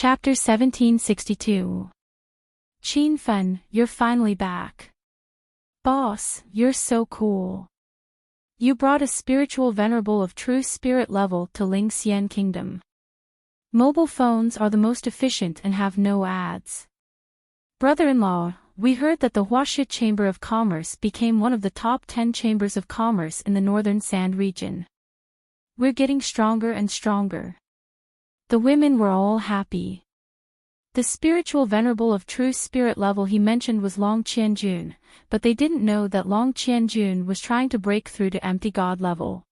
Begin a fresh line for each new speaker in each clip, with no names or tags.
Chapter 1762. Qin Fen, you're finally back. Boss, you're so cool. You brought a spiritual venerable of true spirit level to Ling Xian Kingdom. Mobile phones are the most efficient and have no ads. Brother-in-law, we heard that the Huaxi Chamber of Commerce became one of the top 10 chambers of commerce in the northern Sand region. We're getting stronger and stronger. The women were all happy. The spiritual venerable of true spirit level he mentioned was Long Qianjun, but they didn't know that Long Qianjun was trying to break through to empty god level.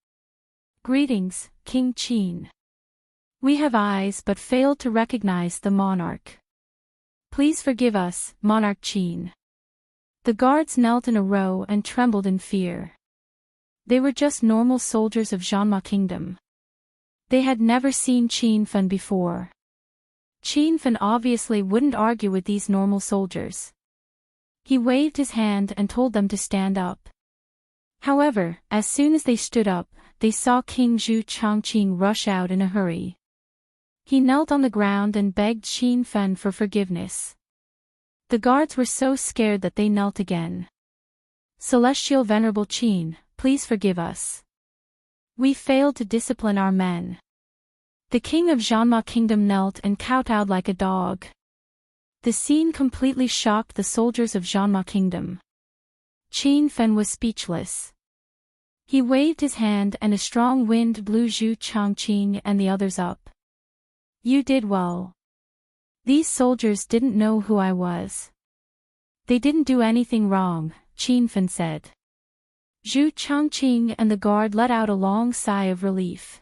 Greetings, King Qin. We have eyes but failed to recognize the monarch. Please forgive us, Monarch Qin. The guards knelt in a row and trembled in fear. They were just normal soldiers of Zhanma Kingdom. They had never seen Qin Fen before. Qin Fen obviously wouldn't argue with these normal soldiers. He waved his hand and told them to stand up. However, as soon as they stood up, they saw King Zhu Changqing rush out in a hurry. He knelt on the ground and begged Qin Fen for forgiveness. The guards were so scared that they knelt again. Celestial Venerable Qin, please forgive us. We failed to discipline our men. The king of Zhanma Kingdom knelt and kowtowed like a dog. The scene completely shocked the soldiers of Zhanma Kingdom. Qin Fen was speechless. He waved his hand and a strong wind blew Zhu Changqing and the others up. You did well. These soldiers didn't know who I was. They didn't do anything wrong, Qin Fen said. Zhu Changqing and the guard let out a long sigh of relief.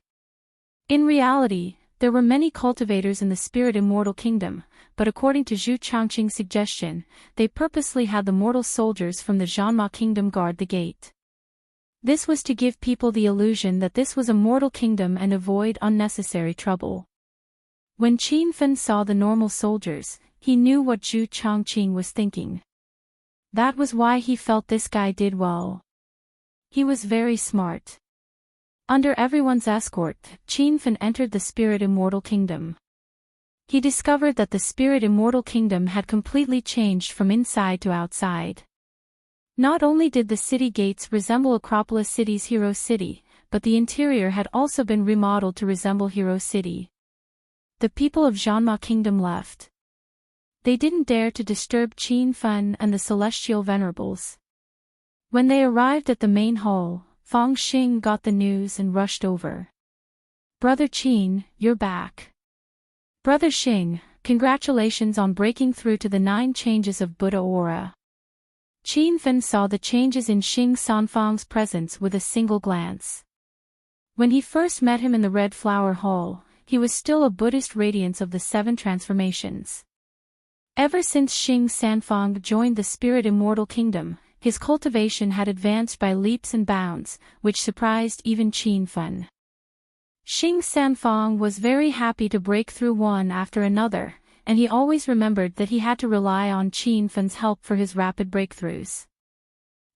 In reality, there were many cultivators in the Spirit Immortal Kingdom, but according to Zhu Changqing's suggestion, they purposely had the mortal soldiers from the Zhanma Kingdom guard the gate. This was to give people the illusion that this was a mortal kingdom and avoid unnecessary trouble. When Qin Fen saw the normal soldiers, he knew what Zhu Changqing was thinking. That was why he felt this guy did well. He was very smart. Under everyone's escort, Qin Fen entered the Spirit Immortal Kingdom. He discovered that the Spirit Immortal Kingdom had completely changed from inside to outside. Not only did the city gates resemble Acropolis City's Hero City, but the interior had also been remodeled to resemble Hero City. The people of Zhanma Kingdom left. They didn't dare to disturb Qin Fen and the Celestial Venerables. When they arrived at the main hall, Fang Xing got the news and rushed over. Brother Qin, you're back. Brother Xing, congratulations on breaking through to the 9 changes of Buddha aura. Qin Fen saw the changes in Xing Sanfang's presence with a single glance. When he first met him in the Red Flower Hall, he was still a Buddhist radiance of the 7 transformations. Ever since Xing Sanfang joined the Spirit Immortal Kingdom, his cultivation had advanced by leaps and bounds, which surprised even Qin Fen. Xing Sanfang was very happy to break through one after another, and he always remembered that he had to rely on Qin Fen's help for his rapid breakthroughs.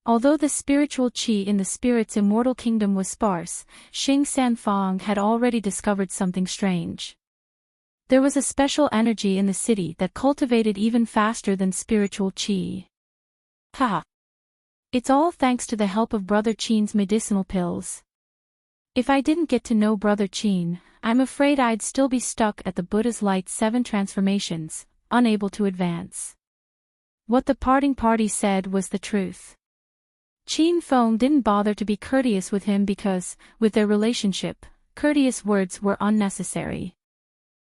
Although the spiritual qi in the Spirit's Immortal Kingdom was sparse, Xing Sanfang had already discovered something strange. There was a special energy in the city that cultivated even faster than spiritual qi. Ha! It's all thanks to the help of Brother Qin's medicinal pills. If I didn't get to know Brother Qin, I'm afraid I'd still be stuck at the Buddha's Light 7 transformations, unable to advance. What the parting party said was the truth. Qin Feng didn't bother to be courteous with him because, with their relationship, courteous words were unnecessary.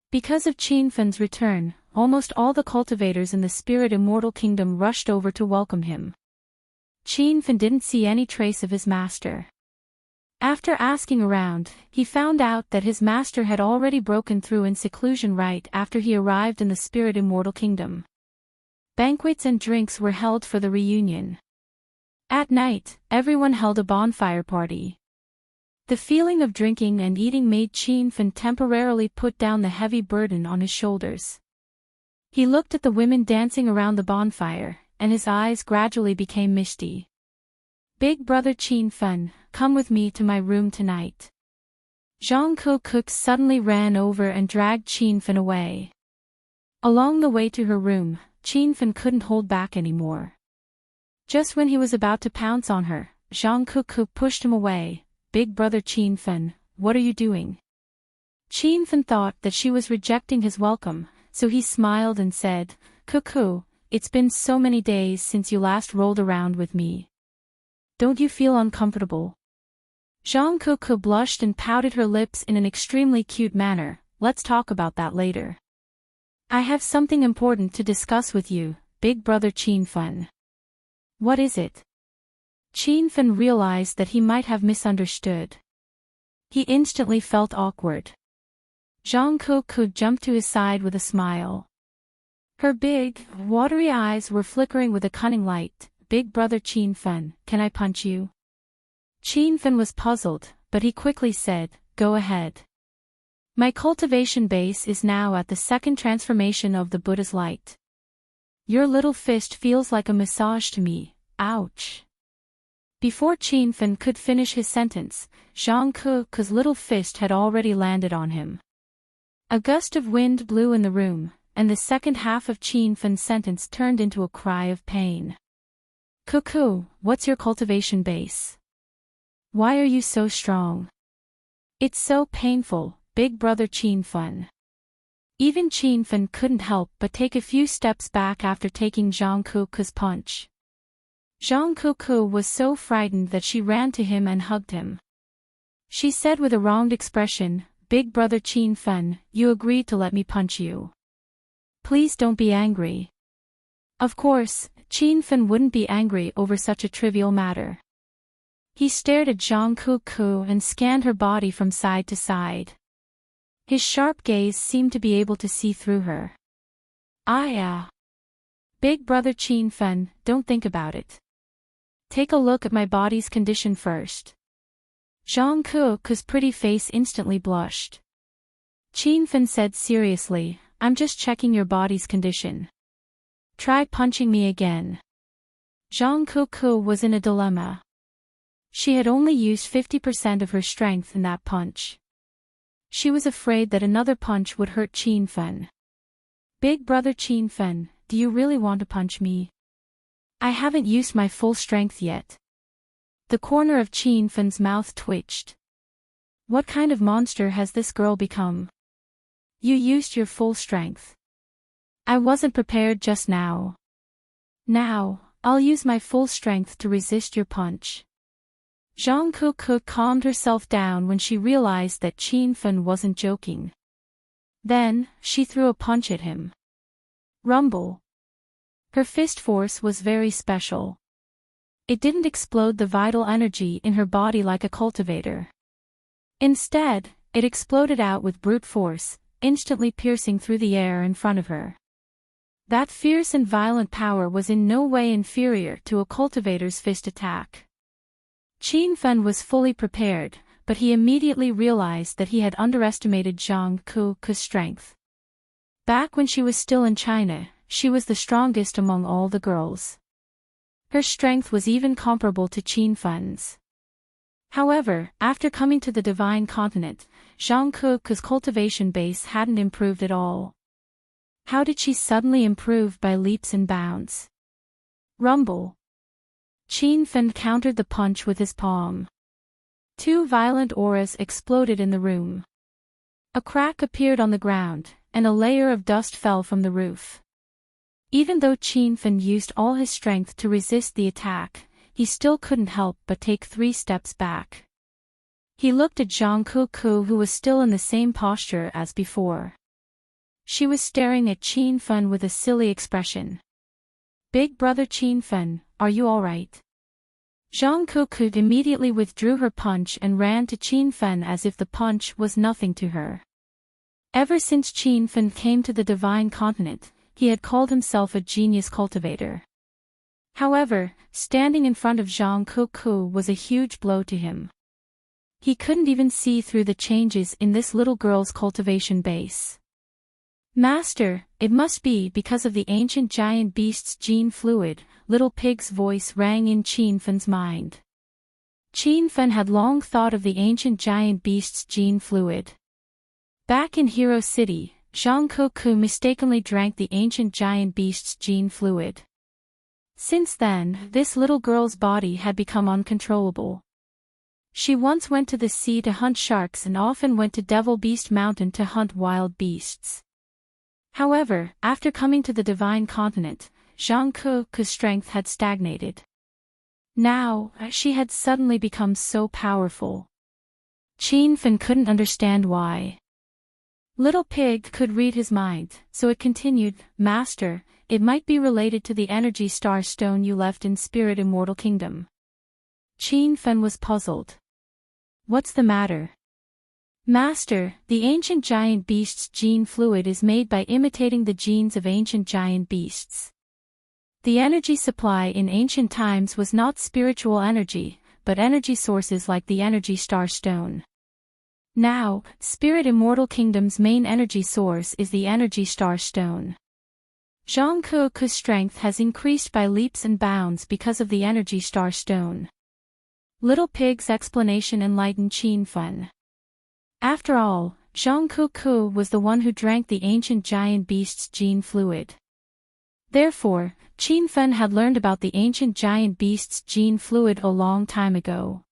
Because of Qin Fen's return, almost all the cultivators in the Spirit Immortal Kingdom rushed over to welcome him. Qin Fen didn't see any trace of his master. After asking around, he found out that his master had already broken through in seclusion right after he arrived in the Spirit Immortal Kingdom. Banquets and drinks were held for the reunion. At night, everyone held a bonfire party. The feeling of drinking and eating made Qin Fen temporarily put down the heavy burden on his shoulders. He looked at the women dancing around the bonfire, and his eyes gradually became misty. Big brother Qin Fen, come with me to my room tonight. Zhang Ko Cook suddenly ran over and dragged Qin Fen away. Along the way to her room, Qin Fen couldn't hold back anymore. Just when he was about to pounce on her, Zhang Kuku pushed him away. Big brother Qin Fen, what are you doing? Qin Fen thought that she was rejecting his welcome, so he smiled and said, Kuku, it's been so many days since you last rolled around with me. Don't you feel uncomfortable? Zhang Kuku blushed and pouted her lips in an extremely cute manner. Let's talk about that later. I have something important to discuss with you, big brother Qin Fen. What is it? Qin Fen realized that he might have misunderstood. He instantly felt awkward. Zhang Kuku jumped to his side with a smile. Her big, watery eyes were flickering with a cunning light. Big brother Qin Fen, can I punch you? Qin Fen was puzzled, but he quickly said, go ahead. My cultivation base is now at the second transformation of the Buddha's light. Your little fist feels like a massage to me, ouch. Before Qin Fen could finish his sentence, Zhang Kuku's little fist had already landed on him. A gust of wind blew in the room, and the second half of Qin Fen's sentence turned into a cry of pain. Kuku, what's your cultivation base? Why are you so strong? It's so painful, big brother Qin Fen. Even Qin Fen couldn't help but take a few steps back after taking Zhang Kuku's punch. Zhang Kuku was so frightened that she ran to him and hugged him. She said with a wronged expression, Big brother Qin Fen, you agreed to let me punch you. Please don't be angry. Of course, Qin Fen wouldn't be angry over such a trivial matter. He stared at Zhang Kuku and scanned her body from side to side. His sharp gaze seemed to be able to see through her. Big brother Qin Fen, don't think about it. Take a look at my body's condition first. Zhang Kuku's pretty face instantly blushed. Qin Fen said seriously, I'm just checking your body's condition. Try punching me again. Zhang Kuku was in a dilemma. She had only used 50% of her strength in that punch. She was afraid that another punch would hurt Qin Fen. Big brother Qin Fen, do you really want to punch me? I haven't used my full strength yet. The corner of Qin Fen's mouth twitched. What kind of monster has this girl become? You used your full strength. I wasn't prepared just now. Now, I'll use my full strength to resist your punch. Zhang Kuku calmed herself down when she realized that Qin Fen wasn't joking. Then, she threw a punch at him. Rumble. Her fist force was very special. It didn't explode the vital energy in her body like a cultivator. Instead, it exploded out with brute force, instantly piercing through the air in front of her. That fierce and violent power was in no way inferior to a cultivator's fist attack. Qin Fen was fully prepared, but he immediately realized that he had underestimated Zhang Kuku's strength. Back when she was still in China, she was the strongest among all the girls. Her strength was even comparable to Qin Fen's. However, after coming to the Divine Continent, Zhang Kuku's cultivation base hadn't improved at all. How did she suddenly improve by leaps and bounds? Rumble. Qin Fen countered the punch with his palm. Two violent auras exploded in the room. A crack appeared on the ground, and a layer of dust fell from the roof. Even though Qin Fen used all his strength to resist the attack, he still couldn't help but take 3 steps back. He looked at Zhang Kuku, who was still in the same posture as before. She was staring at Qin Fen with a silly expression. Big brother Qin Fen, are you alright? Zhang Kuku immediately withdrew her punch and ran to Qin Fen as if the punch was nothing to her. Ever since Qin Fen came to the Divine Continent, he had called himself a genius cultivator. However, standing in front of Zhang Kuku was a huge blow to him. He couldn't even see through the changes in this little girl's cultivation base. Master, it must be because of the ancient giant beast's gene fluid, Little Pig's voice rang in Qin Fen's mind. Qin Fen had long thought of the ancient giant beast's gene fluid. Back in Hero City, Zhang Kuku mistakenly drank the ancient giant beast's gene fluid. Since then, this little girl's body had become uncontrollable. She once went to the sea to hunt sharks and often went to Devil Beast Mountain to hunt wild beasts. However, after coming to the divine continent, Zhang Kuku's strength had stagnated. Now, she had suddenly become so powerful. Qin Fan couldn't understand why. Little Pig could read his mind, so it continued, "Master, it might be related to the energy star stone you left in Spirit Immortal Kingdom." Qin Fan was puzzled. "What's the matter?" "Master, the ancient giant beast's gene fluid is made by imitating the genes of ancient giant beasts. The energy supply in ancient times was not spiritual energy, but energy sources like the energy star stone. Now, Spirit Immortal Kingdom's main energy source is the energy star stone. Zhang Kuku's strength has increased by leaps and bounds because of the energy star stone." Little Pig's explanation enlightened Qin Fan. After all, Zhang Kuku was the one who drank the ancient giant beast's gene fluid. Therefore, Qin Fan had learned about the ancient giant beast's gene fluid a long time ago.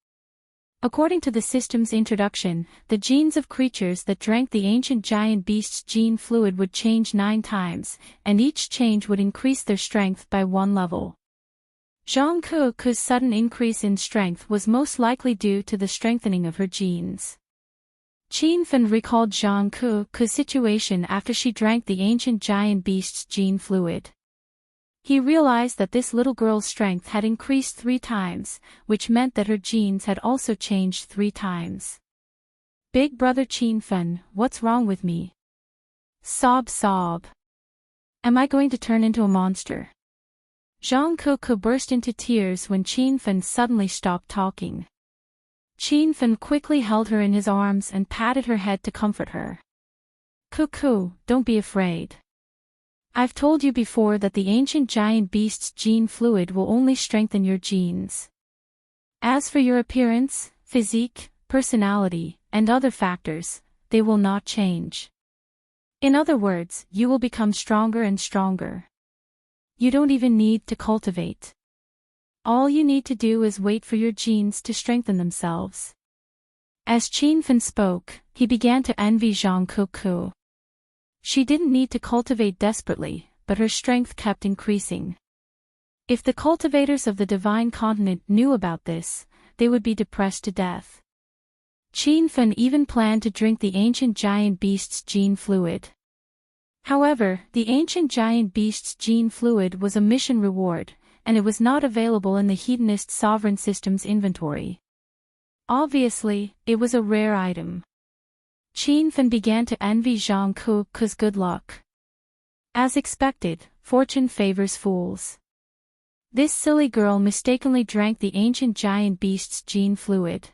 According to the system's introduction, the genes of creatures that drank the ancient giant beast's gene fluid would change 9 times, and each change would increase their strength by 1 level. Zhang Kuku's sudden increase in strength was most likely due to the strengthening of her genes. Qin Fan recalled Zhang Kuku's situation after she drank the ancient giant beast's gene fluid. He realized that this little girl's strength had increased 3 times, which meant that her genes had also changed 3 times. "Big brother Qin Fan, what's wrong with me?" Sob sob. "Am I going to turn into a monster?" Zhang Kuku burst into tears when Qin Fan suddenly stopped talking. Qin Fan quickly held her in his arms and patted her head to comfort her. "Kuku, don't be afraid. I've told you before that the ancient giant beast's gene fluid will only strengthen your genes. As for your appearance, physique, personality, and other factors, they will not change. In other words, you will become stronger and stronger. You don't even need to cultivate. All you need to do is wait for your genes to strengthen themselves." As Qin Fan spoke, he began to envy Zhang Kuku. She didn't need to cultivate desperately, but her strength kept increasing. If the cultivators of the divine continent knew about this, they would be depressed to death. Qin Fan even planned to drink the ancient giant beast's gene fluid. However, the ancient giant beast's gene fluid was a mission reward, and it was not available in the Hedonist sovereign system's inventory. Obviously, it was a rare item. Qin Fan began to envy Zhang Kuku's good luck. As expected, fortune favors fools. This silly girl mistakenly drank the ancient giant beast's gene fluid.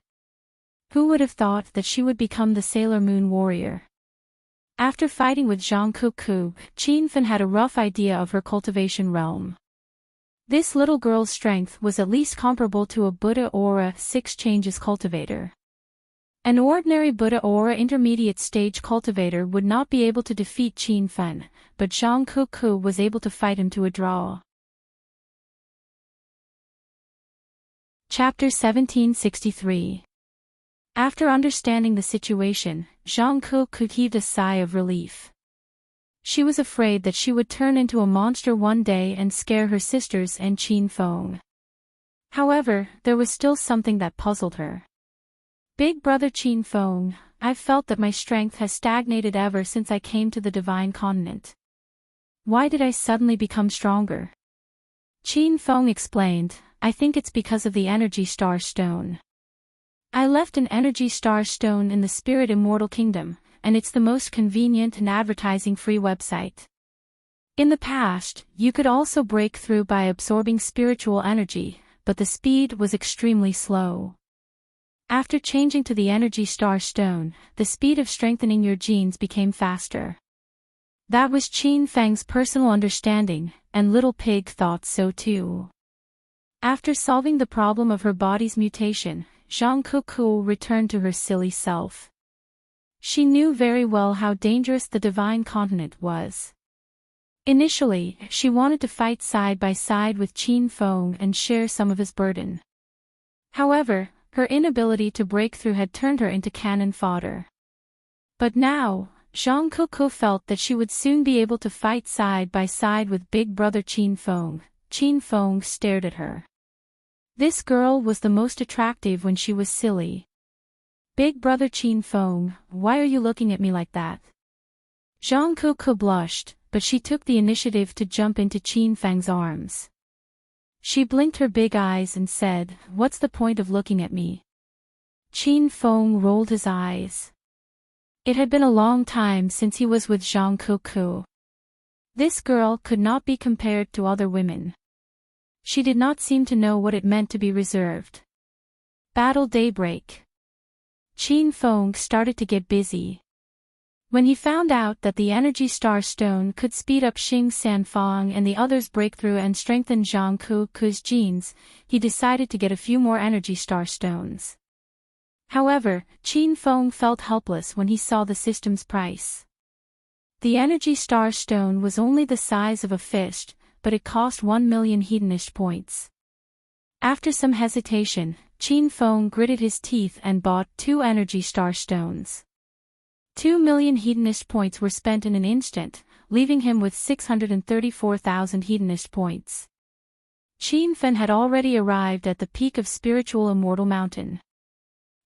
Who would have thought that she would become the Sailor Moon warrior? After fighting with Zhang Kuku, Qin Fan had a rough idea of her cultivation realm. This little girl's strength was at least comparable to a Buddha Aura 6 changes cultivator. An ordinary Buddha Aura intermediate stage cultivator would not be able to defeat Qin Fan, but Zhang Kuku was able to fight him to a draw. Chapter 1763. After understanding the situation, Zhang Kuku heaved a sigh of relief. She was afraid that she would turn into a monster one day and scare her sisters and Qin Feng. However, there was still something that puzzled her. "Big brother Qin Feng, I've felt that my strength has stagnated ever since I came to the divine continent. Why did I suddenly become stronger?" Qin Feng explained, "I think it's because of the energy star stone. I left an energy star stone in the Spirit Immortal Kingdom, and it's the most convenient and advertising-free website. In the past, you could also break through by absorbing spiritual energy, but the speed was extremely slow. After changing to the energy star stone, the speed of strengthening your genes became faster." That was Qin Feng's personal understanding, and Little Pig thought so too. After solving the problem of her body's mutation, Zhang Kuku returned to her silly self. She knew very well how dangerous the divine continent was. Initially, she wanted to fight side by side with Qin Feng and share some of his burden. However, her inability to break through had turned her into cannon fodder. But now, Zhang Kuku felt that she would soon be able to fight side by side with big brother Qin Feng. Qin Feng stared at her. This girl was the most attractive when she was silly. Big brother Qin Feng, why are you looking at me like that? Zhang Kuku blushed, but she took the initiative to jump into Qin Feng's arms. She blinked her big eyes and said, "What's the point of looking at me?" Qin Feng rolled his eyes. It had been a long time since he was with Zhang Kuku. This girl could not be compared to other women. She did not seem to know what it meant to be reserved. Battle daybreak. Qin Feng started to get busy. When he found out that the Energy Star Stone could speed up Xing Sanfang and the others' breakthrough and strengthen Zhang Kuku's genes, he decided to get a few more Energy Star Stones. However, Qin Feng felt helpless when he saw the system's price. The Energy Star Stone was only the size of a fist, but it cost 1 million Hedonist points. After some hesitation, Qin Feng gritted his teeth and bought 2 Energy Star Stones. 2 million Hedonist points were spent in an instant, leaving him with 634,000 Hedonist points. Qin Feng had already arrived at the peak of Spiritual Immortal Mountain.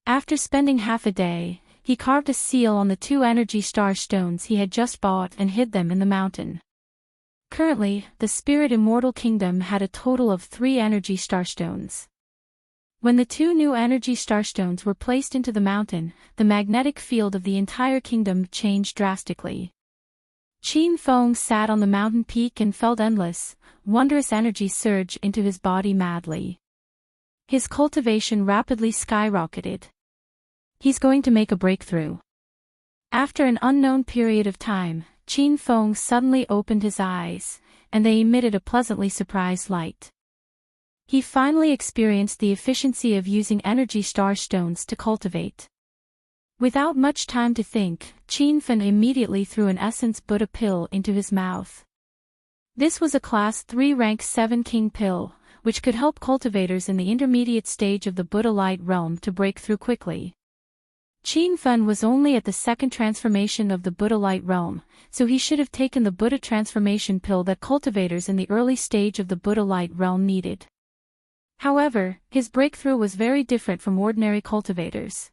After spending half a day, he carved a seal on the 2 Energy Star Stones he had just bought and hid them in the mountain. Currently, the Spirit Immortal Kingdom had a total of 3 Energy Star Stones. When the 2 new Energy Star Stones were placed into the mountain, the magnetic field of the entire kingdom changed drastically. Qin Feng sat on the mountain peak and felt endless, wondrous energy surge into his body madly. His cultivation rapidly skyrocketed. He's going to make a breakthrough. After an unknown period of time, Qin Feng suddenly opened his eyes, and they emitted a pleasantly surprised light. He finally experienced the efficiency of using Energy Star Stones to cultivate. Without much time to think, Qin Feng immediately threw an Essence Buddha pill into his mouth. This was a Class 3 Rank 7 King pill, which could help cultivators in the intermediate stage of the Buddha Light realm to break through quickly. Qin Feng was only at the 2nd transformation of the Buddha Light realm, so he should have taken the Buddha transformation pill that cultivators in the early stage of the Buddha Light realm needed. However, his breakthrough was very different from ordinary cultivators.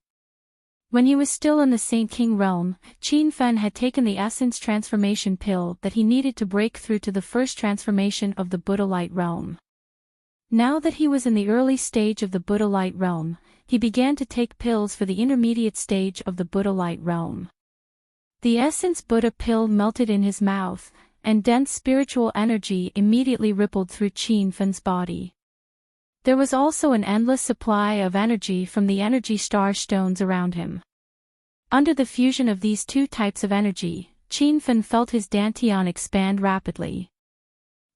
When he was still in the Saint King realm, Qin Feng had taken the Essence transformation pill that he needed to break through to the 1st transformation of the Buddha Light realm. Now that he was in the early stage of the Buddha Light realm, he began to take pills for the intermediate stage of the Buddha Light realm. The Essence Buddha pill melted in his mouth, and dense spiritual energy immediately rippled through Qin Feng's body. There was also an endless supply of energy from the Energy Star Stones around him. Under the fusion of these 2 types of energy, Qin Feng felt his dantian expand rapidly.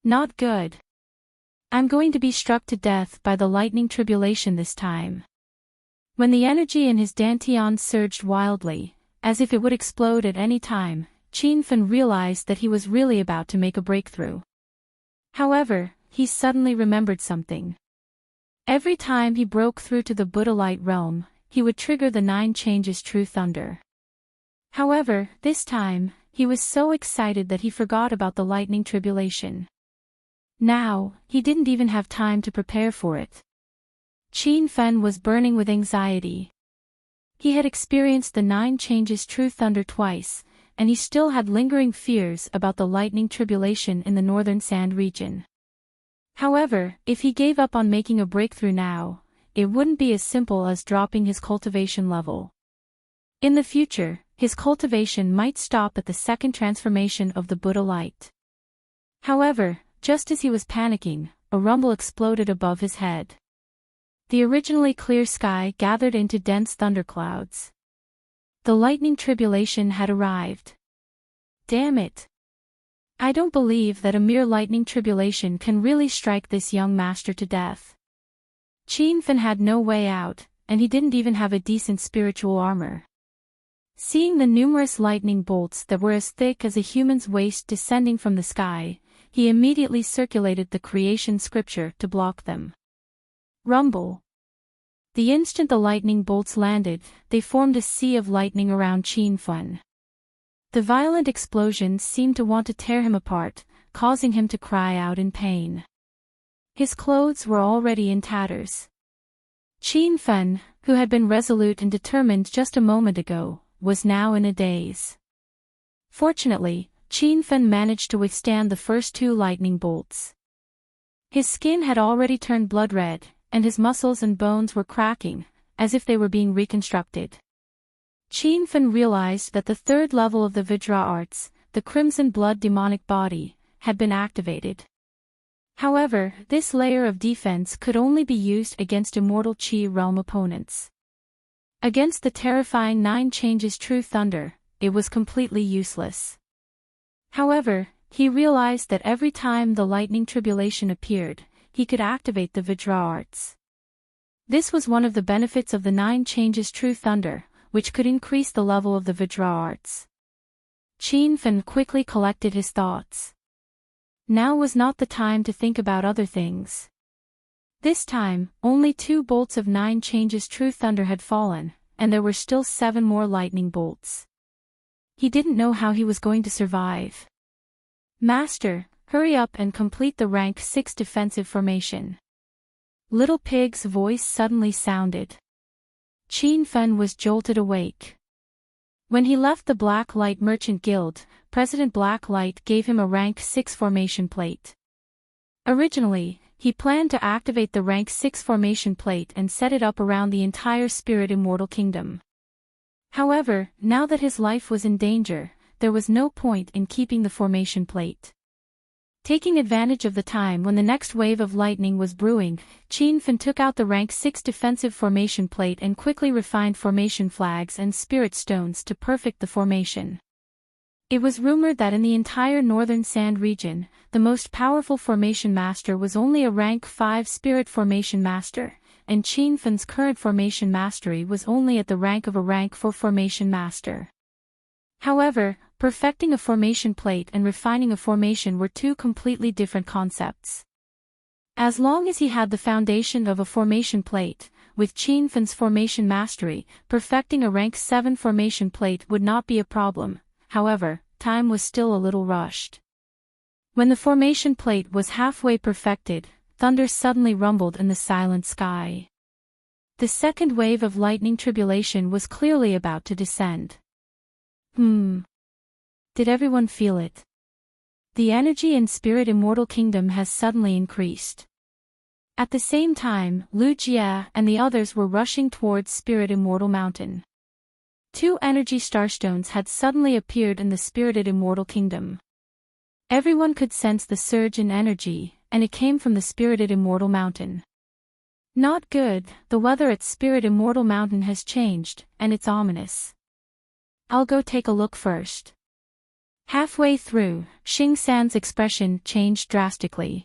Not good. I'm going to be struck to death by the lightning tribulation this time. When the energy in his dantian surged wildly, as if it would explode at any time, Qin Feng realized that he was really about to make a breakthrough. However, he suddenly remembered something. Every time he broke through to the Buddha Light realm, he would trigger the 9 changes True Thunder. However, this time, he was so excited that he forgot about the lightning tribulation. Now, he didn't even have time to prepare for it. Qin Feng was burning with anxiety. He had experienced the 9 changes True Thunder twice, and he still had lingering fears about the lightning tribulation in the northern sand region. However, if he gave up on making a breakthrough now, it wouldn't be as simple as dropping his cultivation level. In the future, his cultivation might stop at the 2nd transformation of the Buddha Light. However, just as he was panicking, a rumble exploded above his head. The originally clear sky gathered into dense thunderclouds. The lightning tribulation had arrived. Damn it! I don't believe that a mere lightning tribulation can really strike this young master to death. Qin Feng had no way out, and he didn't even have a decent spiritual armor. Seeing the numerous lightning bolts that were as thick as a human's waist descending from the sky, he immediately circulated the creation scripture to block them. Rumble. The instant the lightning bolts landed, they formed a sea of lightning around Qin Fun. The violent explosions seemed to want to tear him apart, causing him to cry out in pain. His clothes were already in tatters. Qin Fun, who had been resolute and determined just a moment ago, was now in a daze. Fortunately, Qin Fun managed to withstand the first two lightning bolts. His skin had already turned blood red, and his muscles and bones were cracking, as if they were being reconstructed. Qin Fun realized that the third level of the Vajra arts, the Crimson Blood demonic body, had been activated. However, this layer of defense could only be used against immortal Qi realm opponents. Against the terrifying Nine Changes True Thunder, it was completely useless. However, he realized that every time the lightning tribulation appeared, he could activate the Vajra arts. This was one of the benefits of the Nine Changes True Thunder, which could increase the level of the Vajra arts. Qin Fun quickly collected his thoughts. Now was not the time to think about other things. This time, only 2 bolts of 9 Changes True Thunder had fallen, and there were still 7 more lightning bolts. He didn't know how he was going to survive. Master, hurry up and complete the rank 6 defensive formation. Little Pig's voice suddenly sounded. Qin Fun was jolted awake. When he left the Black Light Merchant Guild, President Blacklight gave him a rank 6 formation plate. Originally, he planned to activate the rank 6 formation plate and set it up around the entire Spirit Immortal Kingdom. However, now that his life was in danger, there was no point in keeping the formation plate. Taking advantage of the time when the next wave of lightning was brewing, Qin Fun took out the rank 6 defensive formation plate and quickly refined formation flags and spirit stones to perfect the formation. It was rumored that in the entire Northern Sand region, the most powerful formation master was only a rank 5 spirit formation master, and Qin Fun's current formation mastery was only at the rank of a rank 4 formation master. However, perfecting a formation plate and refining a formation were 2 completely different concepts. As long as he had the foundation of a formation plate, with Qin Fun's formation mastery, perfecting a rank 7 formation plate would not be a problem. However, time was still a little rushed. When the formation plate was halfway perfected, thunder suddenly rumbled in the silent sky. The second wave of lightning tribulation was clearly about to descend. Did everyone feel it? The energy in Spirit Immortal Kingdom has suddenly increased. At the same time, Lu Jie and the others were rushing towards Spirit Immortal Mountain. 2 energy starstones had suddenly appeared in the Spirited Immortal Kingdom. Everyone could sense the surge in energy, and it came from the Spirited Immortal Mountain. Not good, the weather at Spirit Immortal Mountain has changed, and it's ominous. I'll go take a look first. Halfway through, Xing San's expression changed drastically.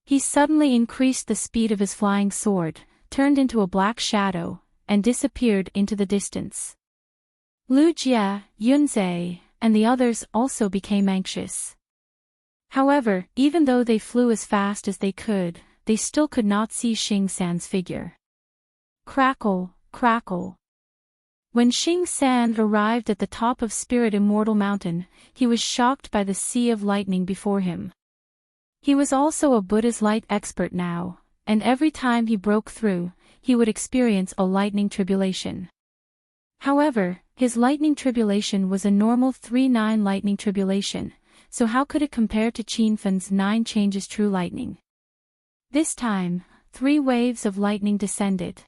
He suddenly increased the speed of his flying sword, turned into a black shadow, and disappeared into the distance. Lu Jie, Yunzhe, and the others also became anxious. However, even though they flew as fast as they could, they still could not see Xing San's figure. Crackle, crackle. When Xing San arrived at the top of Spirit Immortal Mountain, he was shocked by the sea of lightning before him. He was also a Buddha's light expert now, and every time he broke through, he would experience a lightning tribulation. However, his lightning tribulation was a normal 3-9 lightning tribulation, so how could it compare to Qin Fun's 9 Changes True Lightning? This time, 3 waves of lightning descended.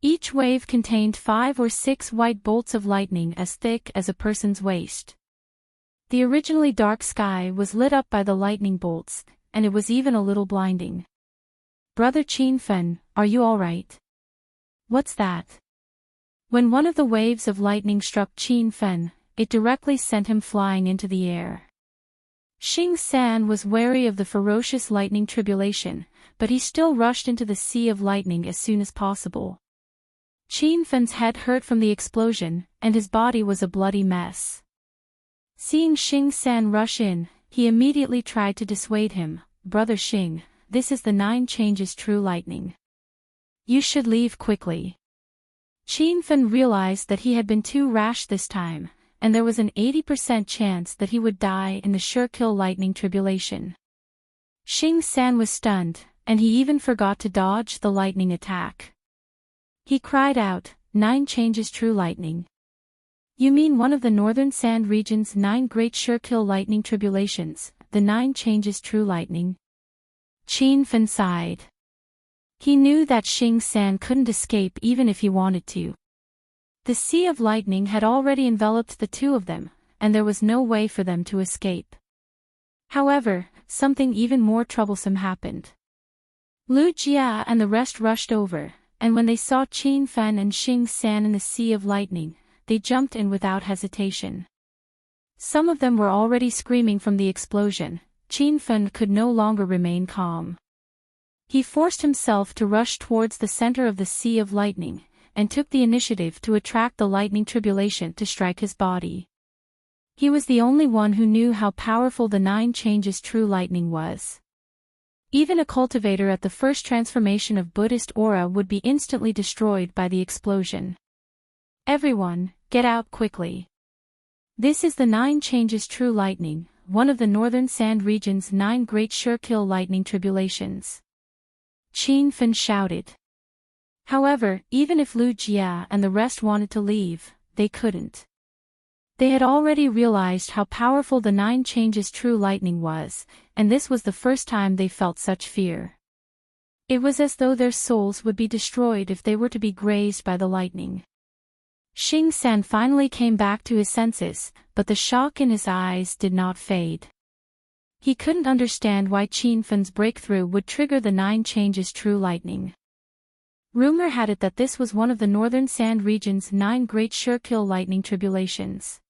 Each wave contained 5 or 6 white bolts of lightning as thick as a person's waist. The originally dark sky was lit up by the lightning bolts, and it was even a little blinding. Brother Qin Fun, are you all right? What's that? When one of the waves of lightning struck Qin Fun, it directly sent him flying into the air. Xing San was wary of the ferocious lightning tribulation, but he still rushed into the sea of lightning as soon as possible. Qin Fen's head hurt from the explosion, and his body was a bloody mess. Seeing Xing San rush in, he immediately tried to dissuade him. "Brother Xing, this is the 9 changes true lightning. You should leave quickly." Qin Fen realized that he had been too rash this time, and there was an 80% chance that he would die in the sure-kill lightning tribulation. Xing San was stunned, and he even forgot to dodge the lightning attack. He cried out, "9 changes true lightning. You mean one of the Northern Sand region's 9 great sure-kill lightning tribulations, the 9 changes true lightning?" Qin Fen sighed. He knew that Xing San couldn't escape even if he wanted to. The Sea of Lightning had already enveloped the two of them, and there was no way for them to escape. However, something even more troublesome happened. Lu Jia and the rest rushed over, and when they saw Qin Fen and Xing San in the Sea of Lightning, they jumped in without hesitation. Some of them were already screaming from the explosion. Qin Fen could no longer remain calm. He forced himself to rush towards the center of the Sea of Lightning, and took the initiative to attract the lightning tribulation to strike his body. He was the only one who knew how powerful the 9 changes true lightning was. Even a cultivator at the first transformation of Buddhist aura would be instantly destroyed by the explosion. "Everyone, get out quickly. This is the 9 changes true lightning, one of the Northern Sand region's 9 great sure-kill lightning tribulations," Qin Fen shouted. However, even if Lu Jia and the rest wanted to leave, they couldn't. They had already realized how powerful the 9 changes true lightning was, and this was the first time they felt such fear. It was as though their souls would be destroyed if they were to be grazed by the lightning. Xing San finally came back to his senses, but the shock in his eyes did not fade. He couldn't understand why Qin Fen's breakthrough would trigger the 9 changes true lightning. Rumor had it that this was one of the Northern Sand region's 9 great sure-kill lightning tribulations.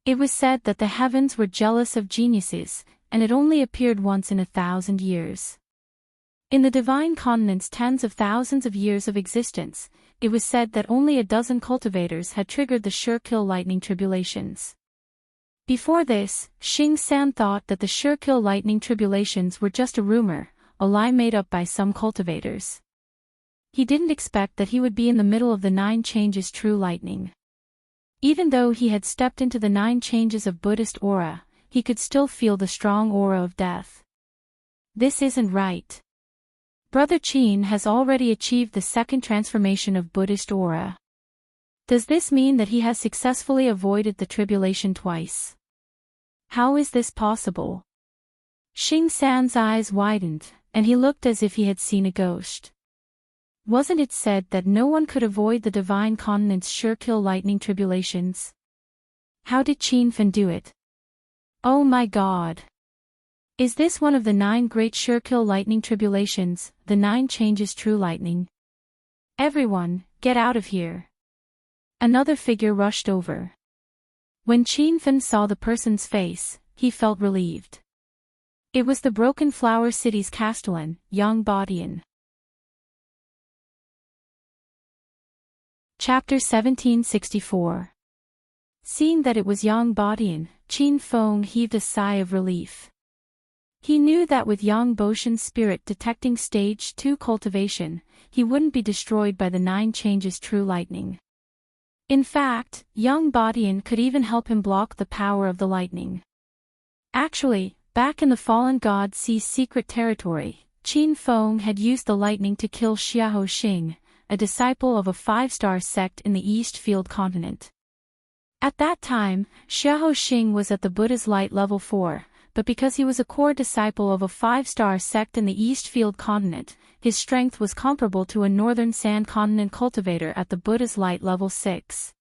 It was said that the heavens were jealous of geniuses, and it only appeared once in 1,000 years. In the divine continent's tens of thousands of years of existence, it was said that only a dozen cultivators had triggered the sure-kill lightning tribulations. Before this, Xing San thought that the sure-kill lightning tribulations were just a rumor, a lie made up by some cultivators. He didn't expect that he would be in the middle of the 9 changes true lightning. Even though he had stepped into the 9 changes of Buddhist aura, he could still feel the strong aura of death. This isn't right. Brother Qin has already achieved the 2nd transformation of Buddhist aura. Does this mean that he has successfully avoided the tribulation twice? How is this possible? Xing San's eyes widened, and he looked as if he had seen a ghost. Wasn't it said that no one could avoid the divine continent's sure-kill lightning tribulations? How did Qin Fen do it? Oh my God! Is this one of the 9 great sure-kill lightning tribulations, the 9 changes true lightning? Everyone, get out of here! Another figure rushed over. When Qin Fen saw the person's face, he felt relieved. It was the Broken Flower City's castellan, Yang Badian. Chapter 1764. Seeing that it was Yang Badian, Qin Feng heaved a sigh of relief. He knew that with Yang Boshan's spirit detecting stage 2 cultivation, he wouldn't be destroyed by the 9 changes true lightning. In fact, Yang Badian could even help him block the power of the lightning. Actually, back in the Fallen God Sea's secret territory, Qin Feng had used the lightning to kill Xiahou Xing, a disciple of a 5-star sect in the East Field continent. At that time, Xiahou Xing was at the Buddha's light level 4, but because he was a core disciple of a 5-star sect in the East Field continent, his strength was comparable to a Northern Sand continent cultivator at the Buddha's light level 6.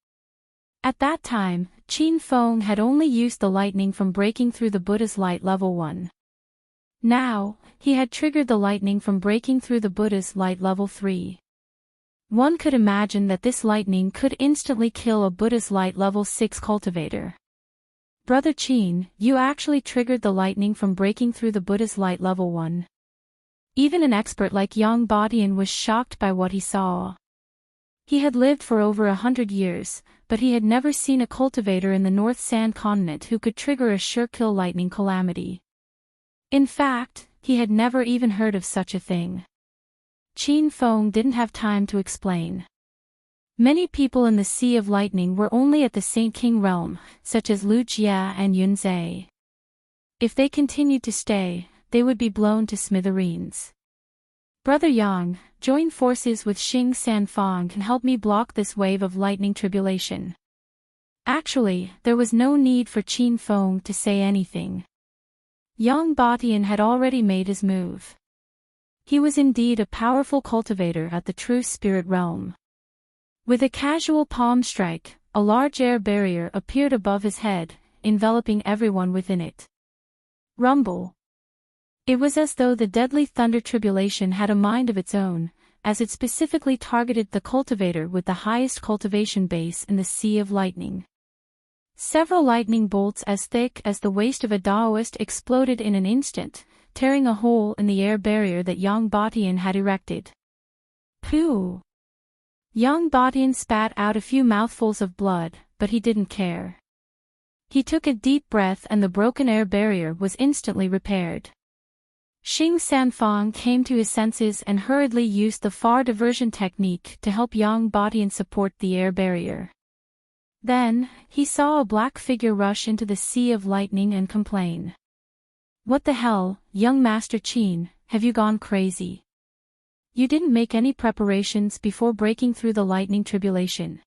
At that time, Qin Feng had only used the lightning from breaking through the Buddha's light level 1. Now, he had triggered the lightning from breaking through the Buddha's light level 3. One could imagine that this lightning could instantly kill a Buddha's light level 6 cultivator. Brother Qin, you actually triggered the lightning from breaking through the Buddha's light level 1. Even an expert like Yang Badian was shocked by what he saw. He had lived for over 100 years, but he had never seen a cultivator in the North Sand continent who could trigger a sure-kill lightning calamity. In fact, he had never even heard of such a thing. Qin Feng didn't have time to explain. Many people in the Sea of Lightning were only at the Saint King realm, such as Lu Jie and Yun Zhe. If they continued to stay, they would be blown to smithereens. Brother Yang, join forces with Xing Sanfang and help me block this wave of lightning tribulation. Actually, there was no need for Qin Feng to say anything. Yang Batian had already made his move. He was indeed a powerful cultivator at the true spirit realm. With a casual palm strike, a large air barrier appeared above his head, enveloping everyone within it. Rumble. It was as though the deadly thunder tribulation had a mind of its own, as it specifically targeted the cultivator with the highest cultivation base in the Sea of Lightning. Several lightning bolts as thick as the waist of a Daoist exploded in an instant, tearing a hole in the air barrier that Yang Batian had erected. Pooh! Yang Batian spat out a few mouthfuls of blood, but he didn't care. He took a deep breath and the broken air barrier was instantly repaired. Xing Sanfang came to his senses and hurriedly used the far diversion technique to help Yang Batian support the air barrier. Then, he saw a black figure rush into the Sea of Lightning and complain. What the hell, young Master Qin, have you gone crazy? You didn't make any preparations before breaking through the lightning tribulation.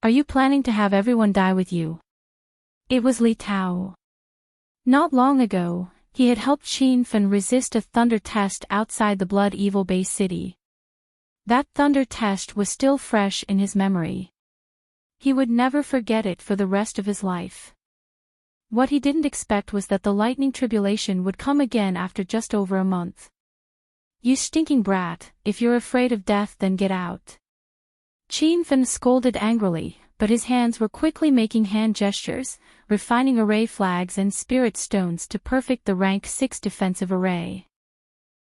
Are you planning to have everyone die with you? It was Li Tao. Not long ago, he had helped Qin Fen resist a thunder test outside the Blood Evil Bay City. That thunder test was still fresh in his memory. He would never forget it for the rest of his life. What he didn't expect was that the lightning tribulation would come again after just over a month. You stinking brat, if you're afraid of death then get out. Qin Fen scolded angrily, but his hands were quickly making hand gestures, refining array flags and spirit stones to perfect the rank 6 defensive array.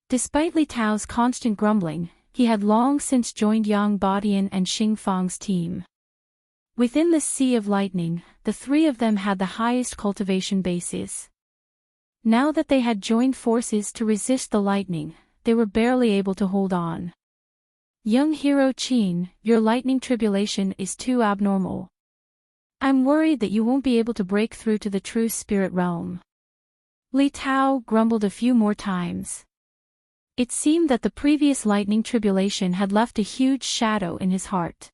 Despite Li Tao's constant grumbling, he had long since joined Yang Batian and Xing Fang's team. Within the Sea of Lightning, the three of them had the highest cultivation bases. Now that they had joined forces to resist the lightning, they were barely able to hold on. Young hero Qin, your lightning tribulation is too abnormal. I'm worried that you won't be able to break through to the true spirit realm. Li Tao grumbled a few more times. It seemed that the previous lightning tribulation had left a huge shadow in his heart.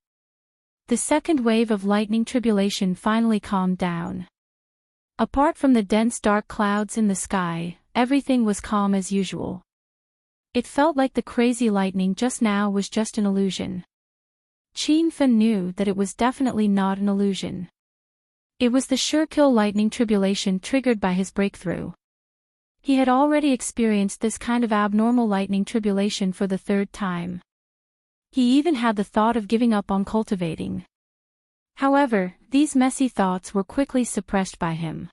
The second wave of lightning tribulation finally calmed down. Apart from the dense dark clouds in the sky, everything was calm as usual. It felt like the crazy lightning just now was just an illusion. Qin Fen knew that it was definitely not an illusion. It was the sure-kill lightning tribulation triggered by his breakthrough. He had already experienced this kind of abnormal lightning tribulation for the third time. He even had the thought of giving up on cultivating. However, these messy thoughts were quickly suppressed by him.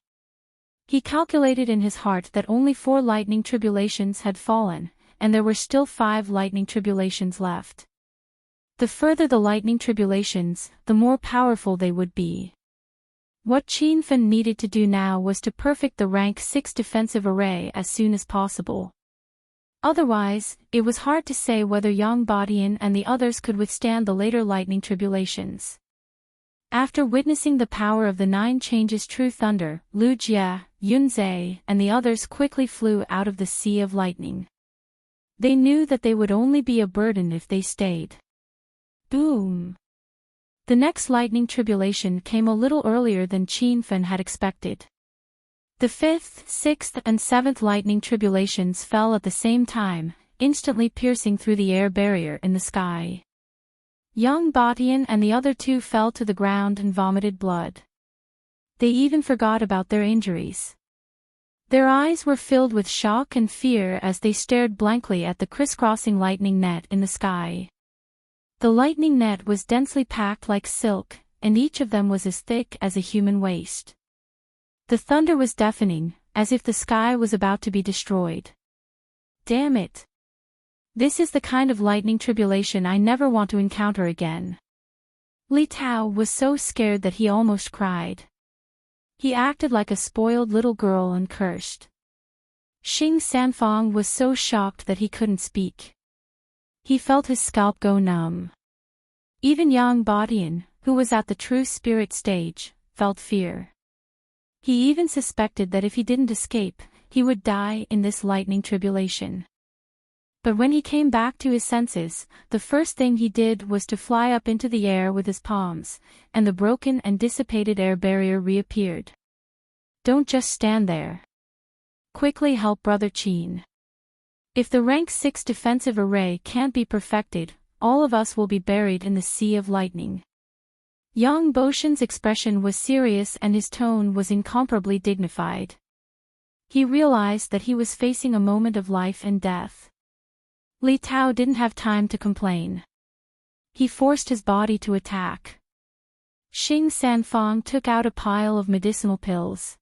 He calculated in his heart that only 4 lightning tribulations had fallen, and there were still 5 lightning tribulations left. The further the lightning tribulations, the more powerful they would be. What Qin Fen needed to do now was to perfect the rank 6 defensive array as soon as possible. Otherwise, it was hard to say whether Yang Batian and the others could withstand the later lightning tribulations. After witnessing the power of the 9 changes true thunder, Lu Jie, Yun Zhe, and the others quickly flew out of the Sea of Lightning. They knew that they would only be a burden if they stayed. Boom! The next lightning tribulation came a little earlier than Qin Fen had expected. The 5th, 6th, and 7th lightning tribulations fell at the same time, instantly piercing through the air barrier in the sky. Yang Batian and the other 2 fell to the ground and vomited blood. They even forgot about their injuries. Their eyes were filled with shock and fear as they stared blankly at the crisscrossing lightning net in the sky. The lightning net was densely packed like silk, and each of them was as thick as a human waist. The thunder was deafening, as if the sky was about to be destroyed. Damn it! This is the kind of lightning tribulation I never want to encounter again. Li Tao was so scared that he almost cried. He acted like a spoiled little girl and cursed. Xing Sanfang was so shocked that he couldn't speak. He felt his scalp go numb. Even Yang Badian, who was at the true spirit stage, felt fear. He even suspected that if he didn't escape, he would die in this lightning tribulation. But when he came back to his senses, the first thing he did was to fly up into the air with his palms, and the broken and dissipated air barrier reappeared. Don't just stand there. Quickly help Brother Qin. If the rank 6 defensive array can't be perfected, all of us will be buried in the sea of lightning. Yang Boshan's expression was serious and his tone was incomparably dignified. He realized that he was facing a moment of life and death. Li Tao didn't have time to complain. He forced his body to attack. Xing Sanfang took out a pile of medicinal pills.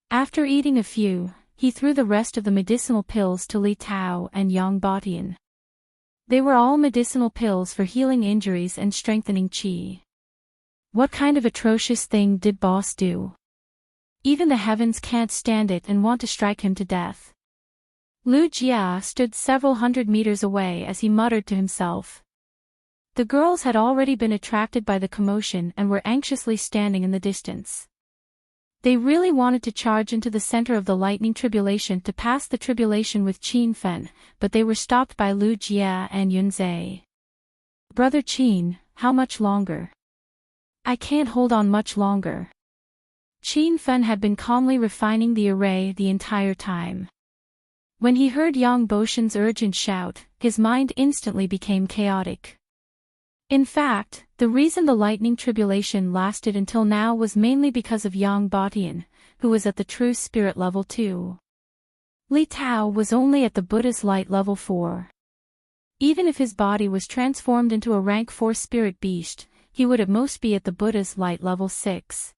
After eating a few, he threw the rest of the medicinal pills to Li Tao and Yang Badian. They were all medicinal pills for healing injuries and strengthening qi. What kind of atrocious thing did boss do? Even the heavens can't stand it and want to strike him to death. Lu Jia stood several hundred meters away as he muttered to himself. The girls had already been attracted by the commotion and were anxiously standing in the distance. They really wanted to charge into the center of the lightning tribulation to pass the tribulation with Qin Fen, but they were stopped by Lu Jia and Yunzhe. Brother Qin, how much longer? I can't hold on much longer. Qin Fen had been calmly refining the array the entire time. When he heard Yang Boshan's urgent shout, his mind instantly became chaotic. In fact, the reason the lightning tribulation lasted until now was mainly because of Yang Badian, who was at the true spirit level 2. Li Tao was only at the Buddha's light level 4. Even if his body was transformed into a rank 4 spirit beast, he would at most be at the Buddha's light level 6.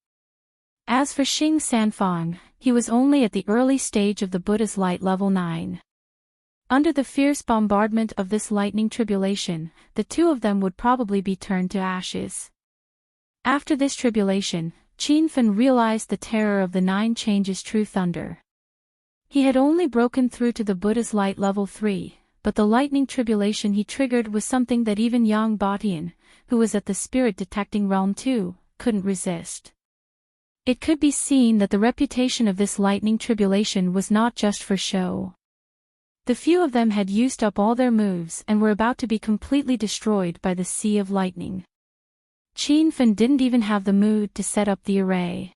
As for Xing Sanfang, he was only at the early stage of the Buddha's light level 9. Under the fierce bombardment of this lightning tribulation, the two of them would probably be turned to ashes. After this tribulation, Qin Fen realized the terror of the 9 changes true thunder. He had only broken through to the Buddha's light level 3, but the lightning tribulation he triggered was something that even Yang Badian, who was at the spirit detecting realm 2, couldn't resist. It could be seen that the reputation of this lightning tribulation was not just for show. The few of them had used up all their moves and were about to be completely destroyed by the sea of lightning. Qin Fen didn't even have the mood to set up the array.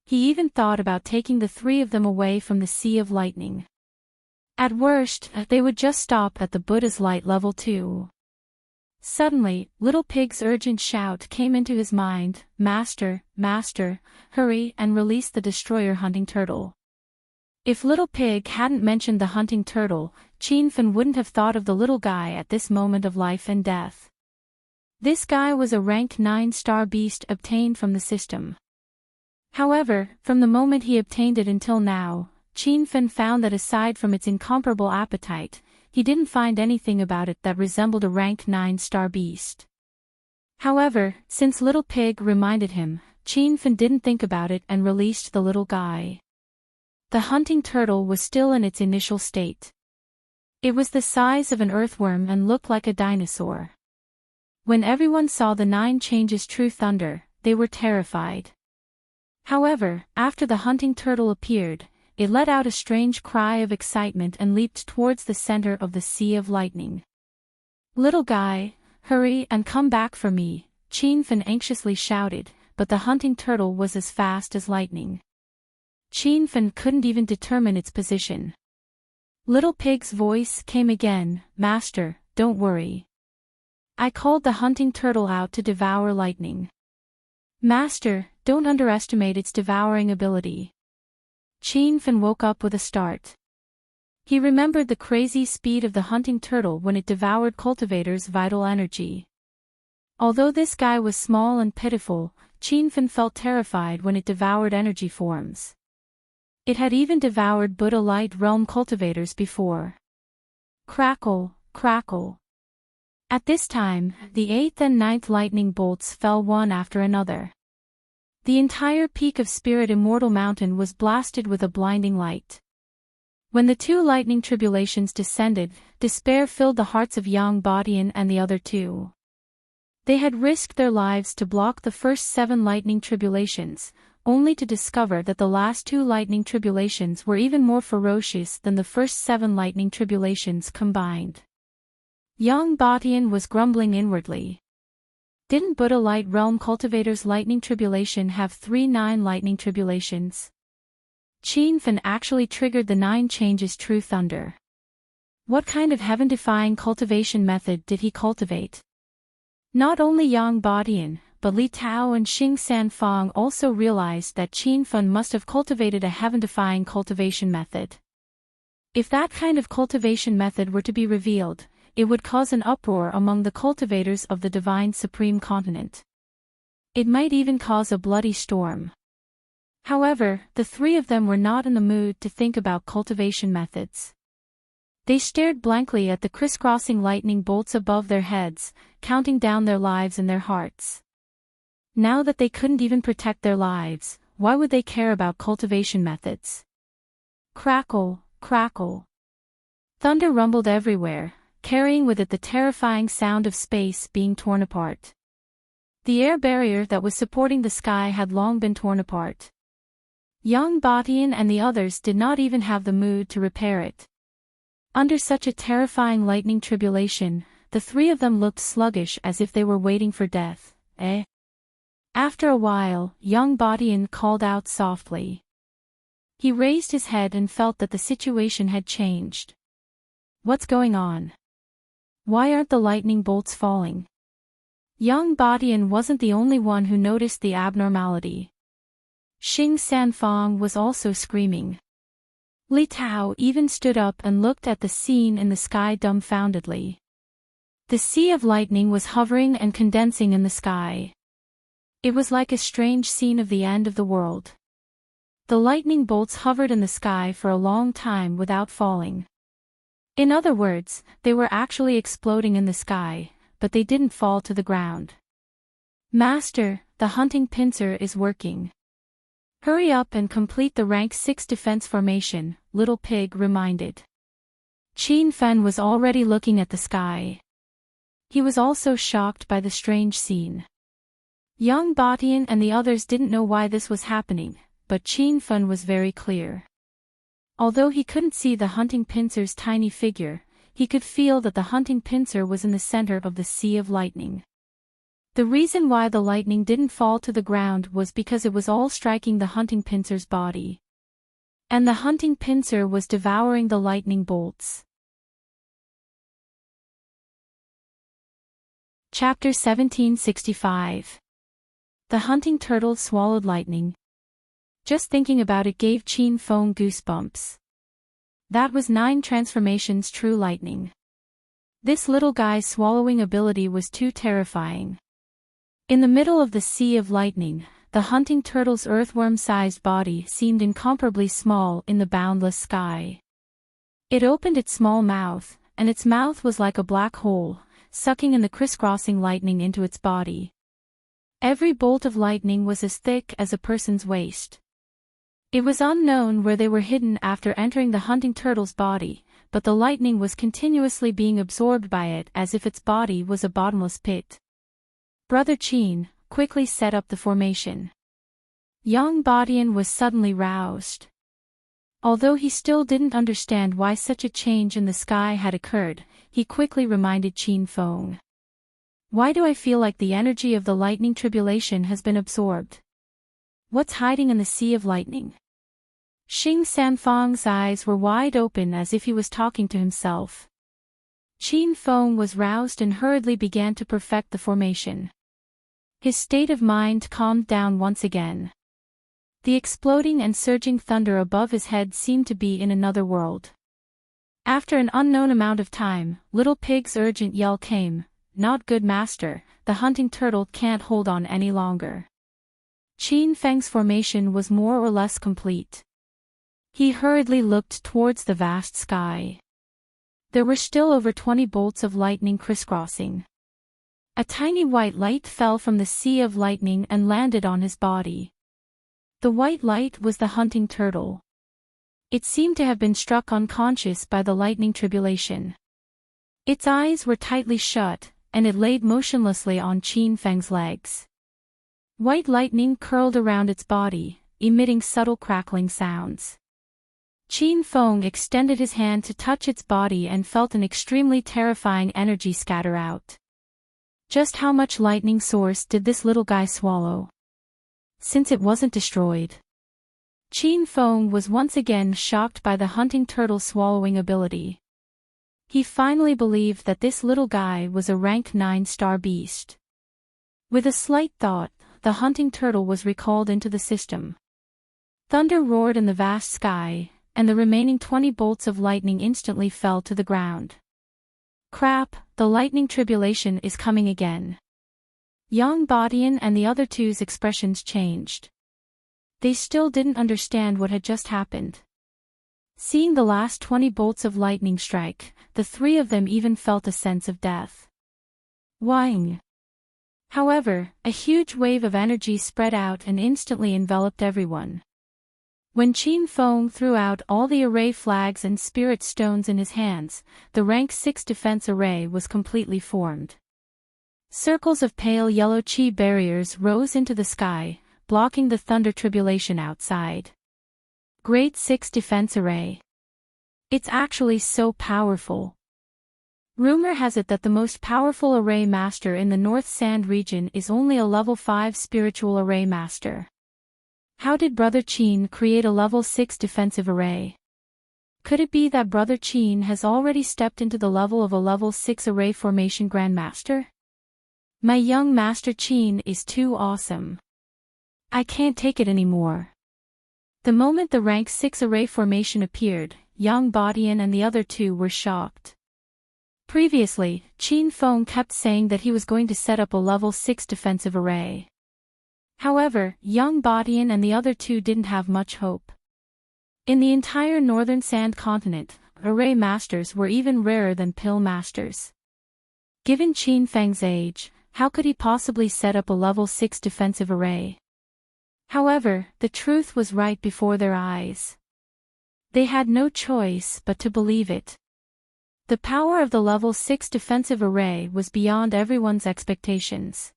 He even thought about taking the 3 of them away from the sea of lightning. At worst, they would just stop at the Buddha's light level 2. Suddenly, Little Pig's urgent shout came into his mind, "Master, Master, hurry and release the destroyer hunting turtle." If Little Pig hadn't mentioned the hunting turtle, Qin Fen wouldn't have thought of the little guy at this moment of life and death. This guy was a rank 9 star beast obtained from the system. However, from the moment he obtained it until now, Qin Fen found that aside from its incomparable appetite, he didn't find anything about it that resembled a rank 9 star beast. However, since Little Pig reminded him, Qin Fen didn't think about it and released the little guy. The hunting turtle was still in its initial state. It was the size of an earthworm and looked like a dinosaur. When everyone saw the 9 changes true thunder, they were terrified. However, after the hunting turtle appeared, it let out a strange cry of excitement and leaped towards the center of the sea of lightning. "Little guy, hurry and come back for me," Qin Fen anxiously shouted, but the hunting turtle was as fast as lightning. Qin Fen couldn't even determine its position. Little Pig's voice came again, "Master, don't worry. I called the hunting turtle out to devour lightning. Master, don't underestimate its devouring ability." Qin Fen woke up with a start. He remembered the crazy speed of the hunting turtle when it devoured Cultivator's vital energy. Although this guy was small and pitiful, Qin Fen felt terrified when it devoured energy forms. It had even devoured Buddha Light Realm cultivators before. Crackle, crackle. At this time, the 8th and 9th lightning bolts fell one after another. The entire peak of Spirit Immortal Mountain was blasted with a blinding light. When the 2 lightning tribulations descended, despair filled the hearts of young Bodian and the other 2. They had risked their lives to block the first 7 lightning tribulations, only to discover that the last 2 lightning tribulations were even more ferocious than the first 7 lightning tribulations combined. Young Bodian was grumbling inwardly. Didn't Buddha Light Realm Cultivator's lightning tribulation have 3 9 lightning tribulations? Qin Fan actually triggered the 9 changes true thunder. What kind of heaven-defying cultivation method did he cultivate? Not only Yang Bodian, but Li Tao and Xing Sanfang also realized that Qin Fan must have cultivated a heaven-defying cultivation method. If that kind of cultivation method were to be revealed, it would cause an uproar among the cultivators of the Divine Supreme Continent. It might even cause a bloody storm. However, the 3 of them were not in the mood to think about cultivation methods. They stared blankly at the crisscrossing lightning bolts above their heads, counting down their lives and their hearts. Now that they couldn't even protect their lives, why would they care about cultivation methods? Crackle, crackle. Thunder rumbled everywhere, carrying with it the terrifying sound of space being torn apart. The air barrier that was supporting the sky had long been torn apart. Young Bodian and the others did not even have the mood to repair it. Under such a terrifying lightning tribulation, the 3 of them looked sluggish as if they were waiting for death. After a while, young Bodian called out softly. He raised his head and felt that the situation had changed. What's going on? Why aren't the lightning bolts falling? Young Bodian wasn't the only one who noticed the abnormality. Xing Sanfang was also screaming. Li Tao even stood up and looked at the scene in the sky dumbfoundedly. The sea of lightning was hovering and condensing in the sky. It was like a strange scene of the end of the world. The lightning bolts hovered in the sky for a long time without falling. In other words, they were actually exploding in the sky, but they didn't fall to the ground. Master, the hunting pincer is working. Hurry up and complete the rank 6 defense formation, Little Pig reminded. Qin Fan was already looking at the sky. He was also shocked by the strange scene. Young Bodian and the others didn't know why this was happening, but Qin Fan was very clear. Although he couldn't see the hunting pincer's tiny figure, he could feel that the hunting pincer was in the center of the sea of lightning. The reason why the lightning didn't fall to the ground was because it was all striking the hunting pincer's body. And the hunting pincer was devouring the lightning bolts. Chapter 1765. The hunting turtle swallowed lightning. Just thinking about it gave Qin Feng goosebumps. That was 9 transformations true lightning. This little guy's swallowing ability was too terrifying. In the middle of the sea of lightning, the hunting turtle's earthworm-sized body seemed incomparably small in the boundless sky. It opened its small mouth, and its mouth was like a black hole, sucking in the crisscrossing lightning into its body. Every bolt of lightning was as thick as a person's waist. It was unknown where they were hidden after entering the hunting turtle's body, but the lightning was continuously being absorbed by it as if its body was a bottomless pit. Brother Qin, quickly set up the formation. Young Bodian was suddenly roused. Although he still didn't understand why such a change in the sky had occurred, he quickly reminded Qin Feng. Why do I feel like the energy of the lightning tribulation has been absorbed? What's hiding in the sea of lightning? Xing Sanfang's eyes were wide open as if he was talking to himself. Qin Feng was roused and hurriedly began to perfect the formation. His state of mind calmed down once again. The exploding and surging thunder above his head seemed to be in another world. After an unknown amount of time, Little Pig's urgent yell came, "Not good, master, the hunting turtle can't hold on any longer." Qin Feng's formation was more or less complete. He hurriedly looked towards the vast sky. There were still over 20 bolts of lightning crisscrossing. A tiny white light fell from the sea of lightning and landed on his body. The white light was the hunting turtle. It seemed to have been struck unconscious by the lightning tribulation. Its eyes were tightly shut, and it laid motionlessly on Qin Feng's legs. White lightning curled around its body, emitting subtle crackling sounds. Qin Feng extended his hand to touch its body and felt an extremely terrifying energy scatter out. Just how much lightning source did this little guy swallow? Since it wasn't destroyed. Qin Feng was once again shocked by the hunting turtle swallowing ability. He finally believed that this little guy was a rank 9-star beast. With a slight thought, the hunting turtle was recalled into the system. Thunder roared in the vast sky, and the remaining 20 bolts of lightning instantly fell to the ground. Crap, the lightning tribulation is coming again. Yang Badian and the other two's expressions changed. They still didn't understand what had just happened. Seeing the last 20 bolts of lightning strike, the three of them even felt a sense of death. Wang. However, a huge wave of energy spread out and instantly enveloped everyone. When Qin Feng threw out all the array flags and spirit stones in his hands, the rank 6 defense array was completely formed. Circles of pale yellow chi barriers rose into the sky, blocking the thunder tribulation outside. Grade 6 defense array. It's actually so powerful. Rumor has it that the most powerful array master in the North Sand region is only a level 5 spiritual array master. How did Brother Qin create a level 6 defensive array? Could it be that Brother Qin has already stepped into the level of a level 6 array formation grandmaster? My young Master Qin is too awesome. I can't take it anymore. The moment the rank 6 array formation appeared, Yang Badian and the other two were shocked. Previously, Qin Feng kept saying that he was going to set up a level 6 defensive array. However, Yang Badian and the other two didn't have much hope. In the entire northern sand continent, array masters were even rarer than pill masters. Given Qin Feng's age, how could he possibly set up a level 6 defensive array? However, the truth was right before their eyes. They had no choice but to believe it. The power of the level 6 defensive array was beyond everyone's expectations.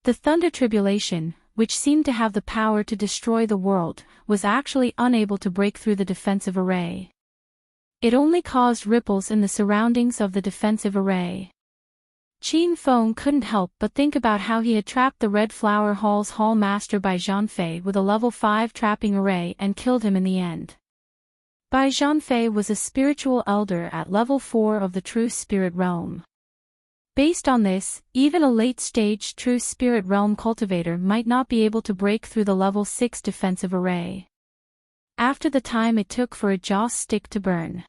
The thunder tribulation, which seemed to have the power to destroy the world, was actually unable to break through the defensive array. It only caused ripples in the surroundings of the defensive array. Qin Feng couldn't help but think about how he had trapped the Red Flower Hall's Hall Master Bai Zhanfei with a level 5 trapping array and killed him in the end. Bai Zhanfei was a spiritual elder at level 4 of the True Spirit Realm. Based on this, even a late-stage True Spirit Realm cultivator might not be able to break through the level 6 defensive array. After the time it took for a joss stick to burn,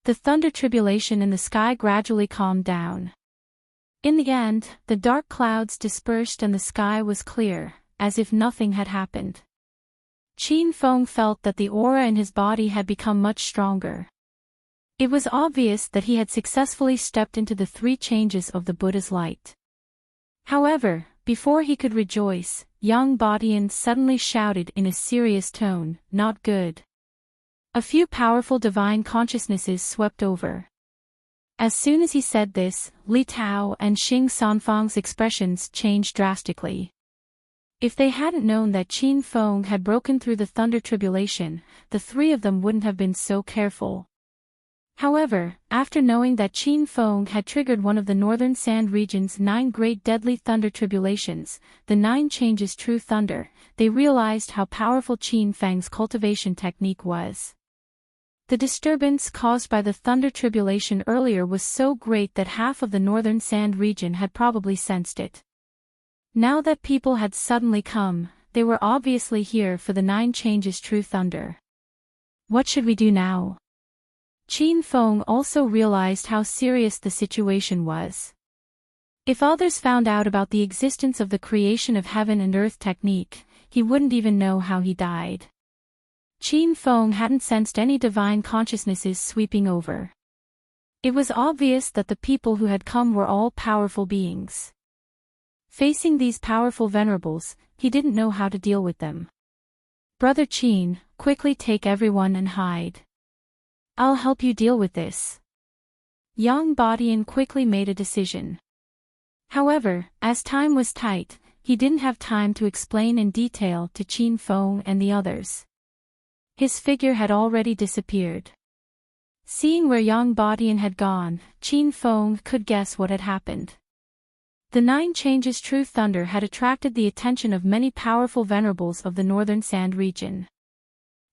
the thunder tribulation in the sky gradually calmed down. In the end, the dark clouds dispersed and the sky was clear, as if nothing had happened. Qin Feng felt that the aura in his body had become much stronger. It was obvious that he had successfully stepped into the 3 changes of the Buddha's light. However, before he could rejoice, Yang Badian suddenly shouted in a serious tone, "Not good." A few powerful divine consciousnesses swept over. As soon as he said this, Li Tao and Xing Sanfang's expressions changed drastically. If they hadn't known that Qin Feng had broken through the thunder tribulation, the three of them wouldn't have been so careful. However, after knowing that Qin Feng had triggered one of the northern sand region's 9 great deadly thunder tribulations, the 9 changes true thunder, they realized how powerful Qin Feng's cultivation technique was. The disturbance caused by the thunder tribulation earlier was so great that half of the northern sand region had probably sensed it. Now that people had suddenly come, they were obviously here for the 9 changes true thunder. What should we do now? Qin Feng also realized how serious the situation was. If others found out about the existence of the creation of heaven and earth technique, he wouldn't even know how he died. Qin Feng hadn't sensed any divine consciousnesses sweeping over. It was obvious that the people who had come were all powerful beings. Facing these powerful venerables, he didn't know how to deal with them. Brother Qin, quickly take everyone and hide. I'll help you deal with this. Yang Badian quickly made a decision. However, as time was tight, he didn't have time to explain in detail to Qin Feng and the others. His figure had already disappeared. Seeing where Yang Badian had gone, Qin Feng could guess what had happened. The 9 Changes True Thunder had attracted the attention of many powerful venerables of the Northern Sand region.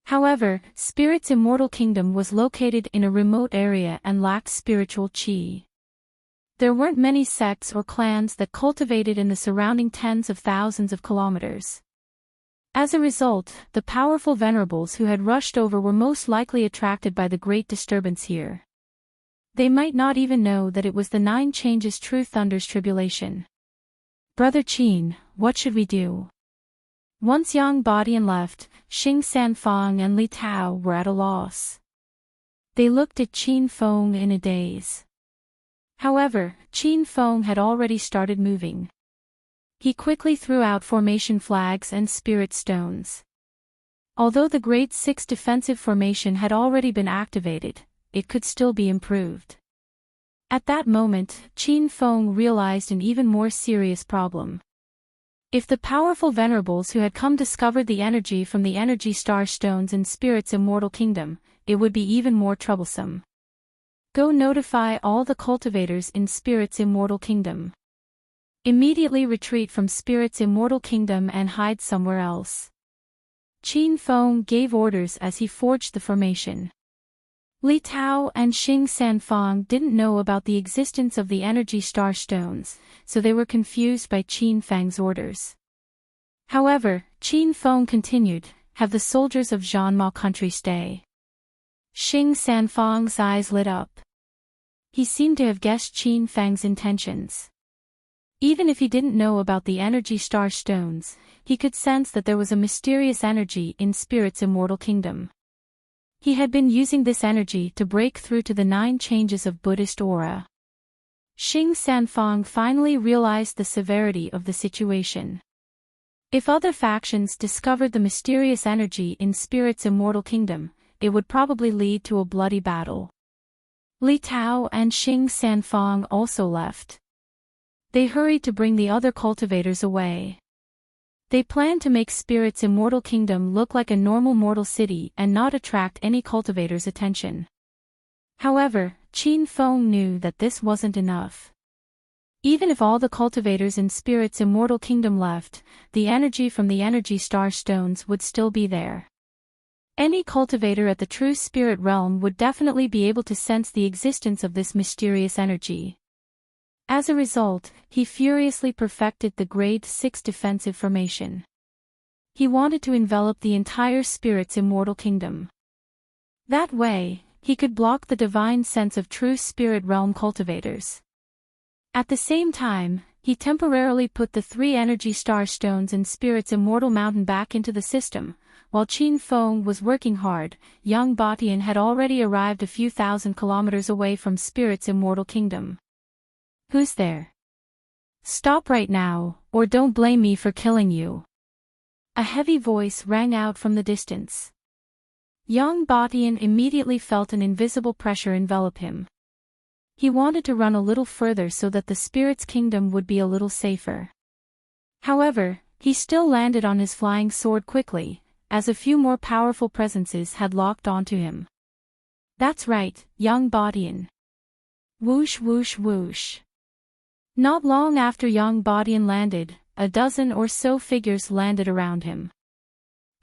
However, Spirit's immortal kingdom was located in a remote area and lacked spiritual qi. There weren't many sects or clans that cultivated in the surrounding tens of thousands of kilometers. As a result, the powerful venerables who had rushed over were most likely attracted by the great disturbance here. They might not even know that it was the 9 Changes True Thunder's tribulation. Brother Qin, what should we do? Once Yang Badian left, Xing Sanfang and Li Tao were at a loss. They looked at Qin Feng in a daze. However, Qin Feng had already started moving. He quickly threw out formation flags and spirit stones. Although the Grade 6 defensive formation had already been activated, it could still be improved. At that moment, Qin Feng realized an even more serious problem. If the powerful venerables who had come discovered the energy from the energy star stones in Spirit's immortal kingdom, it would be even more troublesome. Go notify all the cultivators in Spirit's immortal kingdom. Immediately retreat from Spirit's immortal kingdom and hide somewhere else. Qin Feng gave orders as he forged the formation. Li Tao and Xing Sanfang didn't know about the existence of the energy star stones, so they were confused by Qin Feng's orders. However, Qin Feng continued, have the soldiers of Zhanma country stay. Xing Sanfang's eyes lit up. He seemed to have guessed Qin Feng's intentions. Even if he didn't know about the energy star stones, he could sense that there was a mysterious energy in Spirit's immortal kingdom. He had been using this energy to break through to the 9 changes of Buddhist aura. Xing Sanfang finally realized the severity of the situation. If other factions discovered the mysterious energy in Spirit's immortal kingdom, it would probably lead to a bloody battle. Li Tao and Xing Sanfang also left. They hurried to bring the other cultivators away. They planned to make Spirit's immortal kingdom look like a normal mortal city and not attract any cultivators' attention. However, Qin Feng knew that this wasn't enough. Even if all the cultivators in Spirit's immortal kingdom left, the energy from the energy star stones would still be there. Any cultivator at the true spirit realm would definitely be able to sense the existence of this mysterious energy. As a result, he furiously perfected the Grade 6 defensive formation. He wanted to envelop the entire Spirit's immortal kingdom. That way, he could block the divine sense of true spirit realm cultivators. At the same time, he temporarily put the 3 energy star stones in Spirit's immortal mountain back into the system. While Qin Feng was working hard, Yang Badian had already arrived a few thousand kilometers away from Spirit's immortal kingdom. Who's there? Stop right now, or don't blame me for killing you. A heavy voice rang out from the distance. Yang Badian immediately felt an invisible pressure envelop him. He wanted to run a little further so that the spirit's kingdom would be a little safer. However, he still landed on his flying sword quickly, as a few more powerful presences had locked onto him. That's right, Yang Badian. Whoosh whoosh whoosh. Not long after Yang Badian landed, a dozen or so figures landed around him.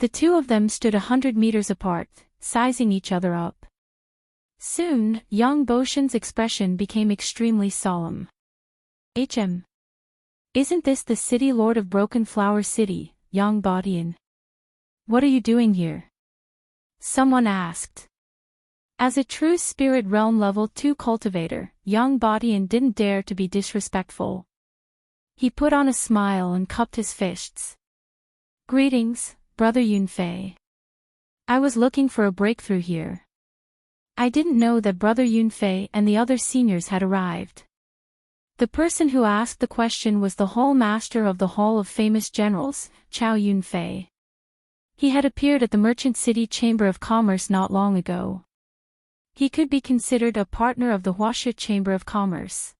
The two of them stood 100 meters apart, sizing each other up. Soon, Yang Boshan's expression became extremely solemn. "HM. Isn't this the city lord of Broken Flower City, Yang Badian? What are you doing here?" Someone asked. As a true spirit realm level 2 cultivator, Yang Badian didn't dare to be disrespectful. He put on a smile and cupped his fists. "Greetings, Brother Yunfei. I was looking for a breakthrough here. I didn't know that Brother Yunfei and the other seniors had arrived. The person who asked the question was the Hall Master of the Hall of Famous Generals, Chow Yunfei. He had appeared at the Merchant City Chamber of Commerce not long ago. He could be considered a partner of the Huaxia Chamber of Commerce.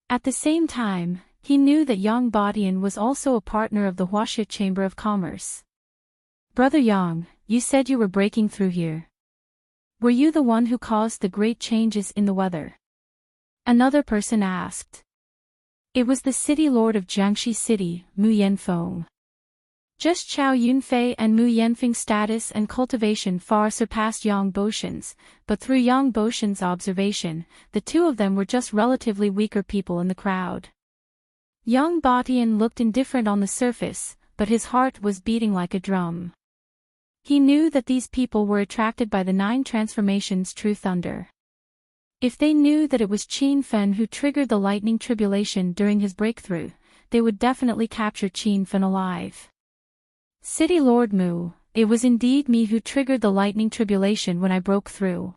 At the same time, he knew that Yang Badian was also a partner of the Huaxia Chamber of Commerce. Brother Yang, you said you were breaking through here. Were you the one who caused the great changes in the weather? Another person asked. It was the city lord of Jiangxi City, Mu Yanfeng. Just Chow Yunfei and Mu Yanfeng's status and cultivation far surpassed Yang Boshan's, but through Yang Boshan's observation, the two of them were just relatively weaker people in the crowd. Yang Batian looked indifferent on the surface, but his heart was beating like a drum. He knew that these people were attracted by the 9 transformations' true thunder. If they knew that it was Qin Fen who triggered the lightning tribulation during his breakthrough, they would definitely capture Qin Fen alive. City Lord Mu, it was indeed me who triggered the lightning tribulation when I broke through.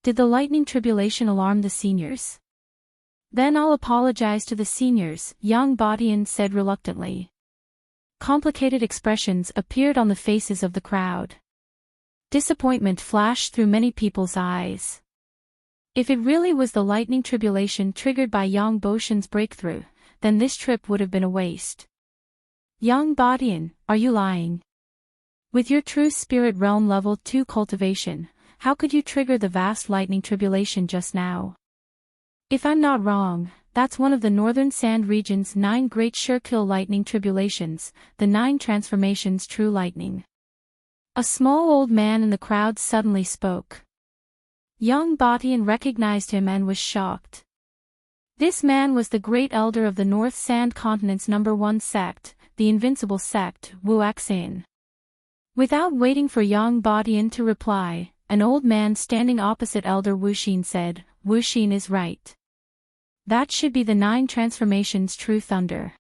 Did the lightning tribulation alarm the seniors? Then I'll apologize to the seniors, Yang Badian said reluctantly. Complicated expressions appeared on the faces of the crowd. Disappointment flashed through many people's eyes. If it really was the lightning tribulation triggered by Yang Boshan's breakthrough, then this trip would have been a waste. Yang Badian, are you lying? With your true spirit realm level 2 cultivation, how could you trigger the vast lightning tribulation just now? If I'm not wrong, that's one of the Northern Sand region's 9 great Shirkill lightning tribulations, the 9 transformations true lightning. A small old man in the crowd suddenly spoke. Yang Batian recognized him and was shocked. This man was the great elder of the North Sand Continent's #1 sect, the invincible sect, Wuaxian. Without waiting for Yang Badian to reply, an old man standing opposite Elder Wuxin said, Wuxin is right. That should be the 9 transformations true thunder.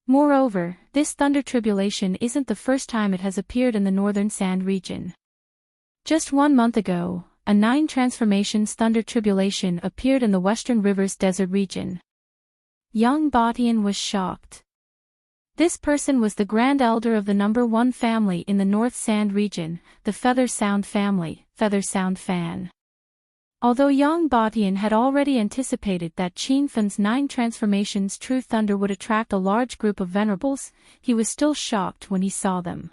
Moreover, this thunder tribulation isn't the first time it has appeared in the Northern Sand region. Just 1 month ago, a 9 transformations thunder tribulation appeared in the Western Rivers Desert region. Yang Batian was shocked. This person was the Grand Elder of the #1 family in the North Sand region, the Feather Sound family, Feather Sound Fan. Although Yang Batian had already anticipated that Qin Fen's 9 transformations true thunder would attract a large group of venerables, he was still shocked when he saw them.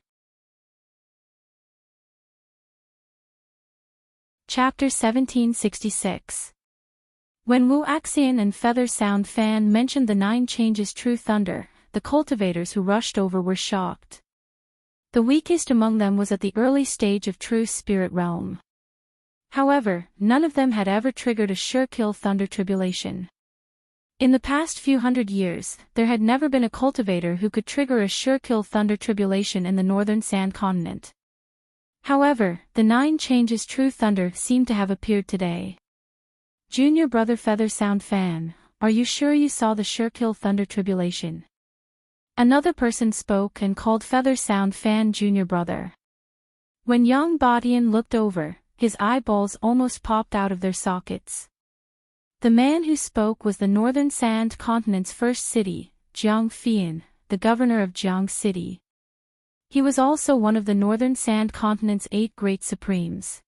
Chapter 1766. When Wuaxian and Feather Sound Fan mentioned the 9 changes true thunder, the cultivators who rushed over were shocked. The weakest among them was at the early stage of true spirit realm. However, none of them had ever triggered a Shirkill thunder tribulation. In the past few hundred years, there had never been a cultivator who could trigger a Shirkill thunder tribulation in the Northern Sand Continent. However, the 9 changes true thunder seemed to have appeared today. Junior brother Feather Sound Fan, are you sure you saw the Shirkill thunder tribulation? Another person spoke and called Feather Sound Fan junior brother. When Yang Badian looked over, his eyeballs almost popped out of their sockets. The man who spoke was the Northern Sand Continent's first city, Jiang Fian, the governor of Jiang City. He was also one of the Northern Sand Continent's 8 great supremes.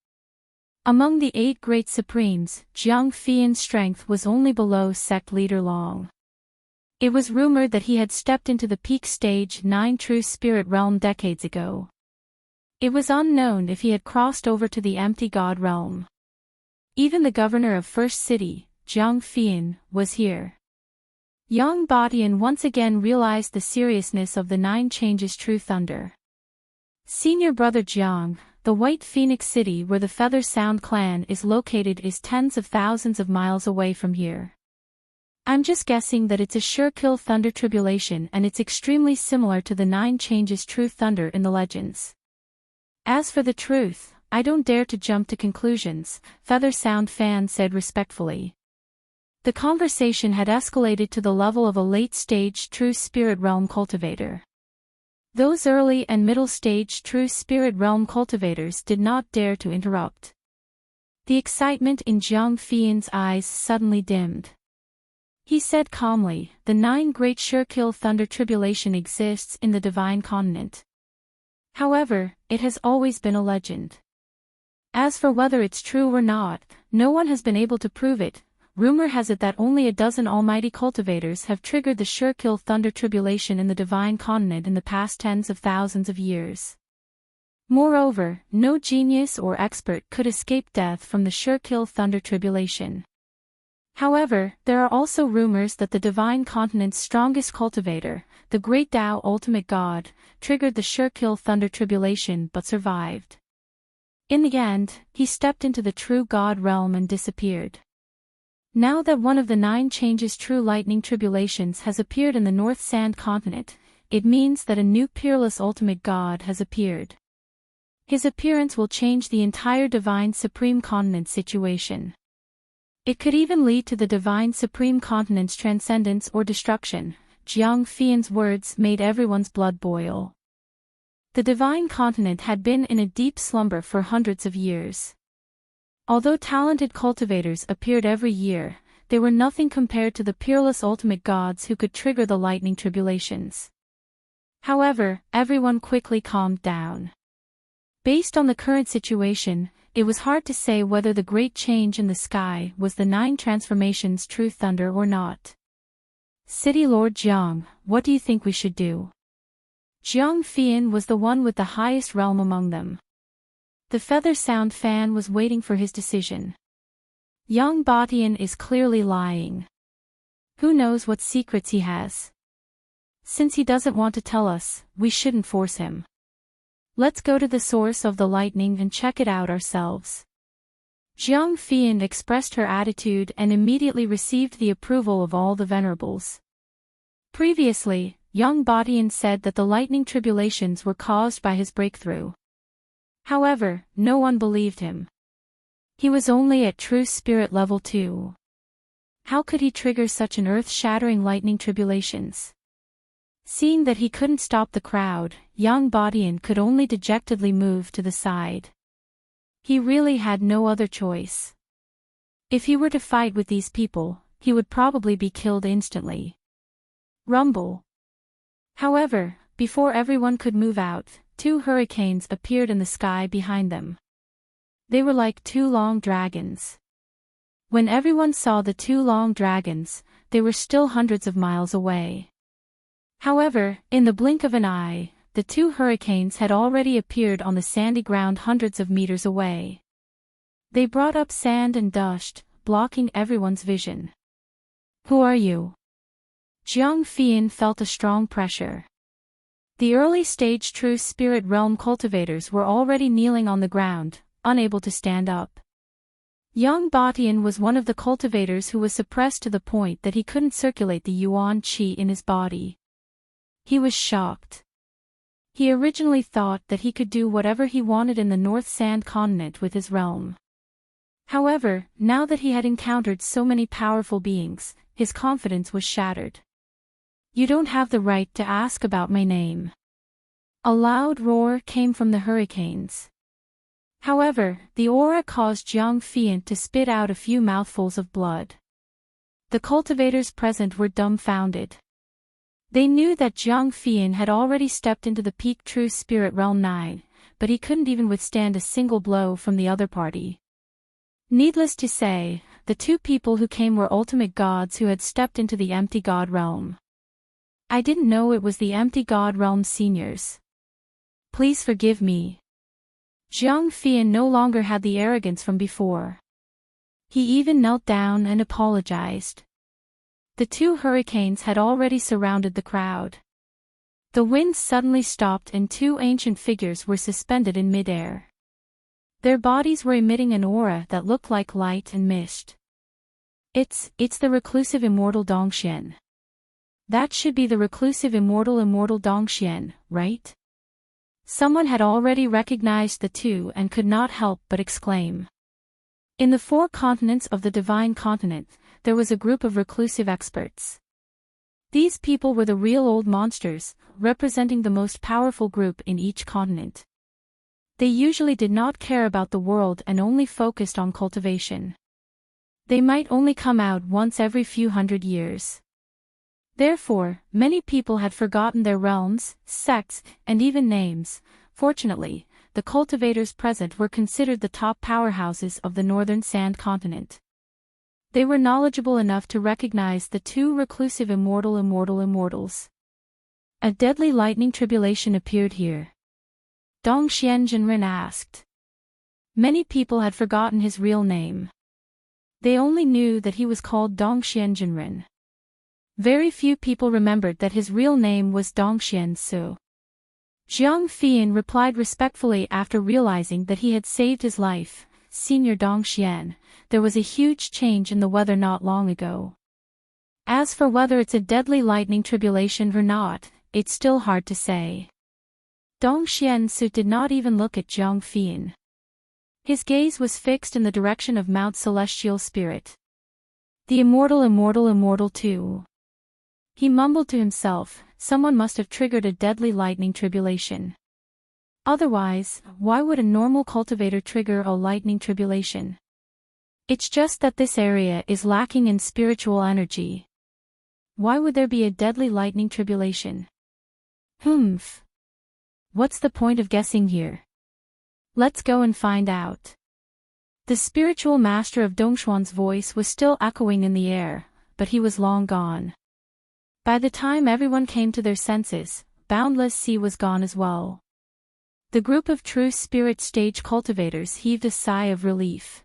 Among the 8 great supremes, Jiang Fian's strength was only below sect leader Long. It was rumored that he had stepped into the peak stage 9 true spirit realm decades ago. It was unknown if he had crossed over to the empty god realm. Even the governor of First City, Jiang Fian, was here. Yang Badian once again realized the seriousness of the 9 changes true thunder. Senior brother Jiang, the White Phoenix City where the Feather Sound clan is located is tens of thousands of miles away from here. I'm just guessing that it's a Shirkill thunder tribulation and it's extremely similar to the 9 changes true thunder in the legends. As for the truth, I don't dare to jump to conclusions, Feather Sound Fan said respectfully. The conversation had escalated to the level of a late-stage true spirit realm cultivator. Those early and middle-stage true spirit realm cultivators did not dare to interrupt. The excitement in Jiang Fian's eyes suddenly dimmed. He said calmly, "The 9 great Shirkill thunder tribulation exists in the divine continent. However, it has always been a legend. As for whether it's true or not, no one has been able to prove it. Rumor has it that only a dozen almighty cultivators have triggered the Shirkill thunder tribulation in the divine continent in the past tens of thousands of years. Moreover, no genius or expert could escape death from the Shirkill thunder tribulation. However, there are also rumors that the divine continent's strongest cultivator, the great Tao ultimate god, triggered the Shirkill thunder tribulation but survived. In the end, he stepped into the true god realm and disappeared. Now that one of the 9 changes true lightning tribulations has appeared in the North Sand continent, it means that a new peerless ultimate god has appeared. His appearance will change the entire divine supreme continent situation. It could even lead to the divine supreme continent's transcendence or destruction." Jiang Fian's words made everyone's blood boil. The divine continent had been in a deep slumber for hundreds of years. Although talented cultivators appeared every year, they were nothing compared to the peerless ultimate gods who could trigger the lightning tribulations. However, everyone quickly calmed down. Based on the current situation, it was hard to say whether the great change in the sky was the 9 transformations' true thunder or not. "City Lord Jiang, what do you think we should do?" Jiang Fian was the one with the highest realm among them. The feather sound fan was waiting for his decision. Yang Batian is clearly lying. Who knows what secrets he has? Since he doesn't want to tell us, we shouldn't force him. Let's go to the source of the lightning and check it out ourselves. Jiang Fian expressed her attitude and immediately received the approval of all the venerables. Previously, Yang Batian said that the lightning tribulations were caused by his breakthrough. However, no one believed him. He was only at true spirit level 2. How could he trigger such an earth-shattering lightning tribulations? Seeing that he couldn't stop the crowd, Yang Batian could only dejectedly move to the side. He really had no other choice. If he were to fight with these people, he would probably be killed instantly. Rumble. However, before everyone could move out, 2 hurricanes appeared in the sky behind them. They were like 2 long dragons. When everyone saw the 2 long dragons, they were still hundreds of miles away. However, in the blink of an eye, the 2 hurricanes had already appeared on the sandy ground hundreds of meters away. They brought up sand and dust, blocking everyone's vision. "Who are you?" Jiang Fian felt a strong pressure. The early-stage true spirit realm cultivators were already kneeling on the ground, unable to stand up. Yang Batian was one of the cultivators who was suppressed to the point that he couldn't circulate the yuan qi in his body. He was shocked. He originally thought that he could do whatever he wanted in the North Sand continent with his realm. However, now that he had encountered so many powerful beings, his confidence was shattered. "You don't have the right to ask about my name." A loud roar came from the hurricanes. However, the aura caused Jiang Fian to spit out a few mouthfuls of blood. The cultivators present were dumbfounded. They knew that Jiang Fian had already stepped into the peak true spirit realm 9, but he couldn't even withstand a single blow from the other party. Needless to say, the 2 people who came were ultimate gods who had stepped into the empty god realm. "I didn't know it was the empty god realm seniors. Please forgive me." Jiang Fian no longer had the arrogance from before. He even knelt down and apologized. The 2 hurricanes had already surrounded the crowd. The wind suddenly stopped and 2 ancient figures were suspended in midair. Their bodies were emitting an aura that looked like light and mist. It's the reclusive immortal Dongxian. That should be the reclusive immortal Dongxian, right? Someone had already recognized the 2 and could not help but exclaim. In the 4 continents of the divine continent, there was a group of reclusive experts. These people were the real old monsters, representing the most powerful group in each continent. They usually did not care about the world and only focused on cultivation. They might only come out once every few hundred years. Therefore, many people had forgotten their realms, sects, and even names. Fortunately, the cultivators present were considered the top powerhouses of the northern sand continent. They were knowledgeable enough to recognize the two reclusive immortals. A deadly lightning tribulation appeared here. Dongxian Jinren asked. Many people had forgotten his real name. They only knew that he was called Dongxian Jinren. Very few people remembered that his real name was Dongxian Su. Jiang Fian replied respectfully after realizing that he had saved his life. Senior Dongxian, there was a huge change in the weather not long ago. As for whether it's a deadly lightning tribulation or not, it's still hard to say. Dongxian Su did not even look at Jiang Fian. His gaze was fixed in the direction of Mount Celestial Spirit. The immortal too. He mumbled to himself, someone must have triggered a deadly lightning tribulation. Otherwise, why would a normal cultivator trigger a lightning tribulation? It's just that this area is lacking in spiritual energy. Why would there be a deadly lightning tribulation? What's the point of guessing here? Let's go and find out. The spiritual master of Dongshuan's voice was still echoing in the air, but he was long gone. By the time everyone came to their senses, Boundless Sea was gone as well. The group of true spirit stage cultivators heaved a sigh of relief.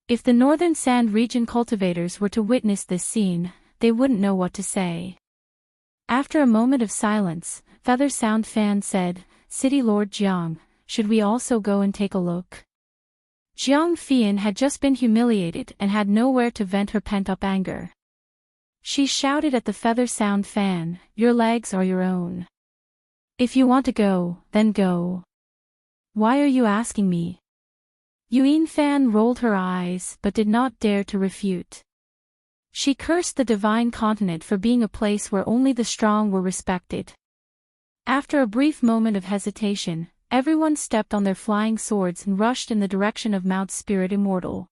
If the northern sand region cultivators were to witness this scene, they wouldn't know what to say. After a moment of silence, Feather Sound Fan said, City Lord Jiang, should we also go and take a look? Jiang Fian had just been humiliated and had nowhere to vent her pent-up anger. She shouted at the Feather Sound Fan, your legs are your own. If you want to go, then go. Why are you asking me? Yuan Fan rolled her eyes but did not dare to refute. She cursed the divine continent for being a place where only the strong were respected. After a brief moment of hesitation, everyone stepped on their flying swords and rushed in the direction of Mount Spirit Immortal.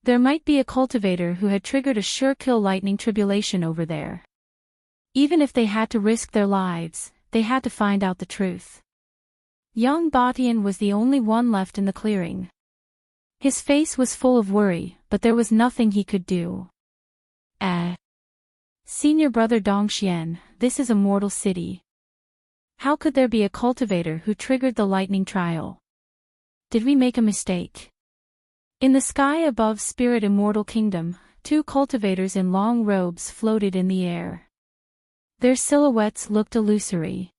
There might be a cultivator who had triggered a sure-kill lightning tribulation over there. Even if they had to risk their lives, they had to find out the truth. Young Batian was the only one left in the clearing. His face was full of worry, but there was nothing he could do. Senior brother Dongxian, this is a mortal city. How could there be a cultivator who triggered the lightning trial? Did we make a mistake? In the sky above Spirit Immortal Kingdom, two cultivators in long robes floated in the air. Their silhouettes looked illusory.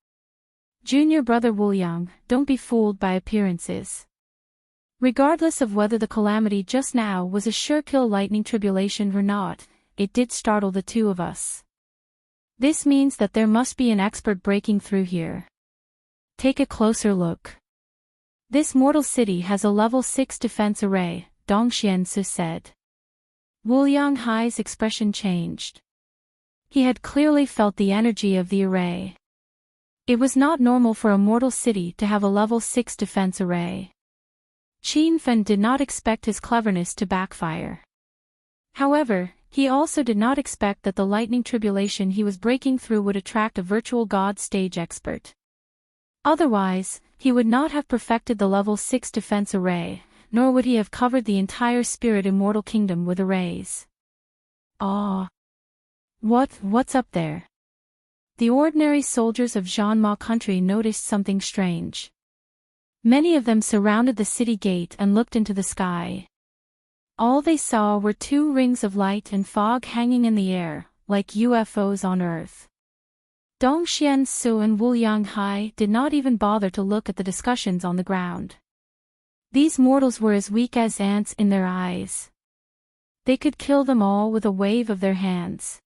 Junior brother Wuliang, don't be fooled by appearances. Regardless of whether the calamity just now was a sure-kill lightning tribulation or not, it did startle the two of us. This means that there must be an expert breaking through here. Take a closer look. This mortal city has a level 6 defense array, Dongxian Su said. Wuliang Hai's expression changed. He had clearly felt the energy of the array. It was not normal for a mortal city to have a level 6 defense array. Qin Fen did not expect his cleverness to backfire. However, he also did not expect that the lightning tribulation he was breaking through would attract a virtual god stage expert. Otherwise, he would not have perfected the level 6 defense array, nor would he have covered the entire Spirit Immortal Kingdom with arrays. What's up there? The ordinary soldiers of Zhanma country noticed something strange. Many of them surrounded the city gate and looked into the sky. All they saw were two rings of light and fog hanging in the air, like UFOs on Earth. Dongxian Su and Wuliang Hai did not even bother to look at the discussions on the ground. These mortals were as weak as ants in their eyes. They could kill them all with a wave of their hands.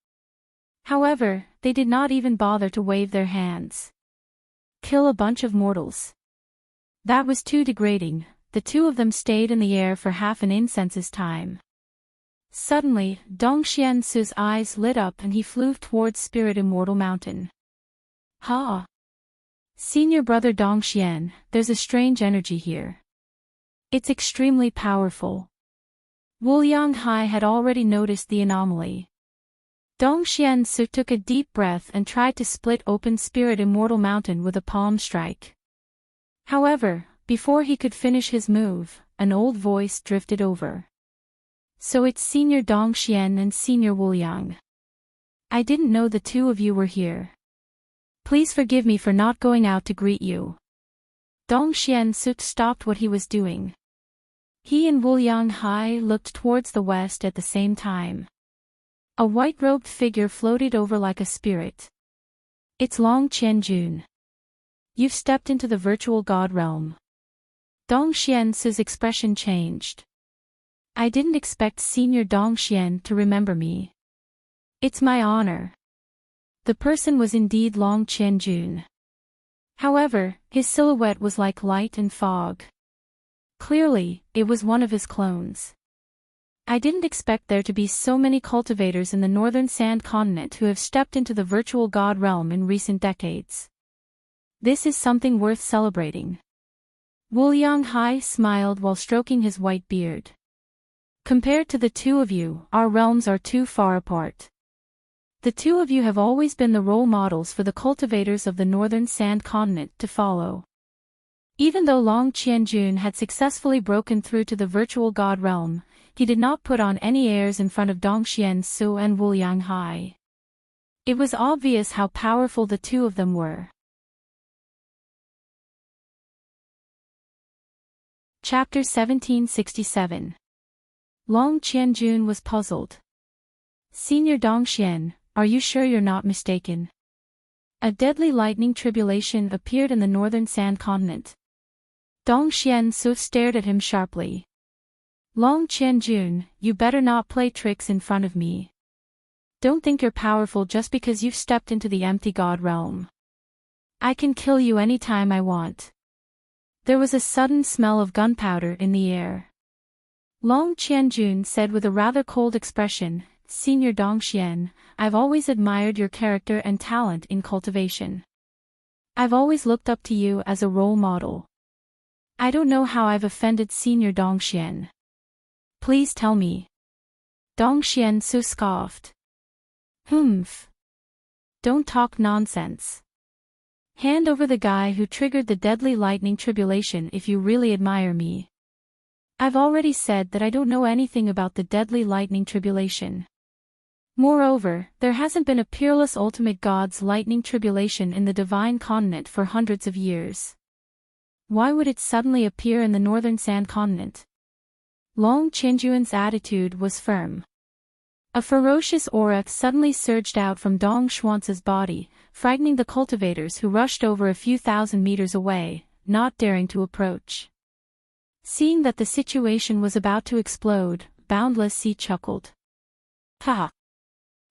However, they did not even bother to wave their hands. Kill a bunch of mortals. That was too degrading. The two of them stayed in the air for half an incense's time. Suddenly, Dongxian Su's eyes lit up and he flew towards Spirit Immortal Mountain. Ha! Senior brother Dongxian, there's a strange energy here. It's extremely powerful. Wu Yanghai had already noticed the anomaly. Dongxian Su took a deep breath and tried to split open Spirit Immortal Mountain with a palm strike. However, before he could finish his move, an old voice drifted over. So it's Senior Dongxian and Senior Wu Yang. I didn't know the two of you were here. Please forgive me for not going out to greet you. Dongxian Su stopped what he was doing. He and Wu Yanghai looked towards the west at the same time. A white-robed figure floated over like a spirit. It's Long Qianjun. You've stepped into the virtual god realm. Dongxian Su's expression changed. I didn't expect Senior Dongxian to remember me. It's my honor. The person was indeed Long Qianjun. However, his silhouette was like light and fog. Clearly, it was one of his clones. I didn't expect there to be so many cultivators in the northern sand continent who have stepped into the virtual god realm in recent decades. This is something worth celebrating. Wu Yanghai smiled while stroking his white beard. Compared to the two of you, our realms are too far apart. The two of you have always been the role models for the cultivators of the northern sand continent to follow. Even though Long Qianjun had successfully broken through to the virtual god realm, he did not put on any airs in front of Dongxian Su and Wu Yanghai. It was obvious how powerful the two of them were. Chapter 1767. Long Qianjun was puzzled. Senior Dongxian, are you sure you're not mistaken? A deadly lightning tribulation appeared in the northern sand continent. Dongxian Su stared at him sharply. Long Qianjun, you better not play tricks in front of me. Don't think you're powerful just because you've stepped into the empty god realm. I can kill you anytime I want. There was a sudden smell of gunpowder in the air. Long Qianjun said with a rather cold expression, Senior Dongxian, I've always admired your character and talent in cultivation. I've always looked up to you as a role model. I don't know how I've offended Senior Dongxian. Please tell me. Dongxian Su scoffed. Humph. Don't talk nonsense. Hand over the guy who triggered the deadly lightning tribulation if you really admire me. I've already said that I don't know anything about the deadly lightning tribulation. Moreover, there hasn't been a peerless ultimate god's lightning tribulation in the divine continent for hundreds of years. Why would it suddenly appear in the northern sand continent? Long Qianjun's attitude was firm. A ferocious aura suddenly surged out from Dong Xuance's body, frightening the cultivators who rushed over a few thousand meters away, not daring to approach. Seeing that the situation was about to explode, Boundless Sea chuckled. Ha!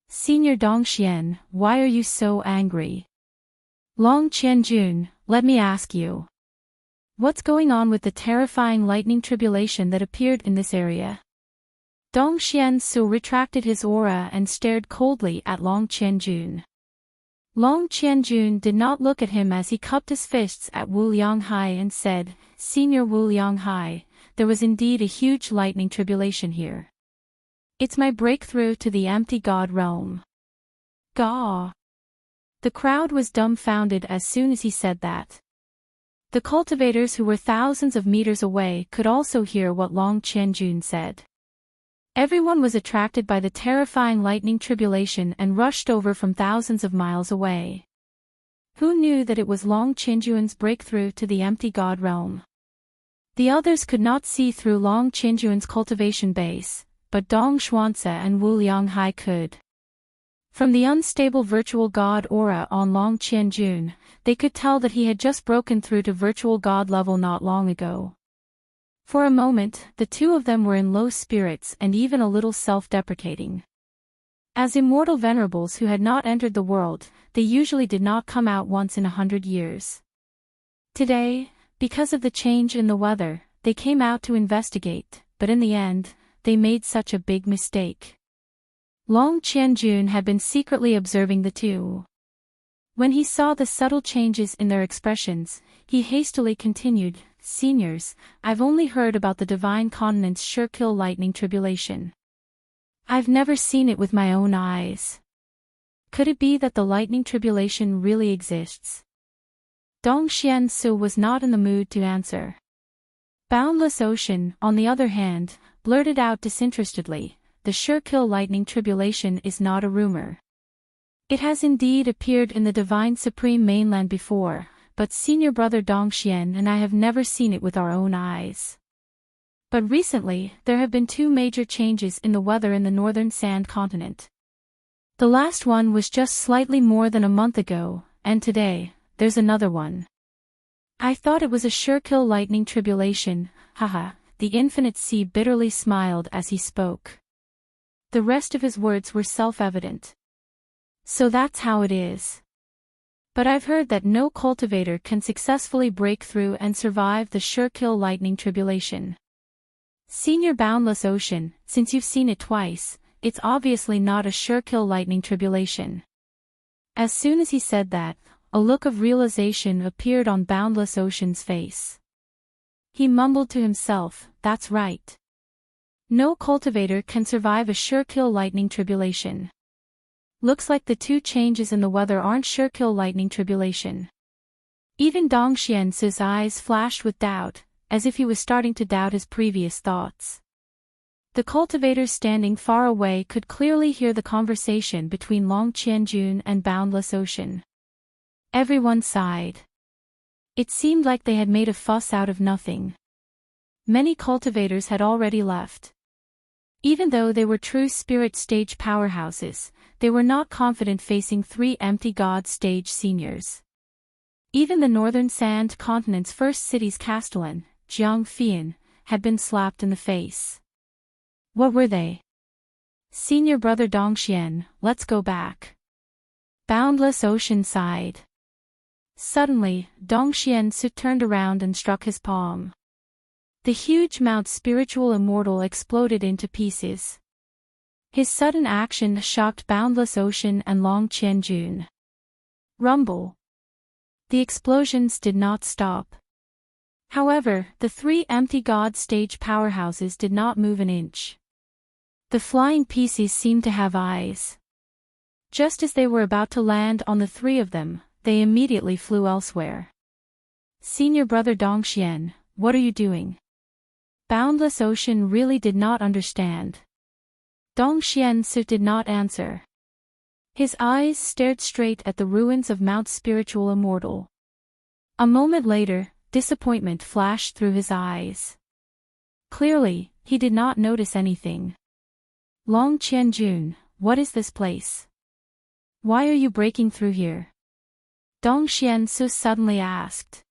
Senior Dongxian, why are you so angry? Long Qianjun, let me ask you. What's going on with the terrifying lightning tribulation that appeared in this area? Dongxian Su retracted his aura and stared coldly at Long Qianjun. Long Qianjun did not look at him as he cupped his fists at Wu Yanghai and said, Senior Wu Yanghai, there was indeed a huge lightning tribulation here. It's my breakthrough to the empty god realm. Gaw! The crowd was dumbfounded as soon as he said that. The cultivators who were thousands of meters away could also hear what Long Qianjun said. Everyone was attracted by the terrifying lightning tribulation and rushed over from thousands of miles away. Who knew that it was Long Qianjun's breakthrough to the empty god realm? The others could not see through Long Qianjun's cultivation base, but Dong Xuance and Wu Yanghai could. From the unstable virtual god aura on Long Qianjun, they could tell that he had just broken through to virtual god level not long ago. For a moment, the two of them were in low spirits and even a little self-deprecating. As immortal venerables who had not entered the world, they usually did not come out once in 100 years. Today, because of the change in the weather, they came out to investigate, but in the end, they made such a big mistake. Long Qianjun had been secretly observing the two. When he saw the subtle changes in their expressions, he hastily continued, "Seniors, I've only heard about the divine continent's sure-kill lightning tribulation. I've never seen it with my own eyes. Could it be that the lightning tribulation really exists?" Dong Xiansu was not in the mood to answer. Boundless Ocean, on the other hand, blurted out disinterestedly, "The sure-kill lightning tribulation is not a rumor. It has indeed appeared in the Divine Supreme Mainland before, but senior brother Dongxian and I have never seen it with our own eyes. But recently, there have been two major changes in the weather in the northern sand continent. The last one was just slightly more than a month ago, and today, there's another one. I thought it was a sure-kill lightning tribulation, haha." The Infinite Sea bitterly smiled as he spoke. The rest of his words were self-evident. "So that's how it is. But I've heard that no cultivator can successfully break through and survive the sure-kill lightning tribulation. Senior Boundless Ocean, since you've seen it twice, it's obviously not a sure-kill lightning tribulation." As soon as he said that, a look of realization appeared on Boundless Ocean's face. He mumbled to himself, "That's right. No cultivator can survive a sure-kill lightning tribulation. Looks like the two changes in the weather aren't sure-kill lightning tribulation." Even Dong Xiansu's eyes flashed with doubt, as if he was starting to doubt his previous thoughts. The cultivators standing far away could clearly hear the conversation between Long Qianjun and Boundless Ocean. Everyone sighed. It seemed like they had made a fuss out of nothing. Many cultivators had already left. Even though they were true spirit stage powerhouses, they were not confident facing three empty god stage seniors. Even the northern sand continent's first city's castellan, Jiang Fian, had been slapped in the face. What were they? "Senior brother Dongxian, let's go back." Boundless Ocean sighed. Suddenly, Dongxian turned around and struck his palm. The huge Mount Spiritual Immortal exploded into pieces. His sudden action shocked Boundless Ocean and Long Qianjun. Rumble. The explosions did not stop. However, the three empty god stage powerhouses did not move an inch. The flying pieces seemed to have eyes. Just as they were about to land on the three of them, they immediately flew elsewhere. "Senior brother Dongxian, what are you doing?" Boundless Ocean really did not understand. Dongxian did not answer. His eyes stared straight at the ruins of Mount Spiritual Immortal. A moment later, disappointment flashed through his eyes. Clearly, he did not notice anything. "Long Qianjun, what is this place? Why are you breaking through here?" Dongxian suddenly asked.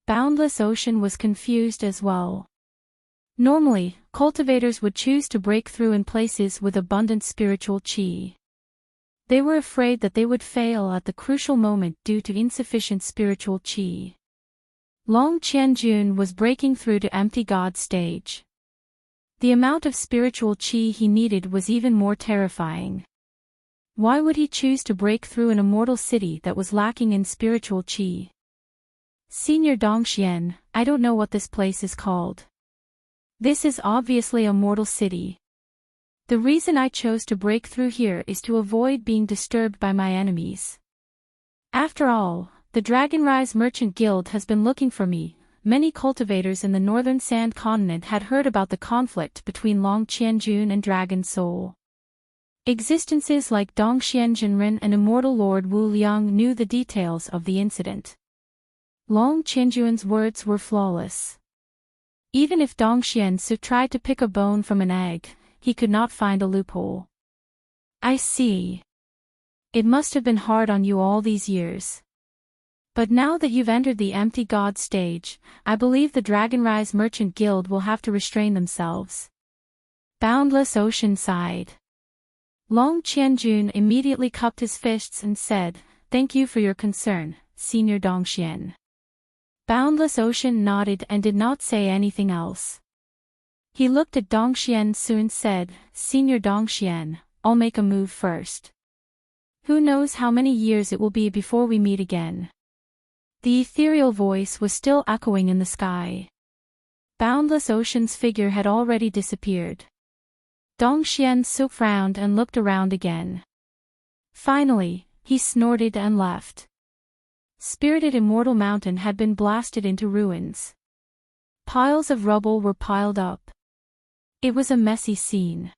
Boundless Ocean was confused as well. Normally, cultivators would choose to break through in places with abundant spiritual qi. They were afraid that they would fail at the crucial moment due to insufficient spiritual qi. Long Qianjun was breaking through to empty god stage. The amount of spiritual qi he needed was even more terrifying. Why would he choose to break through an immortal city that was lacking in spiritual qi? "Senior Dongxian, I don't know what this place is called. This is obviously a mortal city. The reason I chose to break through here is to avoid being disturbed by my enemies. After all, the Dragonrise Merchant Guild has been looking for me." Many cultivators in the northern sand continent had heard about the conflict between Long Qianjun and Dragon Soul. Existences like Dongxian Jinren and Immortal Lord Wu Liang knew the details of the incident. Long Qianjun's words were flawless. Even if Dongxian tried to pick a bone from an egg, he could not find a loophole. "I see. It must have been hard on you all these years. But now that you've entered the empty god stage, I believe the Dragonrise Merchant Guild will have to restrain themselves." Boundless Ocean sighed. Long Qianjun immediately cupped his fists and said, "Thank you for your concern, Senior Dongxian." Boundless Ocean nodded and did not say anything else. He looked at Dongxian and said, "Senior Dongxian, I'll make a move first." Who knows how many years it will be before we meet again. The ethereal voice was still echoing in the sky. Boundless Ocean's figure had already disappeared. Dongxian frowned and looked around again. Finally, he snorted and left. Spirited Immortal Mountain had been blasted into ruins. Piles of rubble were piled up. It was a messy scene.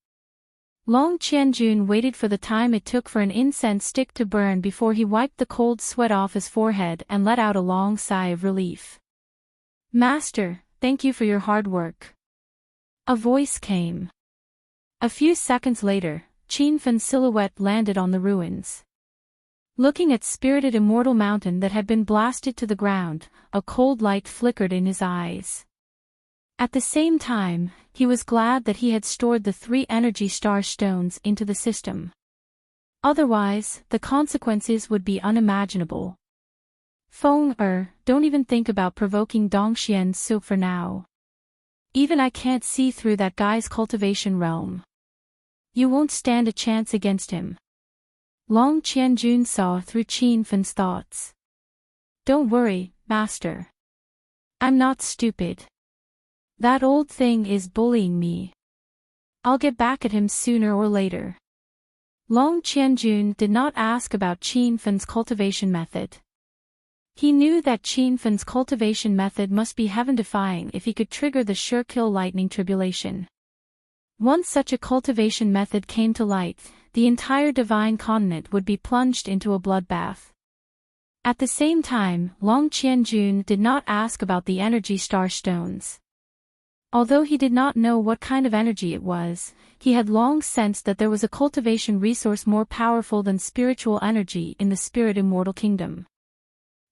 Long Qianjun waited for the time it took for an incense stick to burn before he wiped the cold sweat off his forehead and let out a long sigh of relief. "Master, thank you for your hard work." A voice came. A few seconds later, Qinfen's silhouette landed on the ruins. Looking at Spirited Immortal Mountain that had been blasted to the ground, a cold light flickered in his eyes. At the same time, he was glad that he had stored the 3 energy star stones into the system. Otherwise, the consequences would be unimaginable. Feng don't even think about provoking Dongxian Su for now. Even I can't see through that guy's cultivation realm. You won't stand a chance against him. Long Qianjun saw through Qinfen's thoughts. Don't worry, master. I'm not stupid. That old thing is bullying me. I'll get back at him sooner or later. Long Qianjun did not ask about Qinfen's cultivation method. He knew that Qinfen's cultivation method must be heaven-defying if he could trigger the sure-kill lightning tribulation. Once such a cultivation method came to light, the entire divine continent would be plunged into a bloodbath. At the same time, Long Qianjun did not ask about the energy star stones. Although he did not know what kind of energy it was, he had long sensed that there was a cultivation resource more powerful than spiritual energy in the Spirit Immortal Kingdom.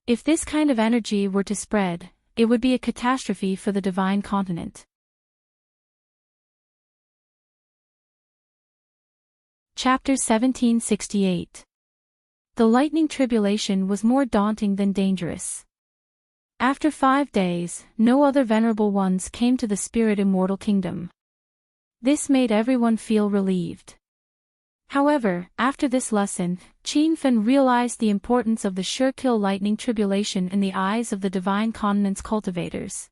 If this kind of energy were to spread, it would be a catastrophe for the divine continent. Chapter 1768. The lightning tribulation was more daunting than dangerous. After 5 days, no other venerable ones came to the Spirit Immortal Kingdom. This made everyone feel relieved. However, after this lesson, Qinfen realized the importance of the sure-kill lightning tribulation in the eyes of the divine continent's cultivators.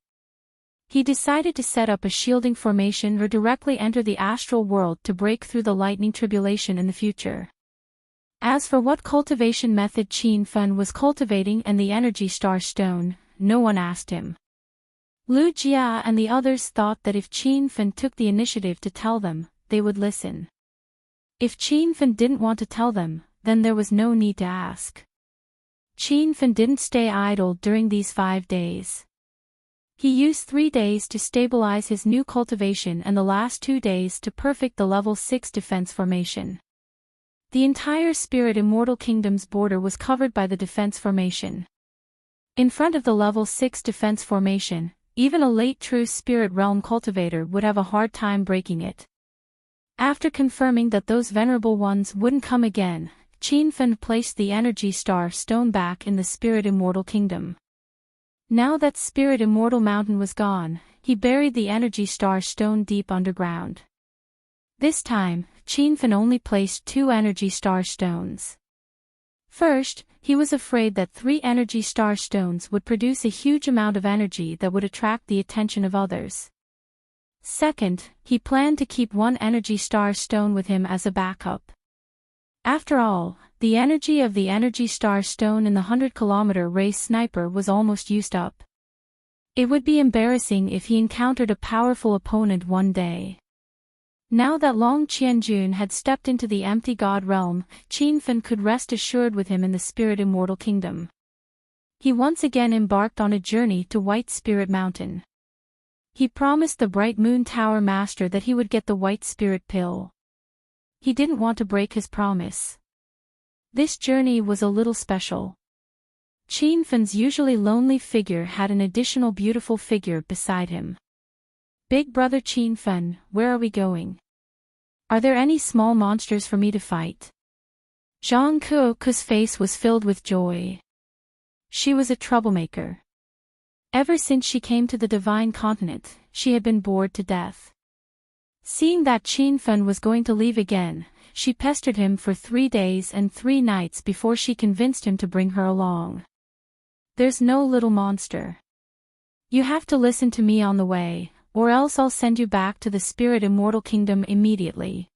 He decided to set up a shielding formation or directly enter the astral world to break through the lightning tribulation in the future. As for what cultivation method Qinfen was cultivating and the energy star stone, no one asked him. Lu Jia and the others thought that if Qinfen took the initiative to tell them, they would listen. If Qinfen didn't want to tell them, then there was no need to ask. Qinfen didn't stay idle during these 5 days. He used 3 days to stabilize his new cultivation and the last 2 days to perfect the level 6 defense formation. The entire Spirit Immortal Kingdom's border was covered by the defense formation. In front of the level 6 defense formation, even a late true Spirit Realm cultivator would have a hard time breaking it. After confirming that those venerable ones wouldn't come again, Qinfen placed the energy star stone back in the Spirit Immortal Kingdom. Now that Spirit Immortal Mountain was gone, he buried the energy star stone deep underground. This time, Qinfen only placed 2 energy star stones. First, he was afraid that 3 energy star stones would produce a huge amount of energy that would attract the attention of others. Second, he planned to keep 1 energy star stone with him as a backup. After all, the energy of the energy star stone in the 100-kilometer race sniper was almost used up. It would be embarrassing if he encountered a powerful opponent one day. Now that Long Qianjun had stepped into the empty god realm, Qinfen could rest assured with him in the Spirit Immortal Kingdom. He once again embarked on a journey to White Spirit Mountain. He promised the Bright Moon Tower Master that he would get the White Spirit Pill. He didn't want to break his promise. This journey was a little special. Qinfen's usually lonely figure had an additional beautiful figure beside him. Big brother Qinfen, where are we going? Are there any small monsters for me to fight? Zhang Kuoku's face was filled with joy. She was a troublemaker. Ever since she came to the Divine Continent, she had been bored to death. Seeing that Qinfen was going to leave again, she pestered him for 3 days and 3 nights before she convinced him to bring her along. There's no little monster. You have to listen to me on the way, or else I'll send you back to the spirit immortal kingdom immediately.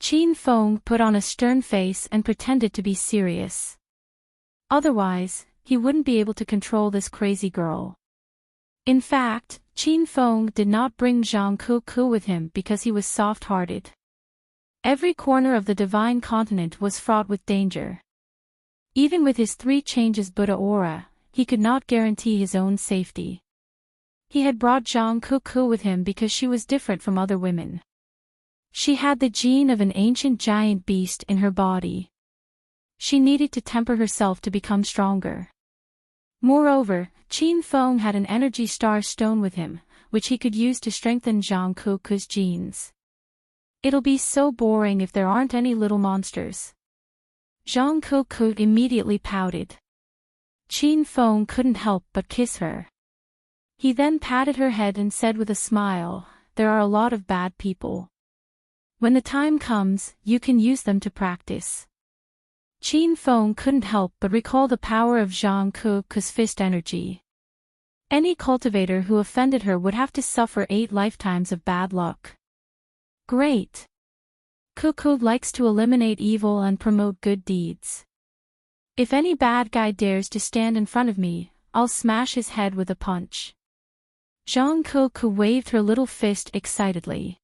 Qin Feng put on a stern face and pretended to be serious. Otherwise, he wouldn't be able to control this crazy girl. In fact, Qin Feng did not bring Zhang Kuku with him because he was soft-hearted. Every corner of the divine continent was fraught with danger. Even with his 3 changes Buddha aura, he could not guarantee his own safety. He had brought Zhang Kuku with him because she was different from other women. She had the gene of an ancient giant beast in her body. She needed to temper herself to become stronger. Moreover, Qin Feng had an energy star stone with him, which he could use to strengthen Zhang Kuku's genes. It'll be so boring if there aren't any little monsters. Zhang Kuku immediately pouted. Qin Feng couldn't help but kiss her. He then patted her head and said with a smile, "There are a lot of bad people. When the time comes, you can use them to practice." Qin Feng couldn't help but recall the power of Zhang Kuku's fist energy. Any cultivator who offended her would have to suffer 8 lifetimes of bad luck. Great! Kuku likes to eliminate evil and promote good deeds. If any bad guy dares to stand in front of me, I'll smash his head with a punch. Zhang Kuku waved her little fist excitedly.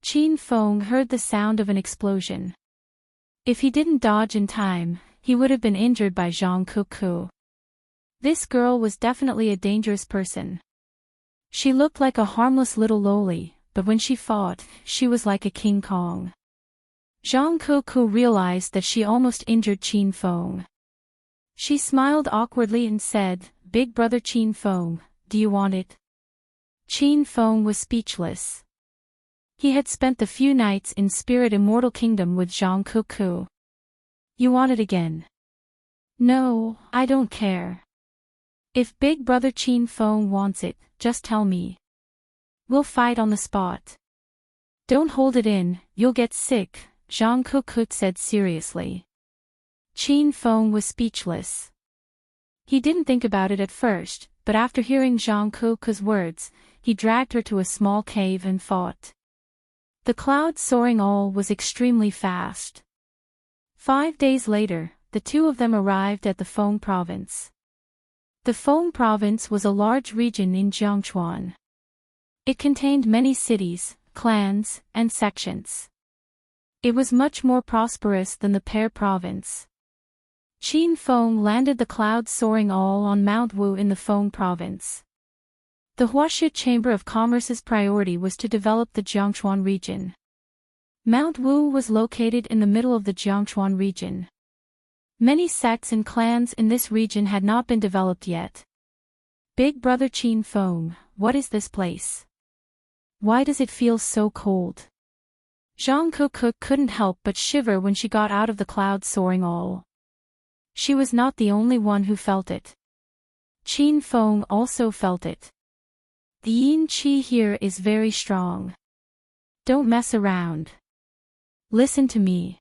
Qin Feng heard the sound of an explosion. If he didn't dodge in time, he would have been injured by Zhang Kuku. This girl was definitely a dangerous person. She looked like a harmless little loli, but when she fought, she was like a King Kong. Zhang Kuku realized that she almost injured Qin Feng. She smiled awkwardly and said, "Big brother Qin Feng, do you want it?" Qin Feng was speechless. He had spent the few nights in Spirit Immortal Kingdom with Zhang Kuku. "You want it again?" "No, I don't care. If Big brother Qin Feng wants it, just tell me. We'll fight on the spot." "Don't hold it in, you'll get sick," Zhang Kuku said seriously. Qin Feng was speechless. He didn't think about it at first, but after hearing Zhang Kuku's words, he dragged her to a small cave and fought. The cloud soaring all was extremely fast. 5 days later, the 2 of them arrived at the Feng province. The Feng province was a large region in Jiangchuan. It contained many cities, clans, and sections. It was much more prosperous than the Pear province. Qin Feng landed the cloud soaring all on Mount Wu in the Feng province. The Huaxia Chamber of Commerce's priority was to develop the Jiangchuan region. Mount Wu was located in the middle of the Jiangchuan region. Many sects and clans in this region had not been developed yet. "Big brother Qin Feng, what is this place? Why does it feel so cold?" Zhang Kuku couldn't help but shiver when she got out of the cloud soaring all. She was not the only one who felt it. Qin Feng also felt it. "The yin qi here is very strong. Don't mess around. Listen to me."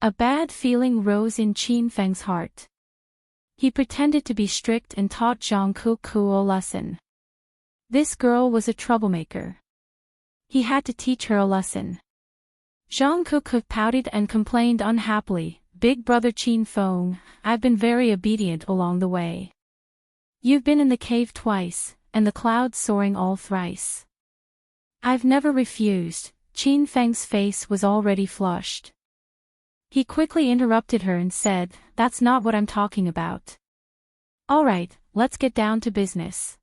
A bad feeling rose in Qin Feng's heart. He pretended to be strict and taught Zhang Kuku a lesson. This girl was a troublemaker. He had to teach her a lesson. Zhang Kuku pouted and complained unhappily, "Big brother Qin Feng, I've been very obedient along the way. You've been in the cave twice, and the clouds soaring all thrice. I've never refused." Qin Feng's face was already flushed. He quickly interrupted her and said, "That's not what I'm talking about. All right, let's get down to business."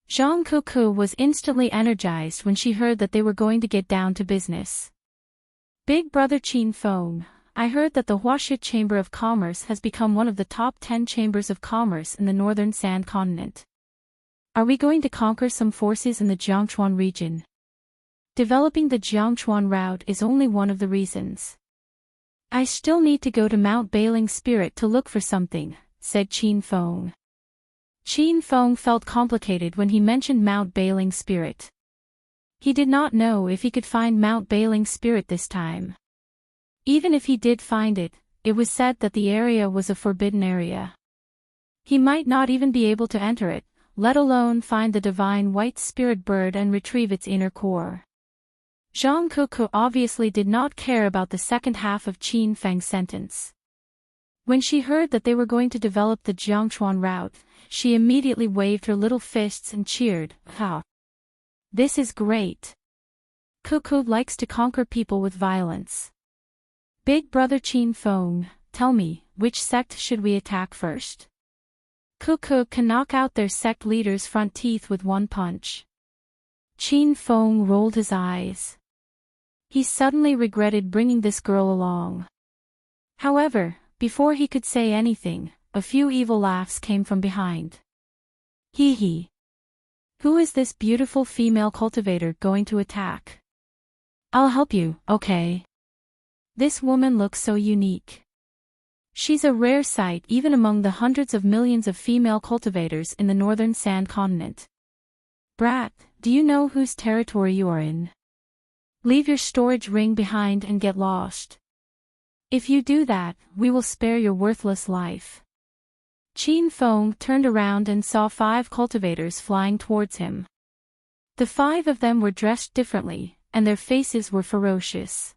Zhang Kuku was instantly energized when she heard that they were going to get down to business. "Big brother Qin Feng, I heard that the Huaxia Chamber of Commerce has become one of the top 10 chambers of commerce in the northern Sand Continent. Are we going to conquer some forces in the Jiangchuan region? Developing the Jiangchuan route is only one of the reasons. I still need to go to Mount Bailing Spirit to look for something," said Qin Feng. Qin Feng felt complicated when he mentioned Mount Bailing Spirit. He did not know if he could find Mount Bailing Spirit this time. Even if he did find it, it was said that the area was a forbidden area. He might not even be able to enter it, let alone find the divine white spirit bird and retrieve its inner core. Zhang Kuku obviously did not care about the second half of Qin Feng's sentence. When she heard that they were going to develop the Jiangchuan route, she immediately waved her little fists and cheered, "Ha! This is great! Kuku likes to conquer people with violence. Big brother Qin Feng, tell me, which sect should we attack first?" Kuku can knock out their sect leader's front teeth with one punch. Qin Feng rolled his eyes. He suddenly regretted bringing this girl along. However, before he could say anything, a few evil laughs came from behind. Hee hee. Who is this beautiful female cultivator going to attack? I'll help you, okay? This woman looks so unique. She's a rare sight even among the hundreds of millions of female cultivators in the northern sand continent. Brat, do you know whose territory you are in? Leave your storage ring behind and get lost. If you do that, we will spare your worthless life. Qin Feng turned around and saw 5 cultivators flying towards him. The 5 of them were dressed differently, and their faces were ferocious.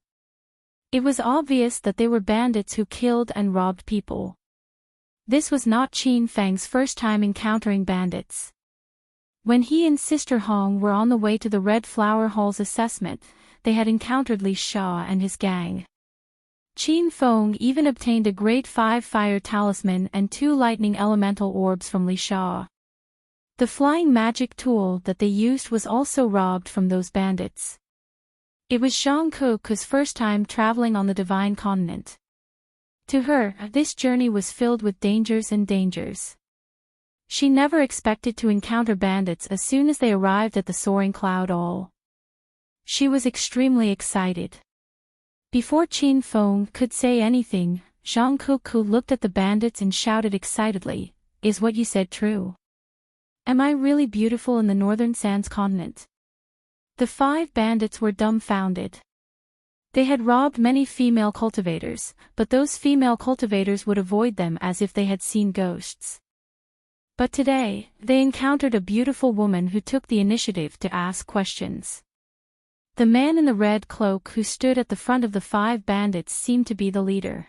It was obvious that they were bandits who killed and robbed people. This was not Qin Feng's first time encountering bandits. When he and Sister Hong were on the way to the Red Flower Hall's assessment, they had encountered Li Sha and his gang. Qin Feng even obtained a Grade 5 fire talisman and 2 lightning elemental orbs from Li Sha. The flying magic tool that they used was also robbed from those bandits. It was Zhang Kuku's first time traveling on the Divine Continent. To her, this journey was filled with dangers and dangers. She never expected to encounter bandits as soon as they arrived at the Soaring Cloud All. She was extremely excited. Before Qin Feng could say anything, Zhang Kuku looked at the bandits and shouted excitedly, "Is what you said true? Am I really beautiful in the Northern Sands continent?" The 5 bandits were dumbfounded. They had robbed many female cultivators, but those female cultivators would avoid them as if they had seen ghosts. But today, they encountered a beautiful woman who took the initiative to ask questions. The man in the red cloak who stood at the front of the 5 bandits seemed to be the leader.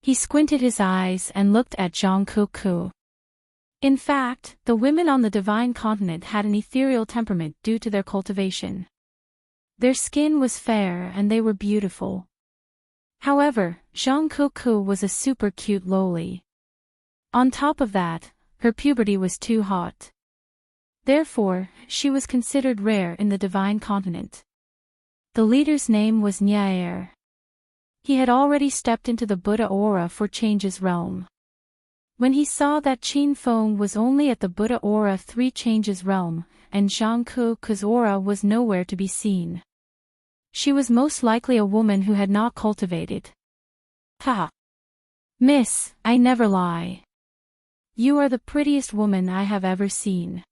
He squinted his eyes and looked at Zhang Kuku. In fact, the women on the Divine Continent had an ethereal temperament due to their cultivation. Their skin was fair and they were beautiful. However, Zhang Kuku was a super cute loli. On top of that, her puberty was too hot. Therefore, she was considered rare in the Divine Continent. The leader's name was Nyaer. He had already stepped into the Buddha aura for Change's realm. When he saw that Qin Feng was only at the Buddha aura 3 Change's realm, and Zhang Kuku's aura was nowhere to be seen. She was most likely a woman who had not cultivated. Ha! Miss, I never lie. You are the prettiest woman I have ever seen.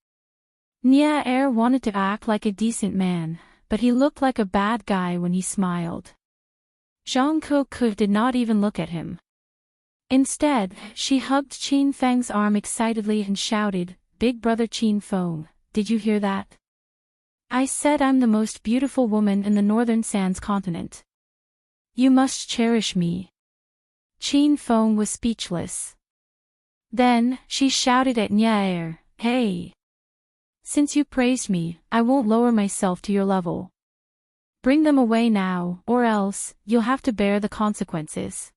Nyaer wanted to act like a decent man, but he looked like a bad guy when he smiled. Zhang Kuku did not even look at him. Instead, she hugged Qin Feng's arm excitedly and shouted, "Big brother Qin Feng, did you hear that? I said I'm the most beautiful woman in the Northern Sands continent. You must cherish me." Qin Feng was speechless. Then, she shouted at Nyaer, "Hey! Since you praised me, I won't lower myself to your level. Bring them away now, or else, you'll have to bear the consequences."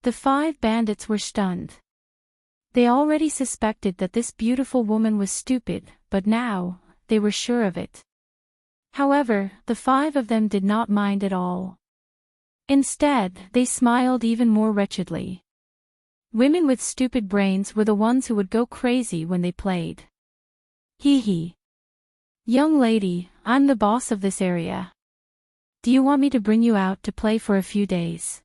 The 5 bandits were stunned. They already suspected that this beautiful woman was stupid, but now, they were sure of it. However, the 5 of them did not mind at all. Instead, they smiled even more wretchedly. Women with stupid brains were the ones who would go crazy when they played. Hee hee. Young lady, I'm the boss of this area. Do you want me to bring you out to play for a few days?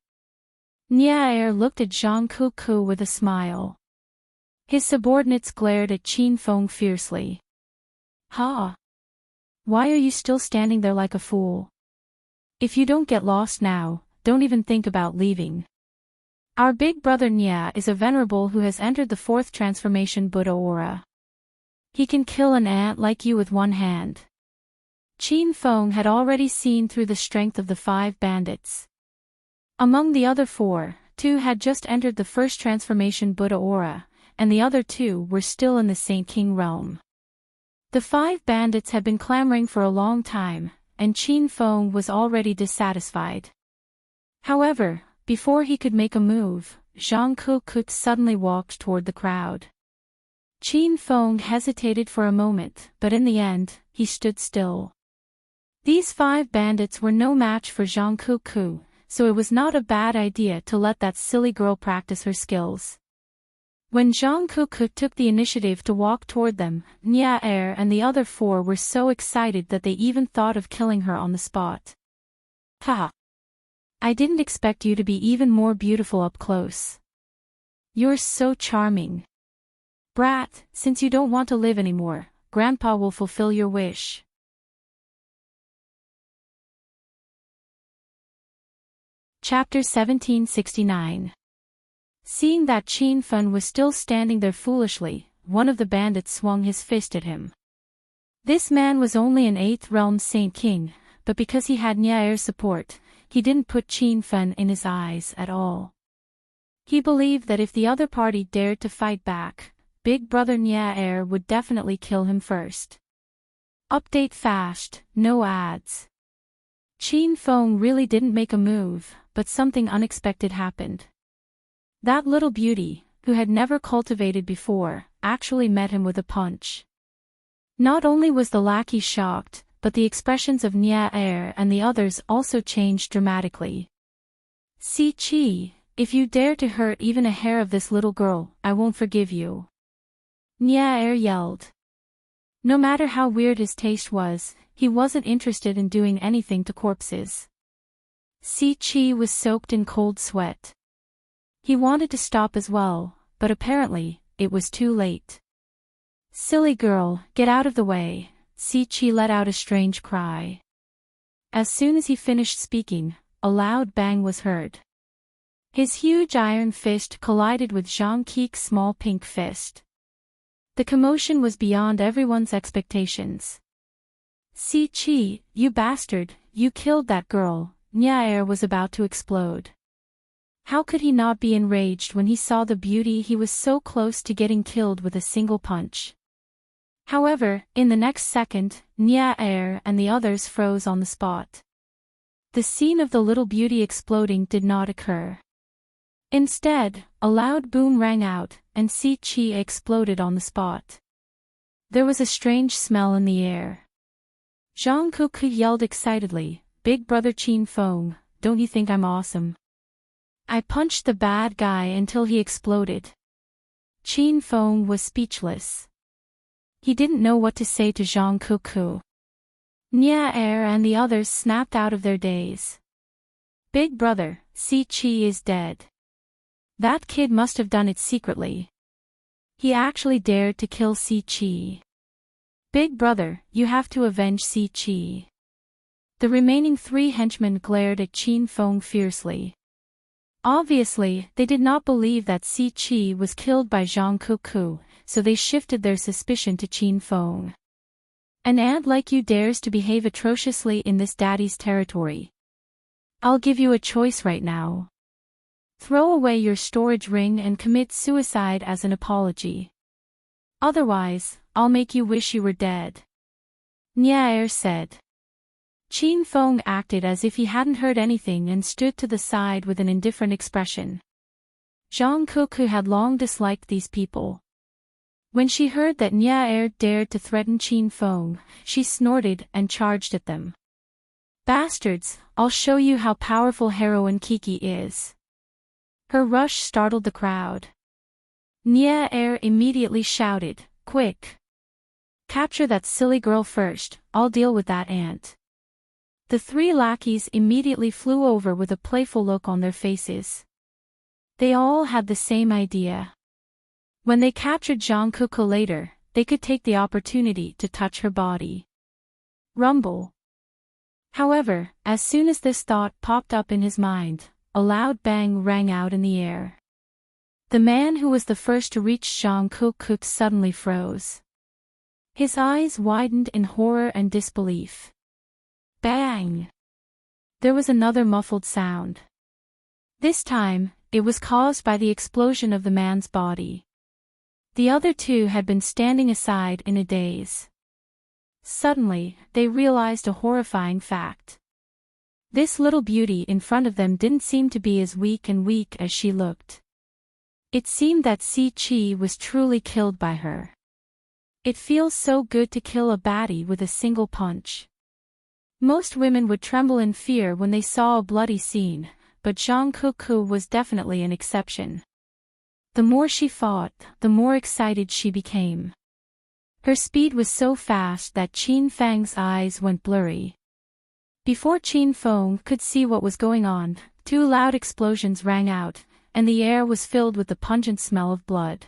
Nyaer looked at Zhang Kuku with a smile. His subordinates glared at Qin Feng fiercely. Ha! Why are you still standing there like a fool? If you don't get lost now, don't even think about leaving. Our big brother Nya is a venerable who has entered the fourth transformation Buddha aura. He can kill an ant like you with one hand. Qin Feng had already seen through the strength of the 5 bandits. Among the other 4, 2 had just entered the first transformation Buddha aura, and the other 2 were still in the Saint King realm. The 5 bandits had been clamoring for a long time, and Qin Feng was already dissatisfied. However, before he could make a move, Zhang Kukut suddenly walked toward the crowd. Qin Feng hesitated for a moment, but in the end, he stood still. These 5 bandits were no match for Zhang Kuku, so it was not a bad idea to let that silly girl practice her skills. When Zhang Kuku took the initiative to walk toward them, Nya Er and the other 4 were so excited that they even thought of killing her on the spot. Ha! I didn't expect you to be even more beautiful up close. You're so charming. Brat, since you don't want to live anymore, Grandpa will fulfill your wish. Chapter 1769. Seeing that Qin Feng was still standing there foolishly, one of the bandits swung his fist at him. This man was only an 8th realm Saint King, but because he had Nya Er's support, he didn't put Qin Feng in his eyes at all. He believed that if the other party dared to fight back, Big Brother Nya Er would definitely kill him first. Update fast, no ads. Qin Feng really didn't make a move, but something unexpected happened. That little beauty, who had never cultivated before, actually met him with a punch. Not only was the lackey shocked, but the expressions of Nya Er and the others also changed dramatically. Si Chi, if you dare to hurt even a hair of this little girl, I won't forgive you. Nya Er yelled. No matter how weird his taste was, he wasn't interested in doing anything to corpses. Si Chi was soaked in cold sweat. He wanted to stop as well, but apparently, it was too late. Silly girl, get out of the way, Si Chi let out a strange cry. As soon as he finished speaking, a loud bang was heard. His huge iron fist collided with Zhang Keek's small pink fist. The commotion was beyond everyone's expectations. Si Chi, you bastard, you killed that girl, Nya Er was about to explode. How could he not be enraged when he saw the beauty he was so close to getting killed with a single punch? However, in the next second, Nya Er and the others froze on the spot. The scene of the little beauty exploding did not occur. Instead, a loud boom rang out, and Si Chi exploded on the spot. There was a strange smell in the air. Zhang Kuku yelled excitedly, Big Brother Qin Feng, don't you think I'm awesome? I punched the bad guy until he exploded. Qin Feng was speechless. He didn't know what to say to Zhang Kuku. Nya Er and the others snapped out of their daze. Big Brother, Si Chi is dead. That kid must have done it secretly. He actually dared to kill Si Chi. Big Brother, you have to avenge Si Chi. The remaining 3 henchmen glared at Qin Feng fiercely. Obviously, they did not believe that Si Chi was killed by Zhang Kuku, so they shifted their suspicion to Qin Feng. An ant like you dares to behave atrociously in this daddy's territory. I'll give you a choice right now. Throw away your storage ring and commit suicide as an apology. Otherwise, I'll make you wish you were dead. Nya Er said. Qin Feng acted as if he hadn't heard anything and stood to the side with an indifferent expression. Zhang Kuku had long disliked these people. When she heard that Nya Er dared to threaten Qin Feng, she snorted and charged at them. Bastards, I'll show you how powerful heroine Kiki is. Her rush startled the crowd. Nya Er immediately shouted, Quick! Capture that silly girl first, I'll deal with that ant. The 3 lackeys immediately flew over with a playful look on their faces. They all had the same idea. When they captured Zhang Kuku later, they could take the opportunity to touch her body. Rumble. However, as soon as this thought popped up in his mind, a loud bang rang out in the air. The man who was the first to reach Zhang Kukuk suddenly froze. His eyes widened in horror and disbelief. Bang! There was another muffled sound. This time, it was caused by the explosion of the man's body. The other two had been standing aside in a daze. Suddenly, they realized a horrifying fact. This little beauty in front of them didn't seem to be as weak as she looked. It seemed that Si Chi was truly killed by her. It feels so good to kill a baddie with a single punch. Most women would tremble in fear when they saw a bloody scene, but Zhang Kuku was definitely an exception. The more she fought, the more excited she became. Her speed was so fast that Qin Fang's eyes went blurry. Before Qin Feng could see what was going on, two loud explosions rang out, and the air was filled with the pungent smell of blood.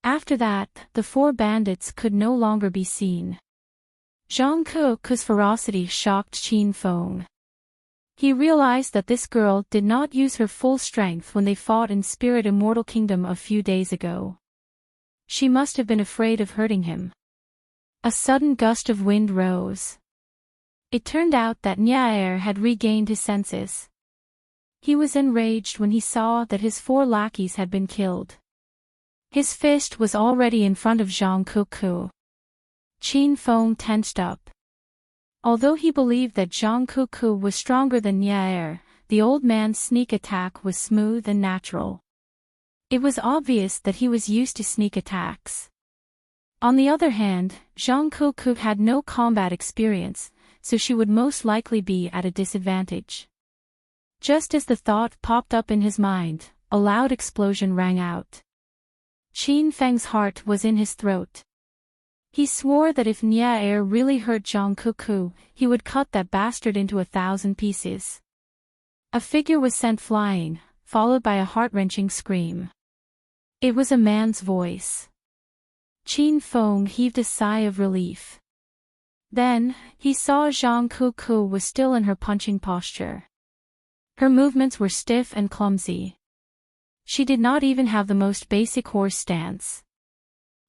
After that, the four bandits could no longer be seen. Zhang Kuku's ferocity shocked Qin Feng. He realized that this girl did not use her full strength when they fought in Spirit Immortal Kingdom a few days ago. She must have been afraid of hurting him. A sudden gust of wind rose. It turned out that Nyaer had regained his senses. He was enraged when he saw that his four lackeys had been killed. His fist was already in front of Zhang Kuku. Qin Feng tensed up. Although he believed that Zhang Kuku was stronger than Nyaer, the old man's sneak attack was smooth and natural. It was obvious that he was used to sneak attacks. On the other hand, Zhang Kuku had no combat experience, so she would most likely be at a disadvantage. Just as the thought popped up in his mind, a loud explosion rang out. Qin Feng's heart was in his throat. He swore that if Nyaer really hurt Zhang Kuku, he would cut that bastard into 1,000 pieces. A figure was sent flying, followed by a heart-wrenching scream. It was a man's voice. Qin Feng heaved a sigh of relief. Then, he saw Zhang Kuku was still in her punching posture. Her movements were stiff and clumsy. She did not even have the most basic horse stance.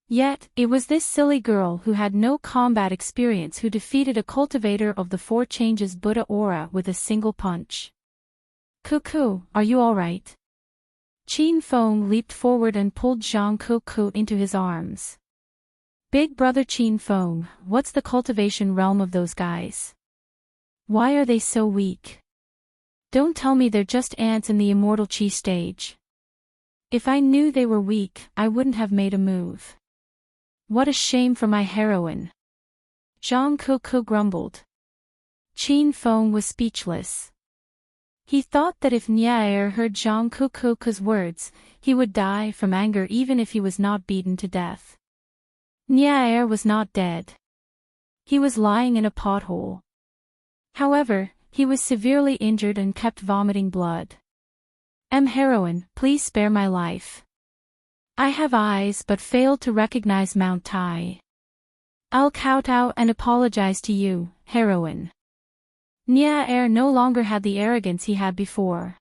Yet, it was this silly girl who had no combat experience who defeated a cultivator of the Four Changes Buddha aura with a single punch. Kuku, are you alright? Qin Feng leaped forward and pulled Zhang Kuku into his arms. Big brother Qin Feng, what's the cultivation realm of those guys? Why are they so weak? Don't tell me they're just ants in the immortal chi stage. If I knew they were weak, I wouldn't have made a move. What a shame for my heroine. Zhang Kuku grumbled. Qin Feng was speechless. He thought that if Nyaer heard Zhang Kuku's words, he would die from anger even if he was not beaten to death. Nyaer was not dead. He was lying in a pothole. However, he was severely injured and kept vomiting blood. Heroine, please spare my life. I have eyes but failed to recognize Mount Tai. I'll kowtow and apologize to you, heroine. Nyaer no longer had the arrogance he had before.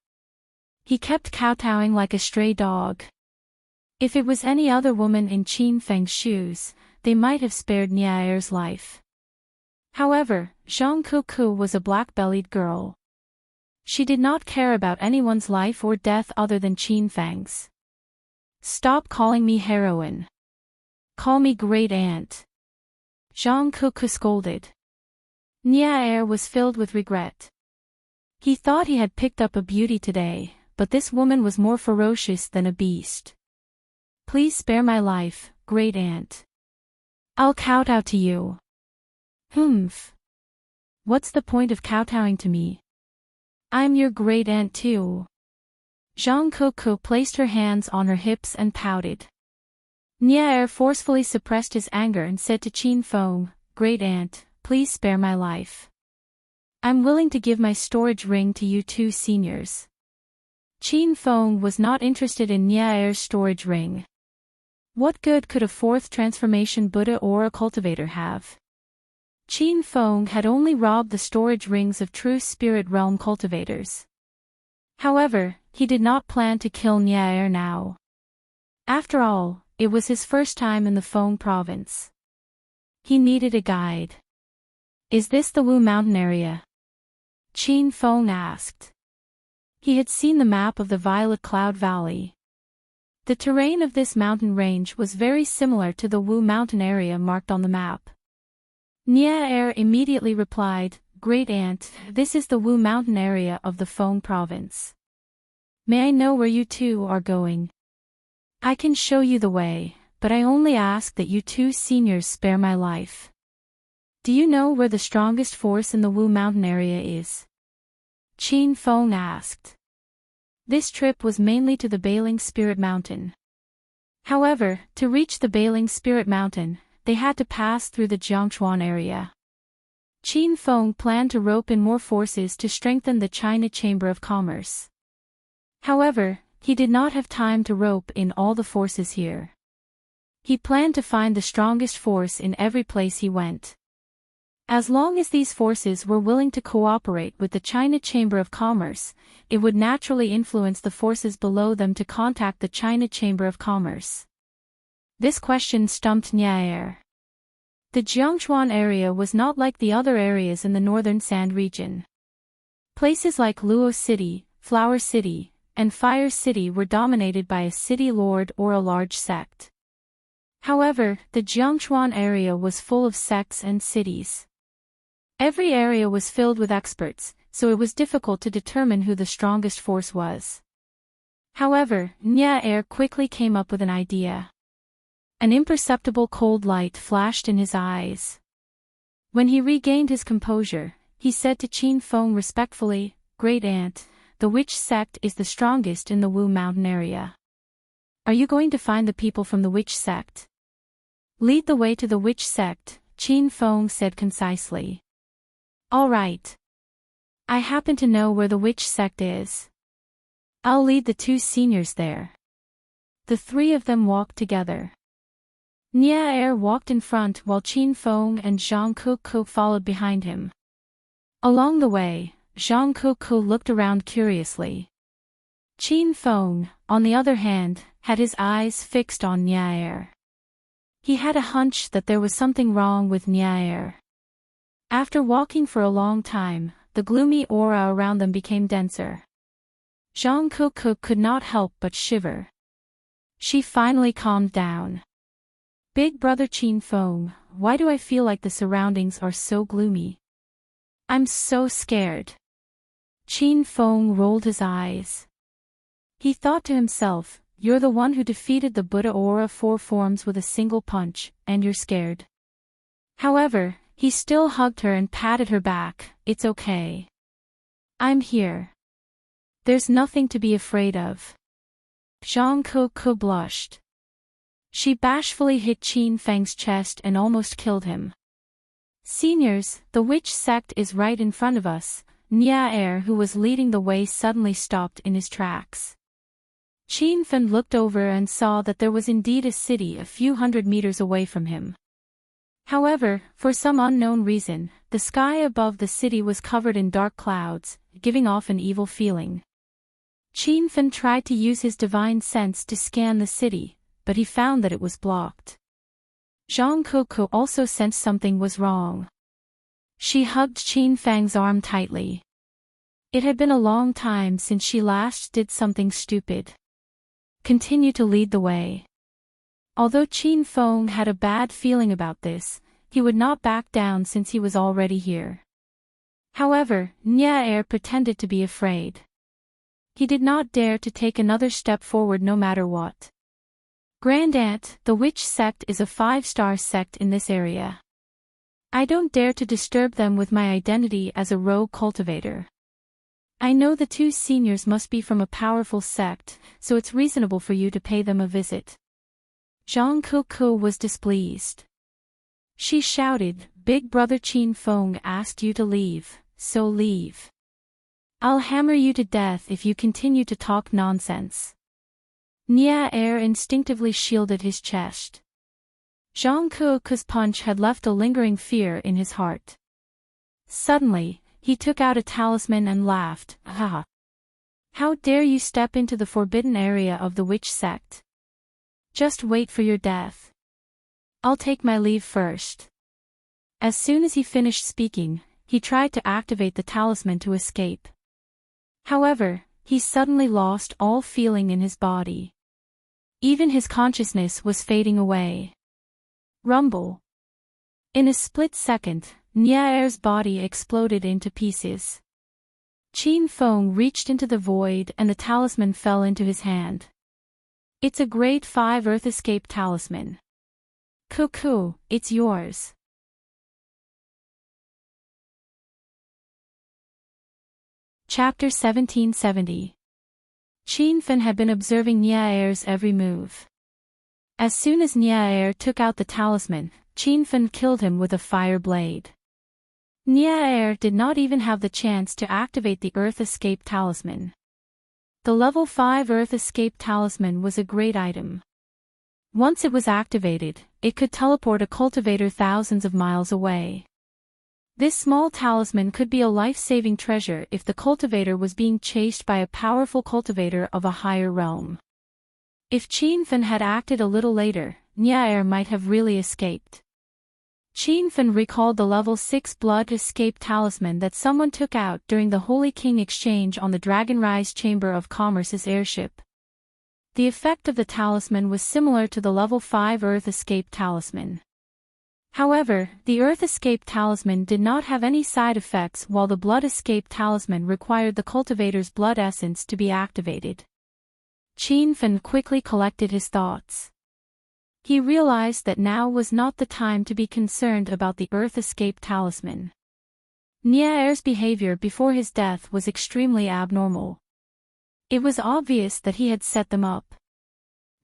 He kept kowtowing like a stray dog. If it was any other woman in Qin Feng's shoes, they might have spared Nyaer's life. However, Zhang Kuku was a black-bellied girl. She did not care about anyone's life or death other than Qin Feng's. Stop calling me heroine. Call me great aunt. Zhang Kuku scolded. Nyaer was filled with regret. He thought he had picked up a beauty today, but this woman was more ferocious than a beast. Please spare my life, great aunt. I'll kowtow to you. Humph. What's the point of kowtowing to me? I'm your great aunt too. Zhang Kuku placed her hands on her hips and pouted. Nyaer forcefully suppressed his anger and said to Qin Feng, Great aunt, please spare my life. I'm willing to give my storage ring to you two seniors. Qin Feng was not interested in Nyaer's storage ring. What good could a fourth transformation Buddha or a cultivator have? Qin Feng had only robbed the storage rings of true spirit realm cultivators. However, he did not plan to kill Niaer now. After all, it was his first time in the Feng province. He needed a guide. Is this the Wu Mountain area? Qin Feng asked. He had seen the map of the Violet Cloud Valley. The terrain of this mountain range was very similar to the Wu Mountain area marked on the map. Niaer immediately replied, Great Aunt, this is the Wu Mountain area of the Feng province. May I know where you two are going? I can show you the way, but I only ask that you two seniors spare my life. Do you know where the strongest force in the Wu Mountain area is? Qin Feng asked. This trip was mainly to the Bailing Spirit Mountain. However, to reach the Bailing Spirit Mountain, they had to pass through the Jiangchuan area. Qin Feng planned to rope in more forces to strengthen the China Chamber of Commerce. However, he did not have time to rope in all the forces here. He planned to find the strongest force in every place he went. As long as these forces were willing to cooperate with the China Chamber of Commerce, it would naturally influence the forces below them to contact the China Chamber of Commerce. This question stumped Niaer. The Jiangchuan area was not like the other areas in the northern Sand region. Places like Luo City, Flower City, and Fire City were dominated by a city lord or a large sect. However, the Jiangchuan area was full of sects and cities. Every area was filled with experts, so it was difficult to determine who the strongest force was. However, Niaer quickly came up with an idea. An imperceptible cold light flashed in his eyes. When he regained his composure, he said to Qin Feng respectfully, Great Aunt, the witch sect is the strongest in the Wu Mountain area. Are you going to find the people from the witch sect? Lead the way to the witch sect, Qin Feng said concisely. All right. I happen to know where the witch sect is. I'll lead the two seniors there. The three of them walked together. Niaer walked in front while Qin Feng and Zhang Kuku followed behind him. Along the way, Zhang Kuku looked around curiously. Qin Feng, on the other hand, had his eyes fixed on Niaer. He had a hunch that there was something wrong with Niaer. After walking for a long time, the gloomy aura around them became denser. Zhang Kuku could not help but shiver. She finally calmed down. Big brother Qin Feng, why do I feel like the surroundings are so gloomy? I'm so scared. Qin Feng rolled his eyes. He thought to himself, you're the one who defeated the Buddha Aura 4 forms with a single punch, and you're scared. However, he still hugged her and patted her back. It's okay. I'm here. There's nothing to be afraid of. Zhang Kuku blushed. She bashfully hit Qin Feng's chest and almost killed him. Seniors, the witch sect is right in front of us. Niaer, who was leading the way, suddenly stopped in his tracks. Qin Feng looked over and saw that there was indeed a city a few hundred meters away from him. However, for some unknown reason, the sky above the city was covered in dark clouds, giving off an evil feeling. Qin Feng tried to use his divine sense to scan the city, but he found that it was blocked. Zhang Kuku also sensed something was wrong. She hugged Qin Feng's arm tightly. It had been a long time since she last did something stupid. Continue to lead the way. Although Qin Feng had a bad feeling about this, he would not back down since he was already here. However, Niaer pretended to be afraid. He did not dare to take another step forward no matter what. Grand Aunt, the witch sect is a 5-star sect in this area. I don't dare to disturb them with my identity as a rogue cultivator. I know the two seniors must be from a powerful sect, so it's reasonable for you to pay them a visit. Zhang Kuku was displeased. She shouted, Big brother Qin Feng asked you to leave, so leave. I'll hammer you to death if you continue to talk nonsense. Niaer instinctively shielded his chest. Zhang Kuoku's punch had left a lingering fear in his heart. Suddenly, he took out a talisman and laughed. Ha! How dare you step into the forbidden area of the witch sect? Just wait for your death. I'll take my leave first. As soon as he finished speaking, he tried to activate the talisman to escape. However, he suddenly lost all feeling in his body. Even his consciousness was fading away. Rumble. In a split second, Niaer's body exploded into pieces. Qin Feng reached into the void and the talisman fell into his hand. It's a grade 5 Earth Escape talisman. Cuckoo, it's yours. Chapter 1770. Qin Feng had been observing Niaer's every move. As soon as Niaer took out the talisman, Qin Feng killed him with a fire blade. Niaer did not even have the chance to activate the Earth Escape talisman. The level 5 Earth Escape talisman was a great item. Once it was activated, it could teleport a cultivator thousands of miles away. This small talisman could be a life-saving treasure if the cultivator was being chased by a powerful cultivator of a higher realm. If Qin Feng had acted a little later, Niaer might have really escaped. Qin Feng recalled the level 6 Blood Escape talisman that someone took out during the Holy King exchange on the Dragonrise Chamber of Commerce's airship. The effect of the talisman was similar to the level 5 Earth Escape talisman. However, the Earth Escape talisman did not have any side effects while the Blood Escape talisman required the cultivator's blood essence to be activated. Qin Feng quickly collected his thoughts. He realized that now was not the time to be concerned about the Earth Escape talisman. Niaer's behavior before his death was extremely abnormal. It was obvious that he had set them up.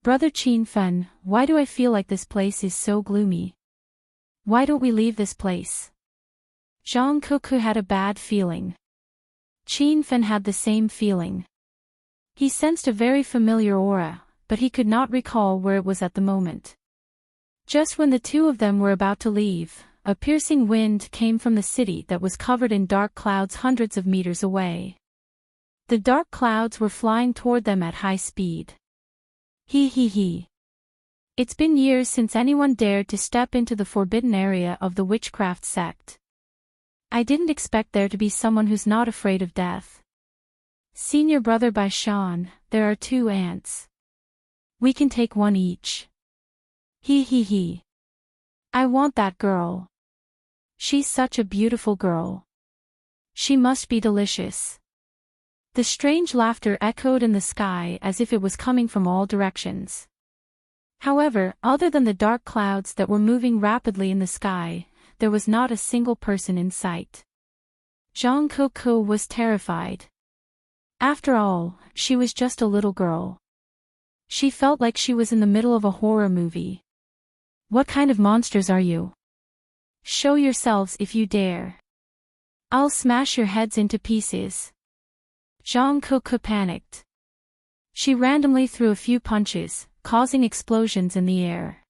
Brother Qin Feng, why do I feel like this place is so gloomy? Why don't we leave this place? Zhang Kuku had a bad feeling. Qin Feng had the same feeling. He sensed a very familiar aura, but he could not recall where it was at the moment. Just when the two of them were about to leave, a piercing wind came from the city that was covered in dark clouds hundreds of meters away. The dark clouds were flying toward them at high speed. He. It's been years since anyone dared to step into the forbidden area of the witchcraft sect. I didn't expect there to be someone who's not afraid of death. Senior brother by Shan, there are 2 ants. We can take one each. He. I want that girl. She's such a beautiful girl. She must be delicious. The strange laughter echoed in the sky as if it was coming from all directions. However, other than the dark clouds that were moving rapidly in the sky, there was not a single person in sight. Zhang Kuku was terrified. After all, she was just a little girl. She felt like she was in the middle of a horror movie. What kind of monsters are you? Show yourselves if you dare. I'll smash your heads into pieces. Zhang Kuku panicked. She randomly threw a few punches, causing explosions in the air.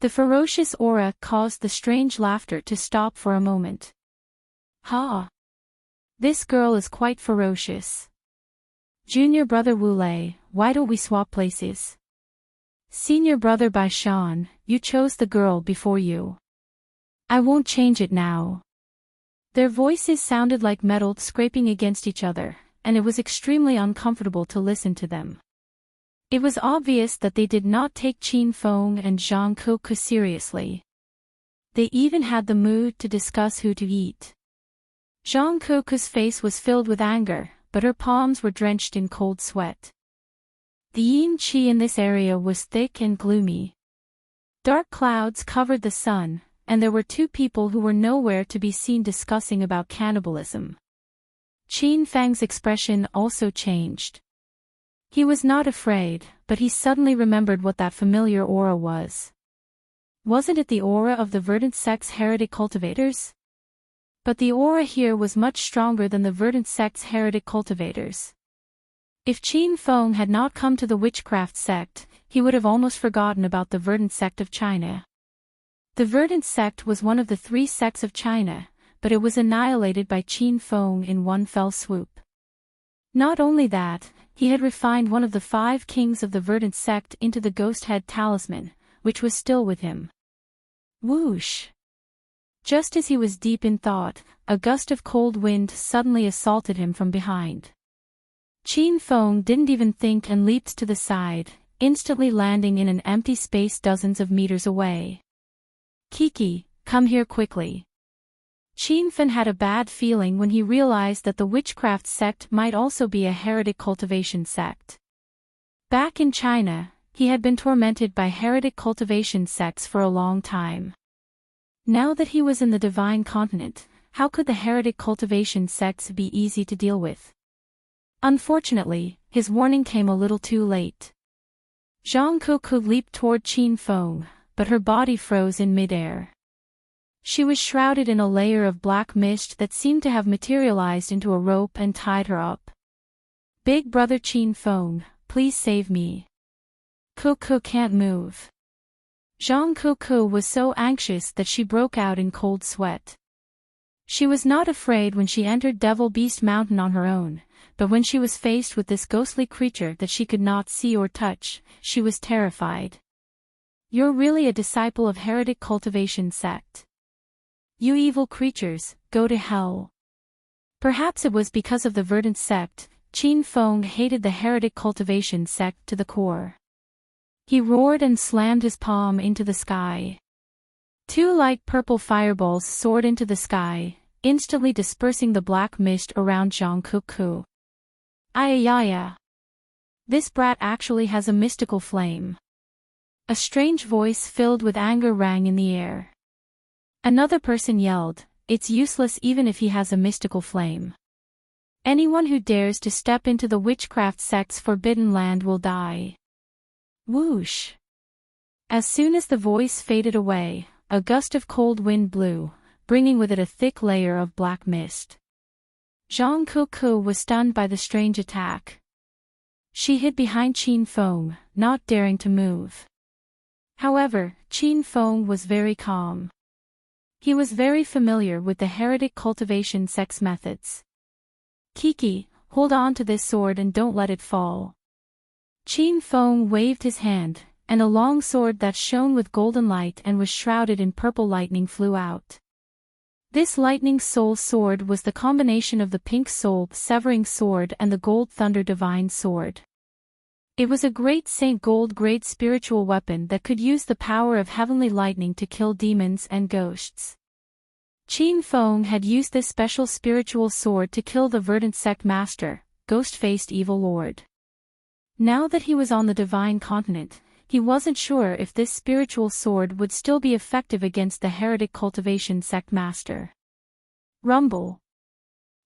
The ferocious aura caused the strange laughter to stop for a moment. Ha! This girl is quite ferocious. Junior brother Wu Lei, why don't we swap places? Senior brother Bai Shan, you chose the girl before you. I won't change it now. Their voices sounded like metal scraping against each other, and it was extremely uncomfortable to listen to them. It was obvious that they did not take Qin Feng and Zhang Kuku seriously. They even had the mood to discuss who to eat. Zhang Kuku's face was filled with anger, but her palms were drenched in cold sweat. The yin qi in this area was thick and gloomy. Dark clouds covered the sun, and there were 2 people who were nowhere to be seen discussing about cannibalism. Qin Feng's expression also changed. He was not afraid, but he suddenly remembered what that familiar aura was. Wasn't it the aura of the Verdant Sect's heretic cultivators? But the aura here was much stronger than the Verdant Sect's heretic cultivators. If Qin Feng had not come to the witchcraft sect, he would have almost forgotten about the Verdant Sect of China. The Verdant sect was one of the 3 sects of China, but it was annihilated by Qin Feng in one fell swoop. Not only that, he had refined one of the 5 kings of the Verdant sect into the Ghost Head talisman, which was still with him. Whoosh! Just as he was deep in thought, a gust of cold wind suddenly assaulted him from behind. Qin Feng didn't even think and leaped to the side, instantly landing in an empty space dozens of meters away. Kiki, come here quickly. Qin Feng had a bad feeling when he realized that the witchcraft sect might also be a heretic cultivation sect. Back in China, he had been tormented by heretic cultivation sects for a long time. Now that he was in the divine continent, how could the heretic cultivation sects be easy to deal with? Unfortunately, his warning came a little too late. Zhang Kuku leaped toward Qin Feng, but her body froze in midair. She was shrouded in a layer of black mist that seemed to have materialized into a rope and tied her up. Big brother Qin Feng, please save me. Kuku can't move. Zhang Kuku was so anxious that she broke out in cold sweat. She was not afraid when she entered Devil Beast Mountain on her own, but when she was faced with this ghostly creature that she could not see or touch, she was terrified. You're really a disciple of heretic cultivation sect. You evil creatures, go to hell. Perhaps it was because of the Verdant sect, Qin Feng hated the heretic cultivation sect to the core. He roared and slammed his palm into the sky. 2 light purple fireballs soared into the sky, instantly dispersing the black mist around Zhang Kuku. Ayayaya! This brat actually has a mystical flame. A strange voice filled with anger rang in the air. Another person yelled, it's useless even if he has a mystical flame. Anyone who dares to step into the witchcraft sect's forbidden land will die. Whoosh! As soon as the voice faded away, a gust of cold wind blew, bringing with it a thick layer of black mist. Zhang Kuku was stunned by the strange attack. She hid behind Qin Feng, not daring to move. However, Qin Feng was very calm. He was very familiar with the heretic cultivation sect's methods. Kiki, hold on to this sword and don't let it fall. Qin Feng waved his hand, and a long sword that shone with golden light and was shrouded in purple lightning flew out. This lightning soul sword was the combination of the pink soul severing sword and the gold thunder divine sword. It was a great Saint Gold grade spiritual weapon that could use the power of heavenly lightning to kill demons and ghosts. Qin Feng had used this special spiritual sword to kill the Verdant sect master, ghost-faced evil lord. Now that he was on the divine continent, he wasn't sure if this spiritual sword would still be effective against the heretic cultivation sect master. Rumble.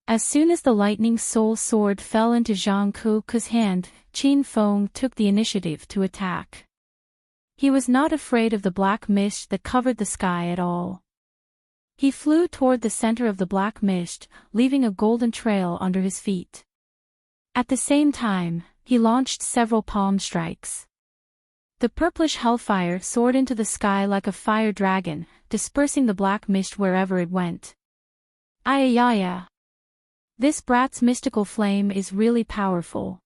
As soon as the lightning soul sword fell into Zhang Kuku's hand, Qin Feng took the initiative to attack. He was not afraid of the black mist that covered the sky at all. He flew toward the center of the black mist, leaving a golden trail under his feet. At the same time, he launched several palm strikes. The purplish hellfire soared into the sky like a fire dragon, dispersing the black mist wherever it went. Ayayaya! This brat's mystical flame is really powerful.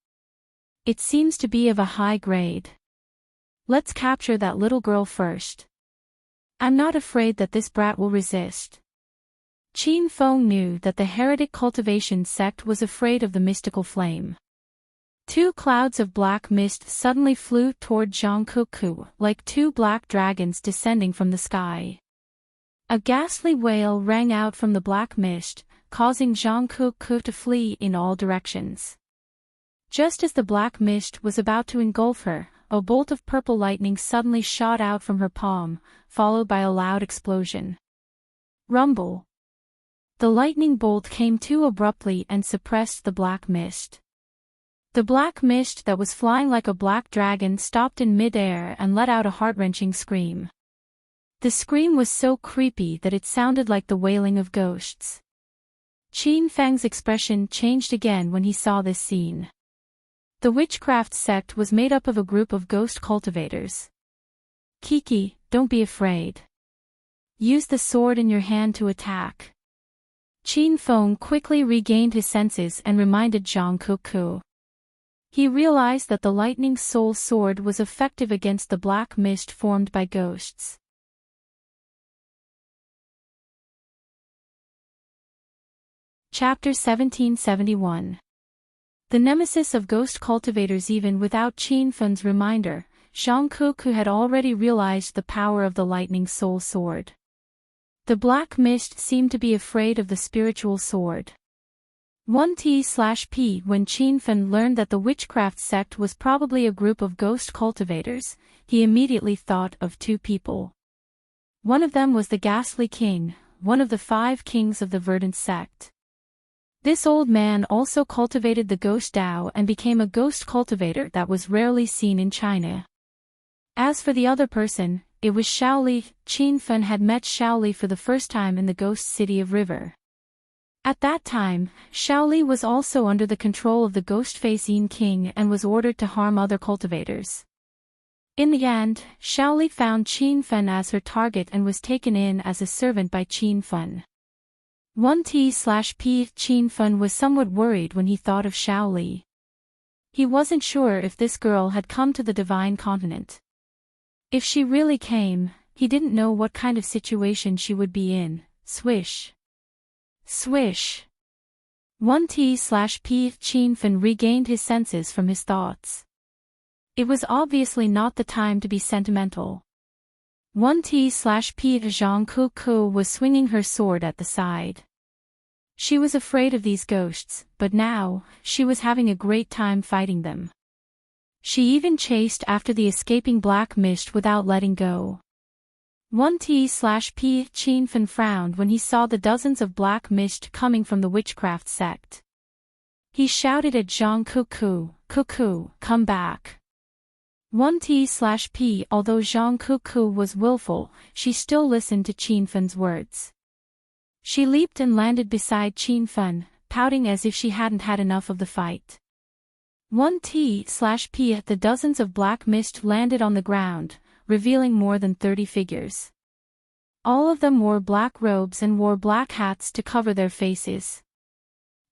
It seems to be of a high grade. Let's capture that little girl first. I'm not afraid that this brat will resist. Qin Feng knew that the heretic cultivation sect was afraid of the mystical flame. 2 clouds of black mist suddenly flew toward Zhang Kuku, like 2 black dragons descending from the sky. A ghastly wail rang out from the black mist, causing Zhang Kuku to flee in all directions. Just as the black mist was about to engulf her, a bolt of purple lightning suddenly shot out from her palm, followed by a loud explosion. Rumble. The lightning bolt came too abruptly and suppressed the black mist. The black mist that was flying like a black dragon stopped in mid-air and let out a heart-wrenching scream. The scream was so creepy that it sounded like the wailing of ghosts. Qin Feng's expression changed again when he saw this scene. The witchcraft sect was made up of a group of ghost cultivators. Kiki, don't be afraid. use the sword in your hand to attack. Qin Feng quickly regained his senses and reminded Zhang Kuku. He realized that the lightning soul sword was effective against the black mist formed by ghosts. Chapter 1771. The nemesis of ghost cultivators. Even without Qin Feng's reminder, Zhang Kuku had already realized the power of the lightning soul sword. The black mist seemed to be afraid of the spiritual sword. 1T/P. When Qin Feng learned that the witchcraft sect was probably a group of ghost cultivators, he immediately thought of two people. One of them was the Ghastly King, one of the 5 kings of the verdant sect. This old man also cultivated the ghost Dao and became a ghost cultivator that was rarely seen in China. As for the other person, it was Shaoli. Qin Feng had met Shaoli for the first time in the ghost city of River. At that time, Shaoli was also under the control of the ghost-face Yin King and was ordered to harm other cultivators. In the end, Shaoli found Qin Feng as her target and was taken in as a servant by Qin Feng. 1T/P. Qin Feng was somewhat worried when he thought of Shaoli. He wasn't sure if this girl had come to the divine continent. If she really came, he didn't know what kind of situation she would be in. Swish. Swish. 1T/P. Qin Feng regained his senses from his thoughts. It was obviously not the time to be sentimental. 1T/P. Zhang Kuku was swinging her sword at the side. She was afraid of these ghosts, but now, she was having a great time fighting them. She even chased after the escaping black mist without letting go. 1T/P. Qin Feng frowned when he saw the dozens of black mist coming from the witchcraft sect. He shouted at Zhang Kuku, "Kuku, come back." 1T/P. Although Zhang Kuku was willful, she still listened to Qin Feng's words. She leaped and landed beside Qin Feng, pouting as if she hadn't had enough of the fight. 1T/P. The dozens of black mist landed on the ground, revealing more than 30 figures. All of them wore black robes and wore black hats to cover their faces.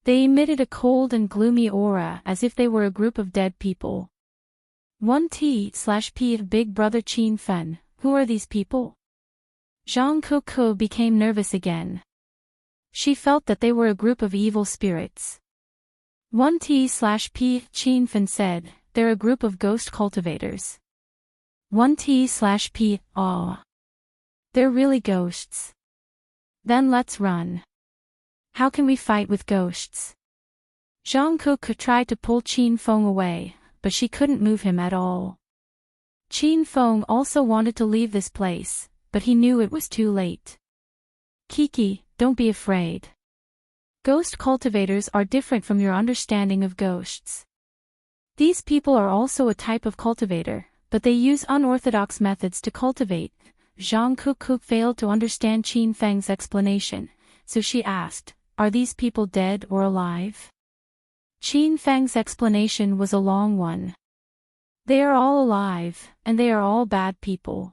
They emitted a cold and gloomy aura as if they were a group of dead people. 1T/P. Big Brother Qin Feng, who are these people? Zhang Kuku became nervous again. She felt that they were a group of evil spirits. 1T/P. Qin Feng said, "They're a group of ghost cultivators." 1T/P. Oh. They're really ghosts. Then let's run. How can we fight with ghosts? Zhang Kuku tried to pull Qin Feng away, but she couldn't move him at all. Qin Feng also wanted to leave this place, but he knew it was too late. Kiki, don't be afraid. Ghost cultivators are different from your understanding of ghosts. These people are also a type of cultivator, but they use unorthodox methods to cultivate. Zhang Kuku failed to understand Qin Feng's explanation, so she asked, "Are these people dead or alive?" Qin Feng's explanation was a long one. "They are all alive, and they are all bad people."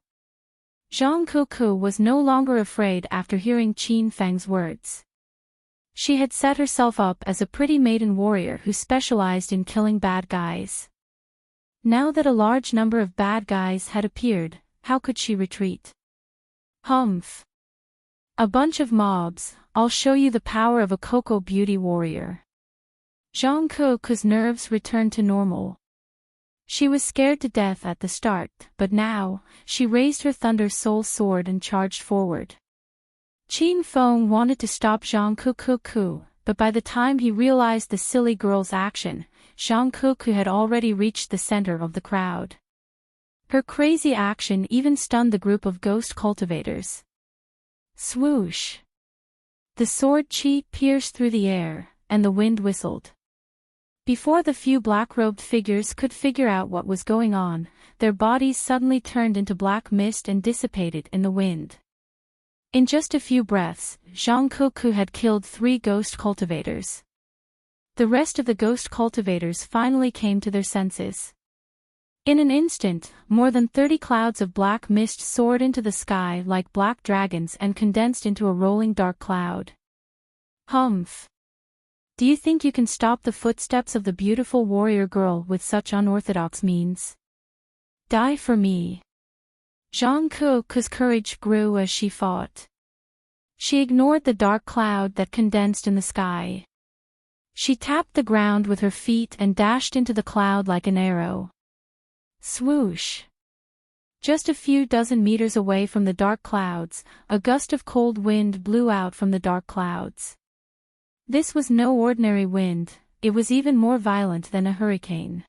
Zhang Kuku was no longer afraid after hearing Qin Feng's words. She had set herself up as a pretty maiden warrior who specialized in killing bad guys. Now that a large number of bad guys had appeared, how could she retreat? Humph. A bunch of mobs, I'll show you the power of a Cocoa Beauty warrior. Zhang Kuku's nerves returned to normal. She was scared to death at the start, but now, she raised her Thunder Soul sword and charged forward. Qin Feng wanted to stop Zhang Kuku, but by the time he realized the silly girl's action, Zhang Kuku had already reached the center of the crowd. Her crazy action even stunned the group of ghost cultivators. Swoosh! The sword chi pierced through the air, and the wind whistled. Before the few black-robed figures could figure out what was going on, their bodies suddenly turned into black mist and dissipated in the wind. In just a few breaths, Zhang Kuku had killed 3 ghost cultivators. The rest of the ghost cultivators finally came to their senses. In an instant, more than 30 clouds of black mist soared into the sky like black dragons and condensed into a rolling dark cloud. Humph! Do you think you can stop the footsteps of the beautiful warrior girl with such unorthodox means? Die for me. Zhang Ku's courage grew as she fought. She ignored the dark cloud that condensed in the sky. She tapped the ground with her feet and dashed into the cloud like an arrow. Swoosh! Just a few dozen meters away from the dark clouds, a gust of cold wind blew out from the dark clouds. This was no ordinary wind, it was even more violent than a hurricane.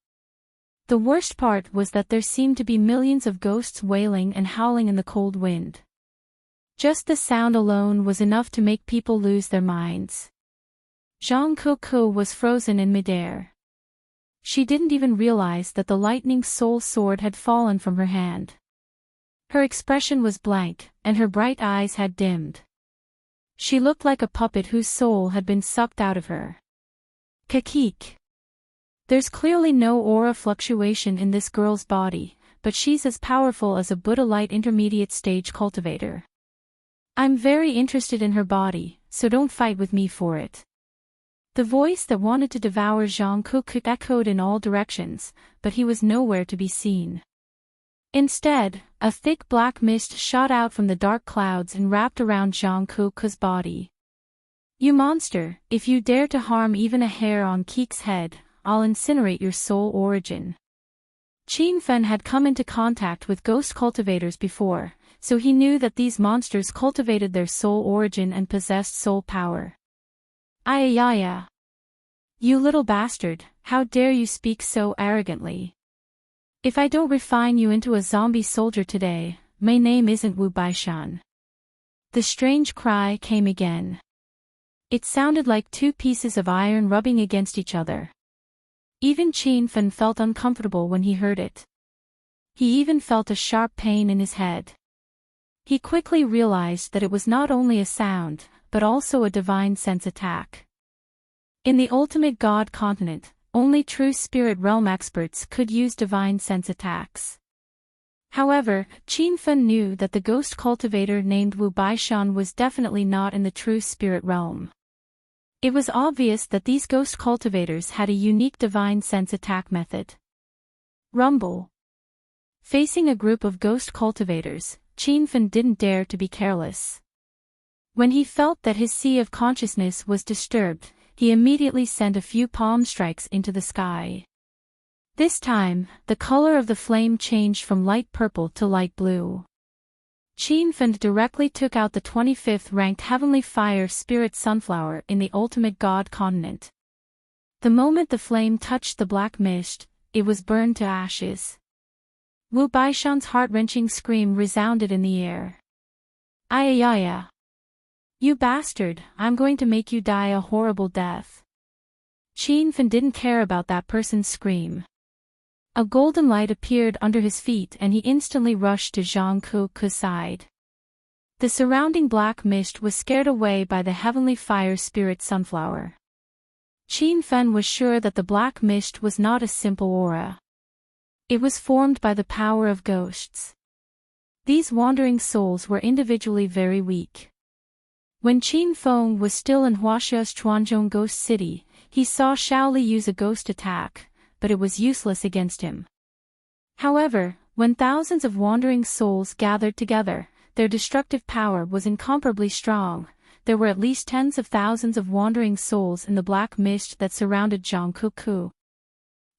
The worst part was that there seemed to be millions of ghosts wailing and howling in the cold wind. Just the sound alone was enough to make people lose their minds. Zhang Ku was frozen in midair. She didn't even realize that the lightning soul sword had fallen from her hand. Her expression was blank, and her bright eyes had dimmed. She looked like a puppet whose soul had been sucked out of her. Kakik. There's clearly no aura fluctuation in this girl's body, but she's as powerful as a Buddha light intermediate stage cultivator. I'm very interested in her body, so don't fight with me for it. The voice that wanted to devour Zhang Ku echoed in all directions, but he was nowhere to be seen. Instead, a thick black mist shot out from the dark clouds and wrapped around Zhang Ku's body. You monster, if you dare to harm even a hair on Keek's head, I'll incinerate your soul origin. Qin Fen had come into contact with ghost cultivators before, so he knew that these monsters cultivated their soul origin and possessed soul power. Ayayaya! You little bastard, how dare you speak so arrogantly? If I don't refine you into a zombie soldier today, my name isn't Wu Baishan. The strange cry came again. It sounded like two pieces of iron rubbing against each other. Even Qin Fen felt uncomfortable when he heard it. He even felt a sharp pain in his head. He quickly realized that it was not only a sound, but also a divine sense attack. In the ultimate god continent, only true spirit realm experts could use divine sense attacks. However, Qin Fen knew that the ghost cultivator named Wu Baishan was definitely not in the true spirit realm. It was obvious that these ghost cultivators had a unique divine sense attack method. Rumble. Facing a group of ghost cultivators, Qin Fen didn't dare to be careless. When he felt that his sea of consciousness was disturbed, he immediately sent a few palm strikes into the sky. This time, the color of the flame changed from light purple to light blue. Qin Fen directly took out the 25th ranked Heavenly Fire Spirit Sunflower in the ultimate god continent. The moment the flame touched the black mist, it was burned to ashes. Wu Baishan's heart-wrenching scream resounded in the air. Ayayaya! You bastard, I'm going to make you die a horrible death. Qin Fen didn't care about that person's scream. A golden light appeared under his feet and he instantly rushed to Zhang Ku's side. The surrounding black mist was scared away by the Heavenly Fire Spirit Sunflower. Qin Fen was sure that the black mist was not a simple aura. It was formed by the power of ghosts. These wandering souls were individually very weak. When Qin Feng was still in Huaxia's Chuanzhong Ghost City, he saw Shaoli use a ghost attack, but it was useless against him. However, when thousands of wandering souls gathered together, their destructive power was incomparably strong. There were at least tens of thousands of wandering souls in the black mist that surrounded Zhang Ku.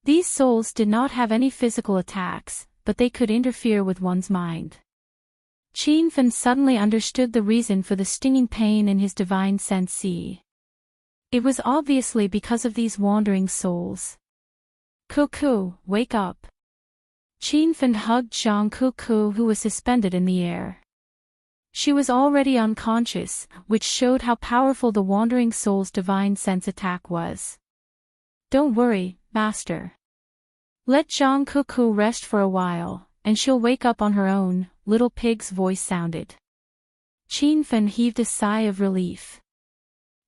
These souls did not have any physical attacks, but they could interfere with one's mind. Qin Fen suddenly understood the reason for the stinging pain in his divine sense. It was obviously because of these wandering souls. Ku, wake up. Qin Fen hugged Zhang Ku who was suspended in the air. She was already unconscious, which showed how powerful the wandering soul's divine sense attack was. Don't worry, master. Let Zhang Ku rest for a while, and she'll wake up on her own, Little Pig's voice sounded. Qin Fen heaved a sigh of relief.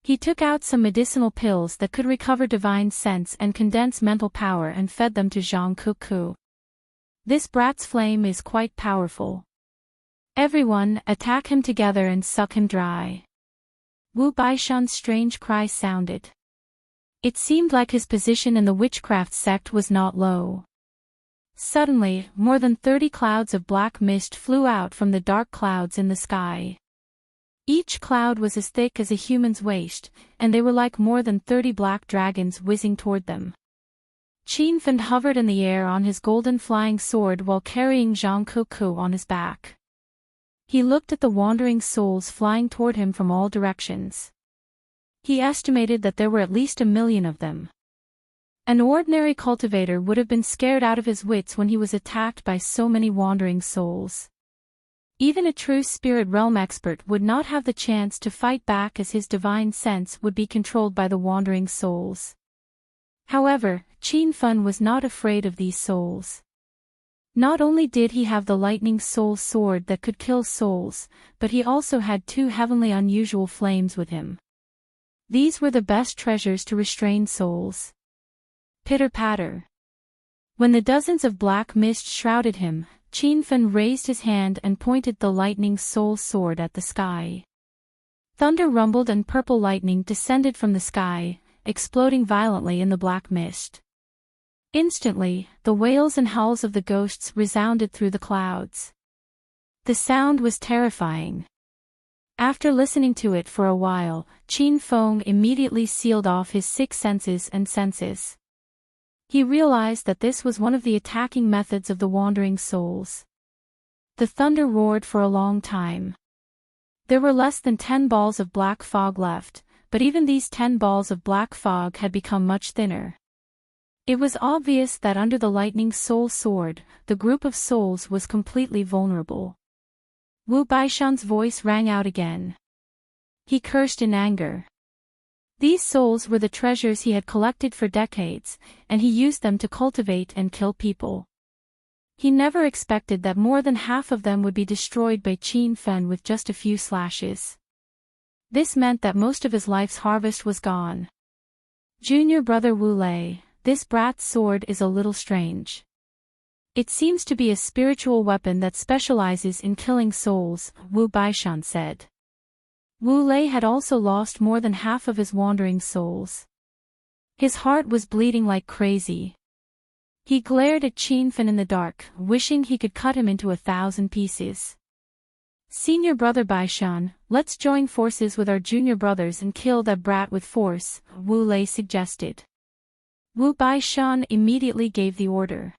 He took out some medicinal pills that could recover divine sense and condense mental power and fed them to Zhang Ku. This brat's flame is quite powerful. Everyone, attack him together and suck him dry. Wu Baishan's strange cry sounded. It seemed like his position in the witchcraft sect was not low. Suddenly, more than 30 clouds of black mist flew out from the dark clouds in the sky. Each cloud was as thick as a human's waist, and they were like more than 30 black dragons whizzing toward them. Qin Fan hovered in the air on his golden flying sword while carrying Zhang Kuku on his back. He looked at the wandering souls flying toward him from all directions. He estimated that there were at least 1 million of them. An ordinary cultivator would have been scared out of his wits when he was attacked by so many wandering souls. Even a true spirit realm expert would not have the chance to fight back, as his divine sense would be controlled by the wandering souls. However, Qin Fan was not afraid of these souls. Not only did he have the lightning soul sword that could kill souls, but he also had 2 heavenly unusual flames with him. These were the best treasures to restrain souls. Pitter-patter. When the dozens of black mist shrouded him, Qin Fan raised his hand and pointed the lightning soul sword at the sky. Thunder rumbled and purple lightning descended from the sky, exploding violently in the black mist. Instantly, the wails and howls of the ghosts resounded through the clouds. The sound was terrifying. After listening to it for a while, Qin Feng immediately sealed off his 6 senses and senses. He realized that this was one of the attacking methods of the wandering souls. The thunder roared for a long time. There were less than 10 balls of black fog left, but even these 10 balls of black fog had become much thinner. It was obvious that under the lightning soul sword, the group of souls was completely vulnerable. Wu Baishan's voice rang out again. He cursed in anger. These souls were the treasures he had collected for decades, and he used them to cultivate and kill people. He never expected that more than half of them would be destroyed by Qin Fan with just a few slashes. This meant that most of his life's harvest was gone. Junior brother Wu Lei, this brat's sword is a little strange. It seems to be a spiritual weapon that specializes in killing souls, Wu Baishan said. Wu Lei had also lost more than half of his wandering souls. His heart was bleeding like crazy. He glared at Qin Fan in the dark, wishing he could cut him into 1,000 pieces. Senior brother Baishan, let's join forces with our junior brothers and kill that brat with force, Wu Lei suggested. Wu Baishan immediately gave the order.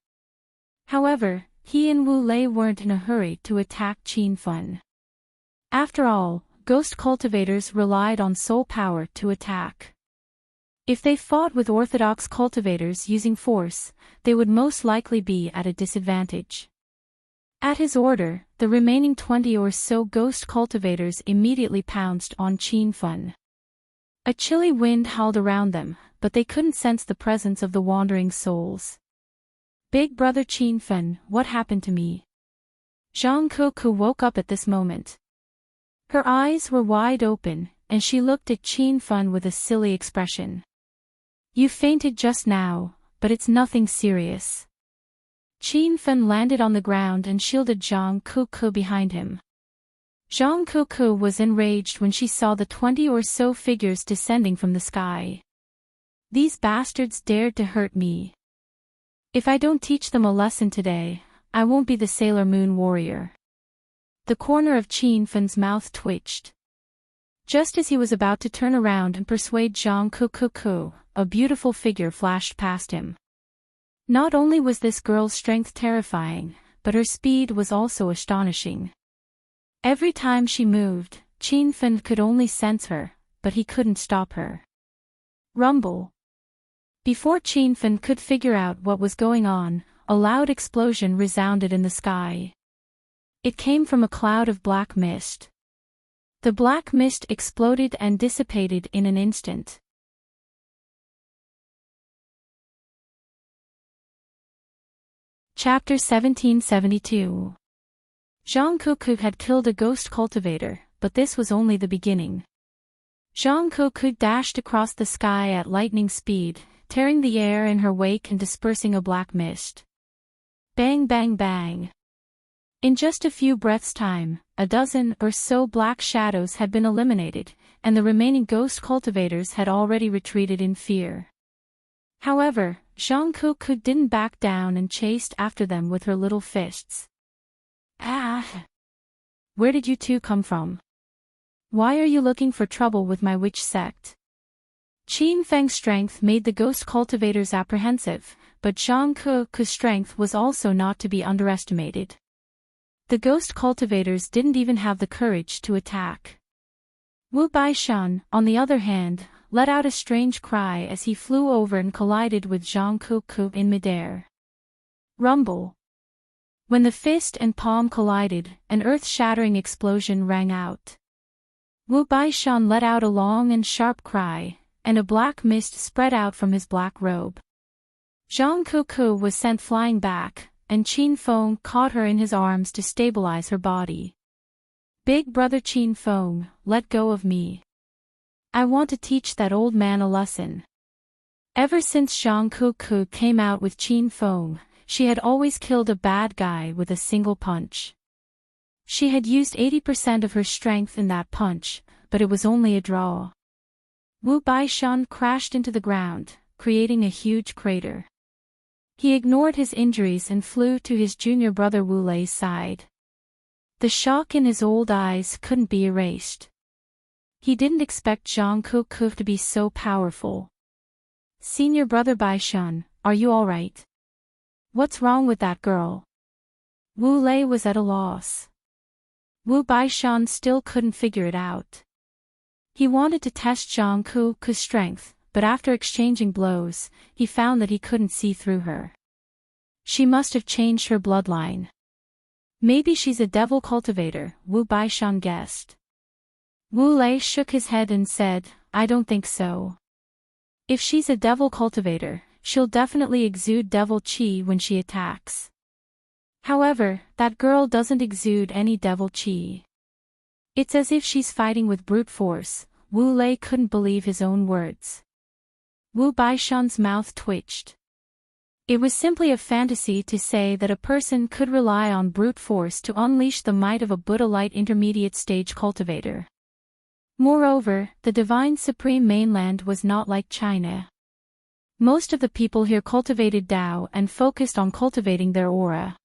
However, he and Wu Lei weren't in a hurry to attack Qin Fan. After all, ghost cultivators relied on soul power to attack. If they fought with orthodox cultivators using force, they would most likely be at a disadvantage. At his order, the remaining 20 or so ghost cultivators immediately pounced on Qin Fan. A chilly wind howled around them, but they couldn't sense the presence of the wandering souls. Big brother Qin Fan, what happened to me? Zhang Kuku woke up at this moment. Her eyes were wide open, and she looked at Qin Fan with a silly expression. You fainted just now, but it's nothing serious. Qin Fan landed on the ground and shielded Zhang Kuku behind him. Zhang Kuku was enraged when she saw the 20 or so figures descending from the sky. These bastards dared to hurt me. If I don't teach them a lesson today, I won't be the Sailor Moon warrior. The corner of Qin Fan's mouth twitched. Just as he was about to turn around and persuade Zhang Kuku, a beautiful figure flashed past him. Not only was this girl's strength terrifying, but her speed was also astonishing. Every time she moved, Qin Fan could only sense her, but he couldn't stop her. Rumble. Before Qin Fan could figure out what was going on, a loud explosion resounded in the sky. It came from a cloud of black mist. The black mist exploded and dissipated in an instant. Chapter 1772. Zhang Kuku had killed a ghost cultivator, but this was only the beginning. Zhang Kuku dashed across the sky at lightning speed, tearing the air in her wake and dispersing a black mist. Bang bang bang. In just a few breaths' time, a dozen or so black shadows had been eliminated, and the remaining ghost cultivators had already retreated in fear. However, Zhang Kuku didn't back down and chased after them with her little fists. Ah! Where did you two come from? Why are you looking for trouble with my witch sect? Qin Feng's strength made the ghost cultivators apprehensive, but Zhang Kuku's strength was also not to be underestimated. The ghost cultivators didn't even have the courage to attack. Wu Baishan, on the other hand, let out a strange cry as he flew over and collided with Zhang Kuku in midair. Rumble. When the fist and palm collided, an earth-shattering explosion rang out. Wu Baishan let out a long and sharp cry, and a black mist spread out from his black robe. Zhang Kuku was sent flying back, and Qin Feng caught her in his arms to stabilize her body. Big brother Qin Feng, let go of me. I want to teach that old man a lesson. Ever since Zhang Kuku came out with Qin Feng, she had always killed a bad guy with a single punch. She had used 80% of her strength in that punch, but it was only a draw. Wu Baishan crashed into the ground, creating a huge crater. He ignored his injuries and flew to his junior brother Wu Lei's side. The shock in his old eyes couldn't be erased. He didn't expect Zhang Kuku to be so powerful. Senior brother Baishan, are you alright? What's wrong with that girl? Wu Lei was at a loss. Wu Baishan still couldn't figure it out. He wanted to test Zhang Kuku's strength, but after exchanging blows, he found that he couldn't see through her. She must have changed her bloodline. Maybe she's a devil cultivator, Wu Baishan guessed. Wu Lei shook his head and said, I don't think so. If she's a devil cultivator, she'll definitely exude devil chi when she attacks. However, that girl doesn't exude any devil chi. It's as if she's fighting with brute force. Wu Lei couldn't believe his own words. Wu Baishan's mouth twitched. It was simply a fantasy to say that a person could rely on brute force to unleash the might of a Buddha-light intermediate stage cultivator. Moreover, the Divine Supreme Mainland was not like China. Most of the people here cultivated Tao and focused on cultivating their aura.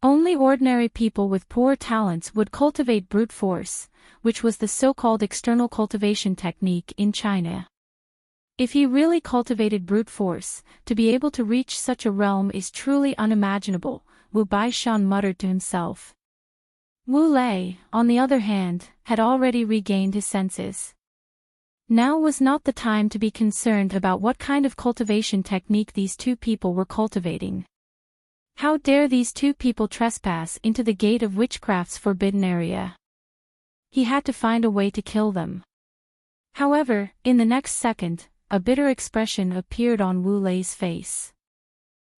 Only ordinary people with poor talents would cultivate brute force, which was the so-called external cultivation technique in China. If he really cultivated brute force, to be able to reach such a realm is truly unimaginable, Wu Baishan muttered to himself. Wu Lei, on the other hand, had already regained his senses. Now was not the time to be concerned about what kind of cultivation technique these two people were cultivating. How dare these two people trespass into the gate of witchcraft's forbidden area? He had to find a way to kill them. However, in the next second, a bitter expression appeared on Wu Lei's face.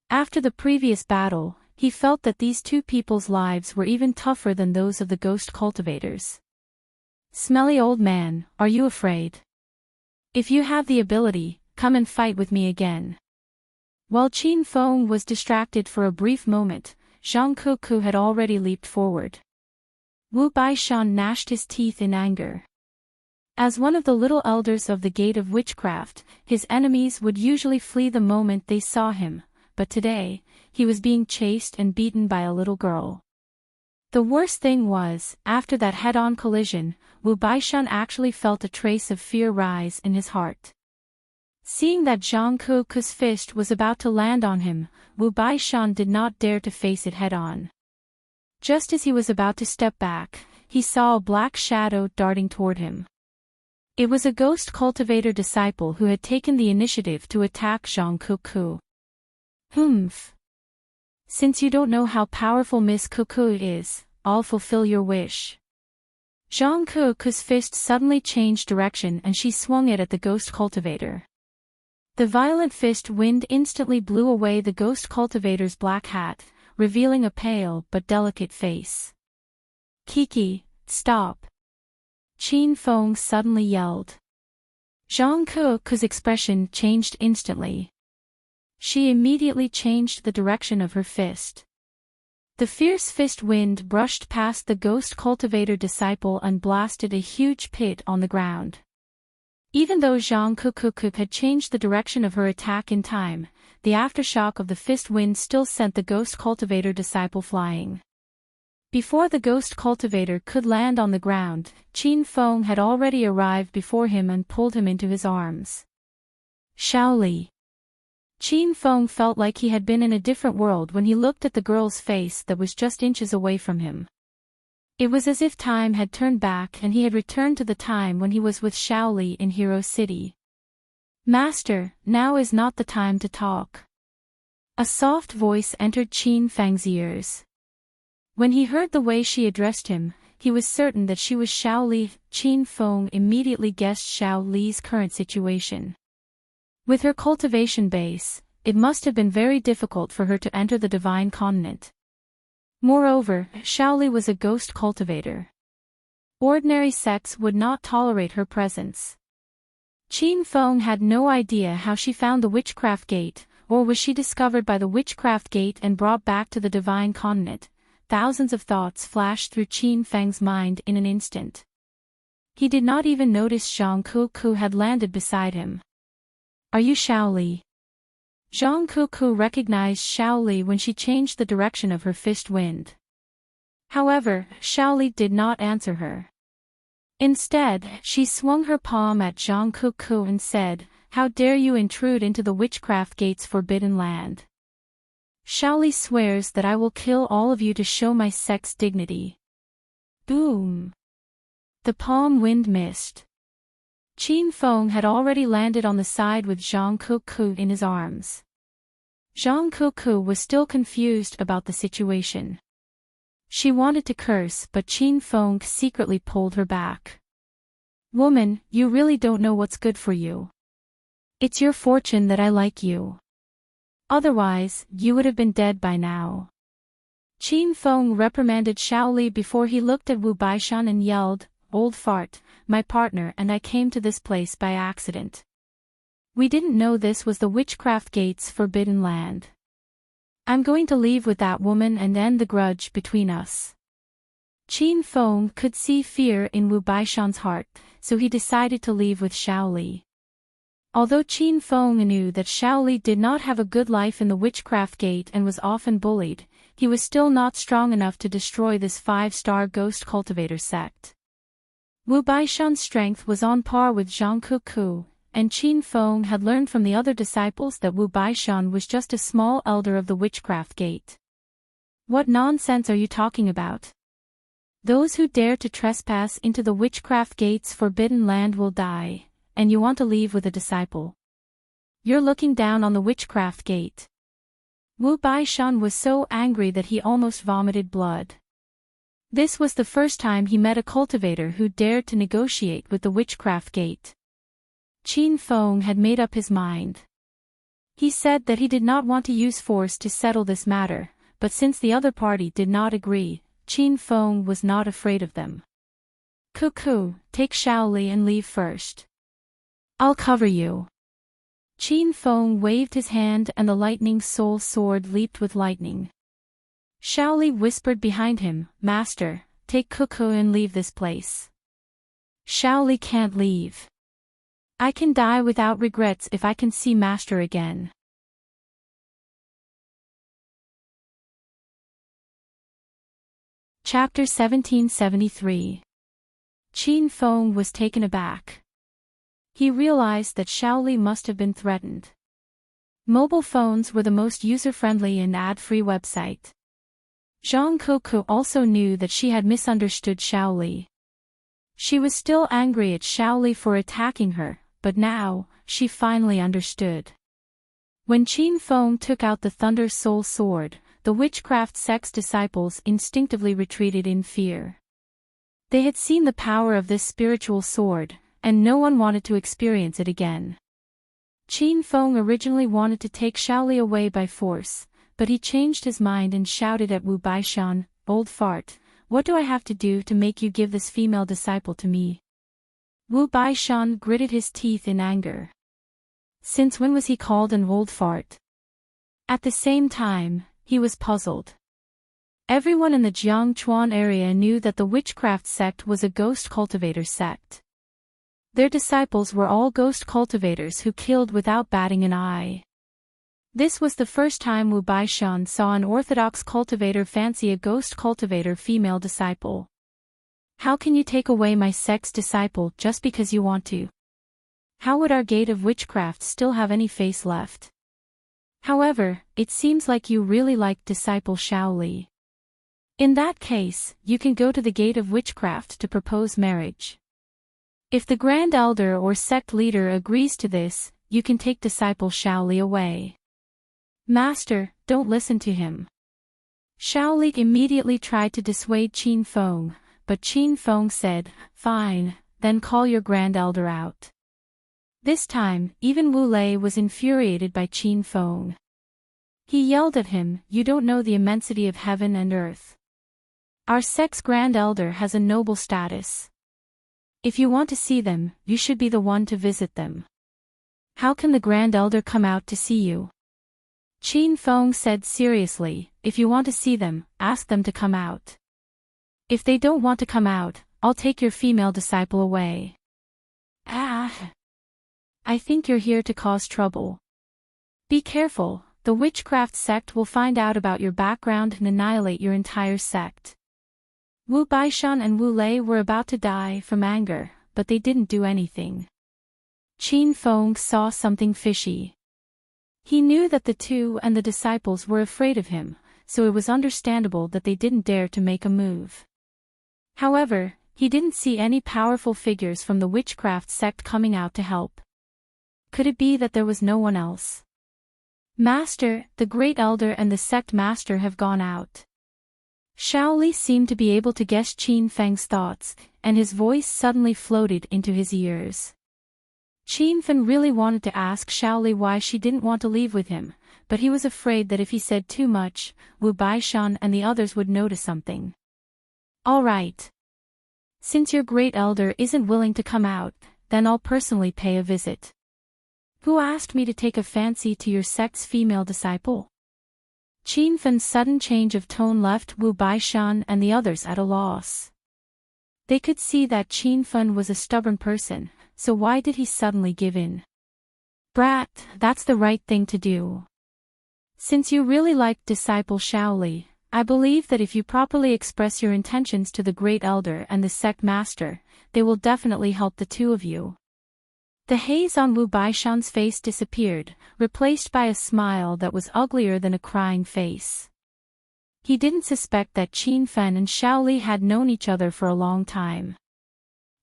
After the previous battle, he felt that these two people's lives were even tougher than those of the ghost cultivators. Smelly old man, are you afraid? If you have the ability, come and fight with me again. While Qin Feng was distracted for a brief moment, Zhang Kuku had already leaped forward. Wu Baishan gnashed his teeth in anger. As one of the little elders of the Gate of Witchcraft, his enemies would usually flee the moment they saw him, but today, he was being chased and beaten by a little girl. The worst thing was, after that head-on collision, Wu Baishan actually felt a trace of fear rise in his heart. Seeing that Zhang Kuku's fist was about to land on him, Wu Baishan did not dare to face it head-on. Just as he was about to step back, he saw a black shadow darting toward him. It was a ghost cultivator disciple who had taken the initiative to attack Zhang Kuku. Humph. Since you don't know how powerful Miss Kuku is, I'll fulfill your wish. Zhang Kuku's fist suddenly changed direction and she swung it at the ghost cultivator. The violent fist wind instantly blew away the ghost cultivator's black hat, revealing a pale but delicate face. Kiki, stop! Qin Feng suddenly yelled. Zhang Kuku's expression changed instantly. She immediately changed the direction of her fist. The fierce fist wind brushed past the ghost cultivator disciple and blasted a huge pit on the ground. Even though Zhang Kukukuk had changed the direction of her attack in time, the aftershock of the fist wind still sent the ghost cultivator disciple flying. Before the ghost cultivator could land on the ground, Qin Feng had already arrived before him and pulled him into his arms. Shaoli. Qin Feng felt like he had been in a different world when he looked at the girl's face that was just inches away from him. It was as if time had turned back and he had returned to the time when he was with Shaoli in Hero City. Master, now is not the time to talk. A soft voice entered Qin Feng's ears. When he heard the way she addressed him, he was certain that she was Shaoli. Qin Feng immediately guessed Shaoli's current situation. With her cultivation base, it must have been very difficult for her to enter the divine continent. Moreover, Shaoli was a ghost cultivator. Ordinary sects would not tolerate her presence. Qin Feng had no idea how she found the witchcraft gate, or was she discovered by the witchcraft gate and brought back to the divine continent. Thousands of thoughts flashed through Qin Feng's mind in an instant. He did not even notice Zhang Kuku had landed beside him. Are you Shaoli? Zhang Kuku recognized Shaoli when she changed the direction of her fist wind. However, Shaoli did not answer her. Instead, she swung her palm at Zhang Kuku and said, "How dare you intrude into the witchcraft gate's forbidden land? Shaoli swears that I will kill all of you to show my sect's dignity." Boom! The palm wind missed. Qin Feng had already landed on the side with Zhang Kuku in his arms. Zhang Kuku was still confused about the situation. She wanted to curse, but Qin Feng secretly pulled her back. "Woman, you really don't know what's good for you. It's your fortune that I like you. Otherwise, you would have been dead by now." Qin Feng reprimanded Shaoli before he looked at Wu Baishan and yelled, "Old fart, my partner and I came to this place by accident. We didn't know this was the witchcraft gate's forbidden land. I'm going to leave with that woman and end the grudge between us." Qin Feng could see fear in Wu Baishan's heart, so he decided to leave with Shaoli. Although Qin Feng knew that Shaoli did not have a good life in the witchcraft gate and was often bullied, he was still not strong enough to destroy this 5-star ghost cultivator sect. Wu Baishan's strength was on par with Zhang Kuku, and Qin Feng had learned from the other disciples that Wu Baishan was just a small elder of the witchcraft gate. "What nonsense are you talking about? Those who dare to trespass into the witchcraft gate's forbidden land will die, and you want to leave with a disciple? You're looking down on the witchcraft gate." Wu Baishan was so angry that he almost vomited blood. This was the first time he met a cultivator who dared to negotiate with the witchcraft gate. Qin Feng had made up his mind. He said that he did not want to use force to settle this matter, but since the other party did not agree, Qin Feng was not afraid of them. "Kuku, take Shaoli and leave first. I'll cover you." Qin Feng waved his hand and the lightning soul sword leaped with lightning. Shaoli whispered behind him, "Master, take Kuku and leave this place." "Shaoli can't leave. I can die without regrets if I can see Master again." Chapter 1773. Qin Feng was taken aback. He realized that Shaoli must have been threatened. Mobile phones were the most user-friendly and ad-free website. Zhang Kuku also knew that she had misunderstood Shaoli. She was still angry at Shaoli for attacking her, but now, she finally understood. When Qin Feng took out the Thunder Soul Sword, the witchcraft sect's disciples instinctively retreated in fear. They had seen the power of this spiritual sword, and no one wanted to experience it again. Qin Feng originally wanted to take Shaoli away by force, but he changed his mind and shouted at Wu Baishan, "Old fart, what do I have to do to make you give this female disciple to me?" Wu Baishan gritted his teeth in anger. Since when was he called an old fart? At the same time, he was puzzled. Everyone in the Jiangchuan area knew that the witchcraft sect was a ghost cultivator sect. Their disciples were all ghost cultivators who killed without batting an eye. This was the first time Wu Baishan saw an orthodox cultivator fancy a ghost cultivator female disciple. How can you take away my sect's disciple just because you want to? How would our gate of witchcraft still have any face left? However, it seems like you really like disciple Shaoli. In that case, you can go to the gate of witchcraft to propose marriage. If the Grand Elder or sect leader agrees to this, you can take disciple Shaoli away. Master, don't listen to him. Shaoli immediately tried to dissuade Qin Feng, but Qin Feng said, "Fine, then call your Grand Elder out." This time, even Wu Lei was infuriated by Qin Feng. He yelled at him, "You don't know the immensity of heaven and earth. Our sect's Grand Elder has a noble status. If you want to see them, you should be the one to visit them. How can the Grand Elder come out to see you?" Qin Feng said seriously, "If you want to see them, ask them to come out. If they don't want to come out, I'll take your female disciple away." "Ah! I think you're here to cause trouble. Be careful, the witchcraft sect will find out about your background and annihilate your entire sect." Wu Baishan and Wu Lei were about to die from anger, but they didn't do anything. Qin Feng saw something fishy. He knew that the two and the disciples were afraid of him, so it was understandable that they didn't dare to make a move. However, he didn't see any powerful figures from the witchcraft sect coming out to help. Could it be that there was no one else? "Master, the Great Elder and the sect master have gone out." Shaoli seemed to be able to guess Qin Feng's thoughts, and his voice suddenly floated into his ears. Qin Feng really wanted to ask Shaoli why she didn't want to leave with him, but he was afraid that if he said too much, Wu Baishan and the others would notice something. "All right. Since your Great Elder isn't willing to come out, then I'll personally pay a visit." "Who asked me to take a fancy to your sect's female disciple?" Qin Feng's sudden change of tone left Wu Baishan and the others at a loss. They could see that Qin Feng was a stubborn person, so why did he suddenly give in? "Brat, that's the right thing to do. Since you really liked disciple Shaoli, I believe that if you properly express your intentions to the Great Elder and the sect master, they will definitely help the two of you." The haze on Wu Baishan's face disappeared, replaced by a smile that was uglier than a crying face. He didn't suspect that Qin Feng and Shaoli had known each other for a long time.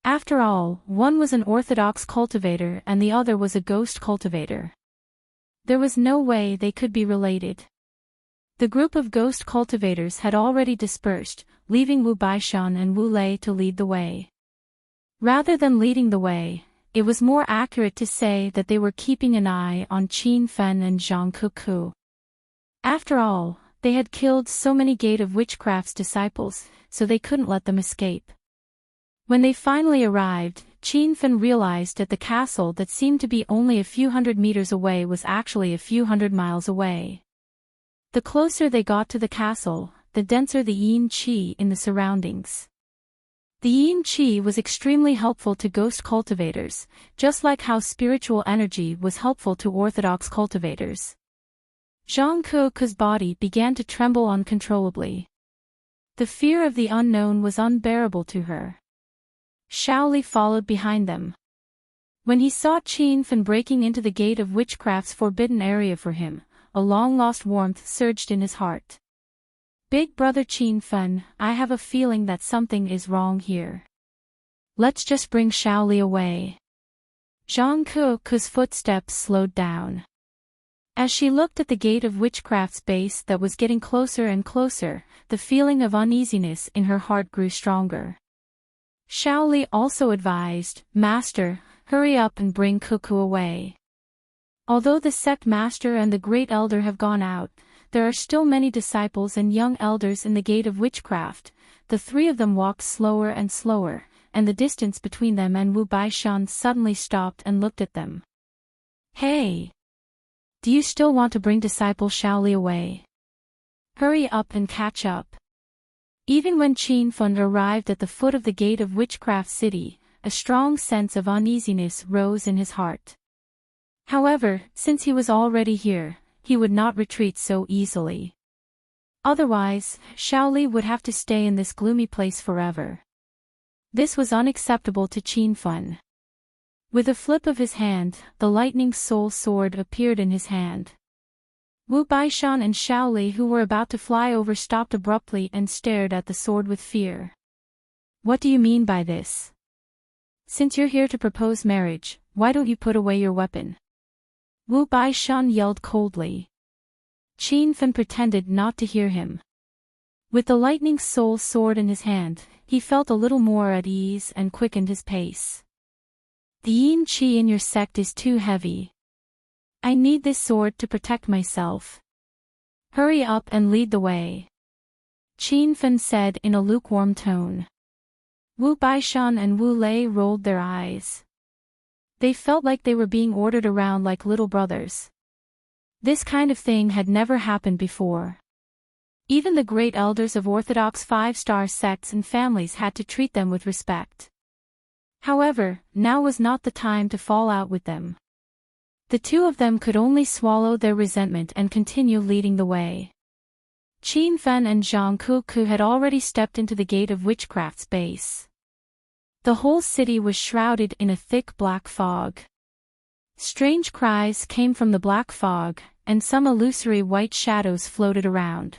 After all, one was an orthodox cultivator and the other was a ghost cultivator. There was no way they could be related. The group of ghost cultivators had already dispersed, leaving Wu Baishan and Wu Lei to lead the way. Rather than leading the way, it was more accurate to say that they were keeping an eye on Qin Feng and Zhang Kuku. After all, they had killed so many Gate of Witchcraft's disciples, so they couldn't let them escape. When they finally arrived, Qin Feng realized that the castle that seemed to be only a few hundred meters away was actually a few hundred miles away. The closer they got to the castle, the denser the yin qi in the surroundings. The yin qi was extremely helpful to ghost cultivators, just like how spiritual energy was helpful to orthodox cultivators. Zhang Kuku's body began to tremble uncontrollably. The fear of the unknown was unbearable to her. Shaoli followed behind them. When he saw Qin Feng breaking into the Gate of Witchcraft's forbidden area for him, a long-lost warmth surged in his heart. "Big brother Qin Feng, I have a feeling that something is wrong here. Let's just bring Shaoli away." Zhang Kuku's footsteps slowed down. As she looked at the Gate of Witchcraft's base that was getting closer and closer, the feeling of uneasiness in her heart grew stronger. Shaoli also advised, "Master, hurry up and bring Kuku away. Although the sect master and the Great Elder have gone out, there are still many disciples and young elders in the Gate of Witchcraft." The three of them walked slower and slower, and the distance between them and Wu Baishan suddenly stopped and looked at them. "Hey! Do you still want to bring disciple Shaoli away? Hurry up and catch up. Even when Qin Feng arrived at the foot of the gate of Witchcraft City, a strong sense of uneasiness rose in his heart. However, since he was already here, he would not retreat so easily. Otherwise, Shaoli would have to stay in this gloomy place forever. This was unacceptable to Qin Feng. With a flip of his hand, the lightning soul sword appeared in his hand. Wu Baishan and Shaoli, who were about to fly over, stopped abruptly and stared at the sword with fear. What do you mean by this? Since you're here to propose marriage, why don't you put away your weapon? Wu Baishan yelled coldly. Qin Feng pretended not to hear him. With the lightning soul sword in his hand, he felt a little more at ease and quickened his pace. The yin qi in your sect is too heavy. I need this sword to protect myself. Hurry up and lead the way. Qin Feng said in a lukewarm tone. Wu Baishan and Wu Lei rolled their eyes. They felt like they were being ordered around like little brothers. This kind of thing had never happened before. Even the great elders of orthodox five-star sects and families had to treat them with respect. However, now was not the time to fall out with them. The two of them could only swallow their resentment and continue leading the way. Qin Feng and Zhang Kuku had already stepped into the gate of Witchcraft's base. The whole city was shrouded in a thick black fog. Strange cries came from the black fog, and some illusory white shadows floated around.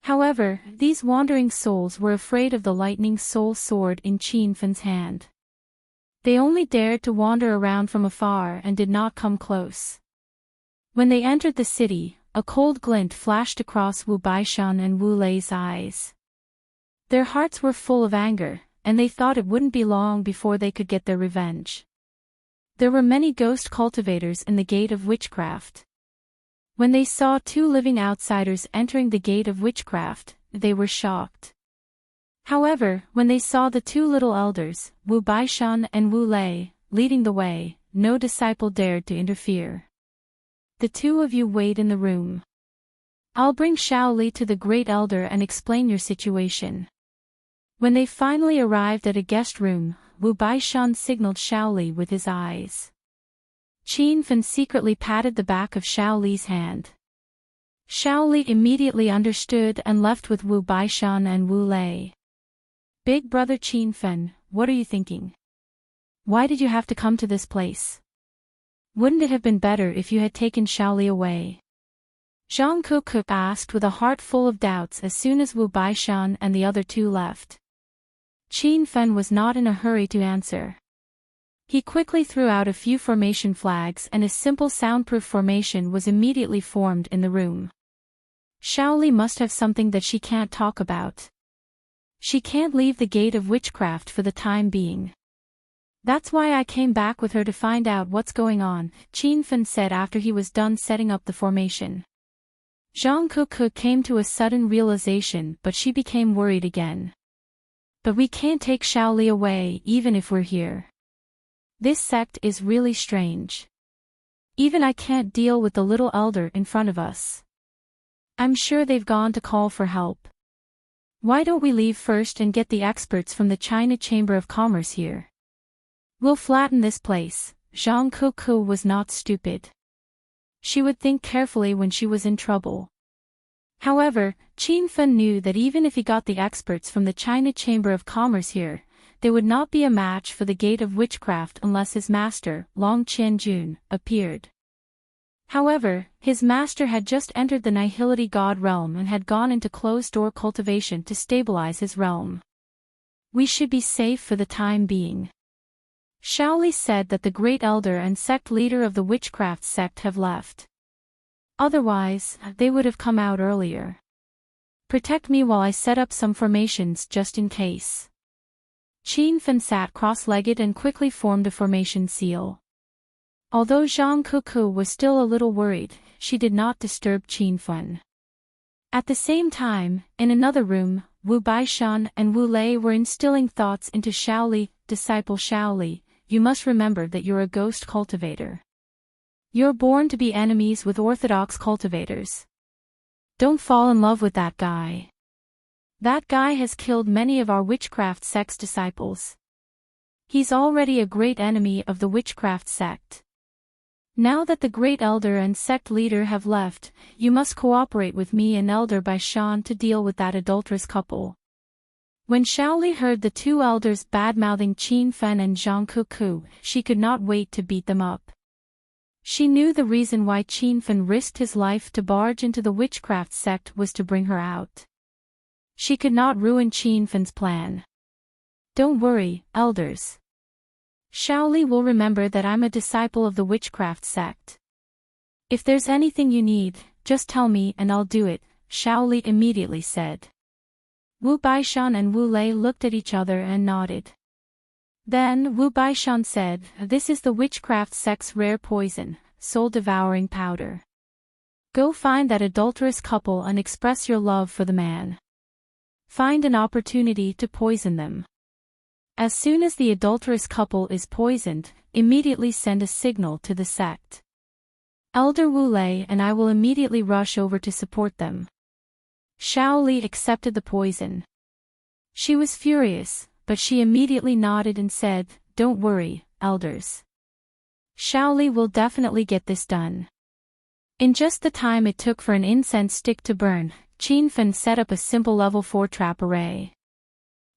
However, these wandering souls were afraid of the lightning soul sword in Qin Feng's hand. They only dared to wander around from afar and did not come close. When they entered the city, a cold glint flashed across Wu Baishan and Wu Lei's eyes. Their hearts were full of anger, and they thought it wouldn't be long before they could get their revenge. There were many ghost cultivators in the gate of Witchcraft. When they saw two living outsiders entering the gate of Witchcraft, they were shocked. However, when they saw the two little elders, Wu Baishan and Wu Lei, leading the way, no disciple dared to interfere. The two of you wait in the room. I'll bring Shaoli to the great elder and explain your situation. When they finally arrived at a guest room, Wu Baishan signaled Shaoli with his eyes. Qin Feng secretly patted the back of Shaoli's hand. Shaoli immediately understood and left with Wu Baishan and Wu Lei. Big brother Qin Feng, what are you thinking? Why did you have to come to this place? Wouldn't it have been better if you had taken Shaoli away? Zhang Kuku asked with a heart full of doubts as soon as Wu Baishan and the other two left. Qin Feng was not in a hurry to answer. He quickly threw out a few formation flags and a simple soundproof formation was immediately formed in the room. Shaoli must have something that she can't talk about. She can't leave the gate of Witchcraft for the time being. That's why I came back with her to find out what's going on, Qin Feng said after he was done setting up the formation. Zhang Kuku came to a sudden realization, but she became worried again. But we can't take Shaoli away even if we're here. This sect is really strange. Even I can't deal with the little elder in front of us. I'm sure they've gone to call for help. Why don't we leave first and get the experts from the China Chamber of Commerce here? We'll flatten this place. Zhang Kuku was not stupid. She would think carefully when she was in trouble. However, Qin Feng knew that even if he got the experts from the China Chamber of Commerce here, they would not be a match for the Gate of Witchcraft unless his master, Long Qianjun, appeared. However, his master had just entered the Nihility God realm and had gone into closed-door cultivation to stabilize his realm. We should be safe for the time being. Shaoli said that the great elder and sect leader of the Witchcraft sect have left. Otherwise, they would have come out earlier. Protect me while I set up some formations just in case. Qin Feng sat cross-legged and quickly formed a formation seal. Although Zhang Kuku was still a little worried, she did not disturb Qin Feng. At the same time, in another room, Wu Baishan and Wu Lei were instilling thoughts into Shaoli. Disciple Shaoli, you must remember that you're a ghost cultivator. You're born to be enemies with orthodox cultivators. Don't fall in love with that guy. That guy has killed many of our witchcraft sect's disciples. He's already a great enemy of the witchcraft sect. Now that the great elder and sect leader have left, you must cooperate with me and Elder Baishan to deal with that adulterous couple. When Shaoli heard the two elders bad-mouthing Qin Fen and Zhang Kuku, she could not wait to beat them up. She knew the reason why Qin Fen risked his life to barge into the witchcraft sect was to bring her out. She could not ruin Qin Fen's plan. Don't worry, elders. Shaoli will remember that I'm a disciple of the witchcraft sect. If there's anything you need, just tell me and I'll do it, Shaoli immediately said. Wu Baishan and Wu Lei looked at each other and nodded. Then Wu Baishan said, this is the witchcraft sect's rare poison, soul-devouring powder. Go find that adulterous couple and express your love for the man. Find an opportunity to poison them. As soon as the adulterous couple is poisoned, immediately send a signal to the sect. Elder Wu Lei and I will immediately rush over to support them. Shaoli accepted the poison. She was furious, but she immediately nodded and said, don't worry, elders. Shaoli will definitely get this done. In just the time it took for an incense stick to burn, Qin Fen set up a simple level 4 trap array.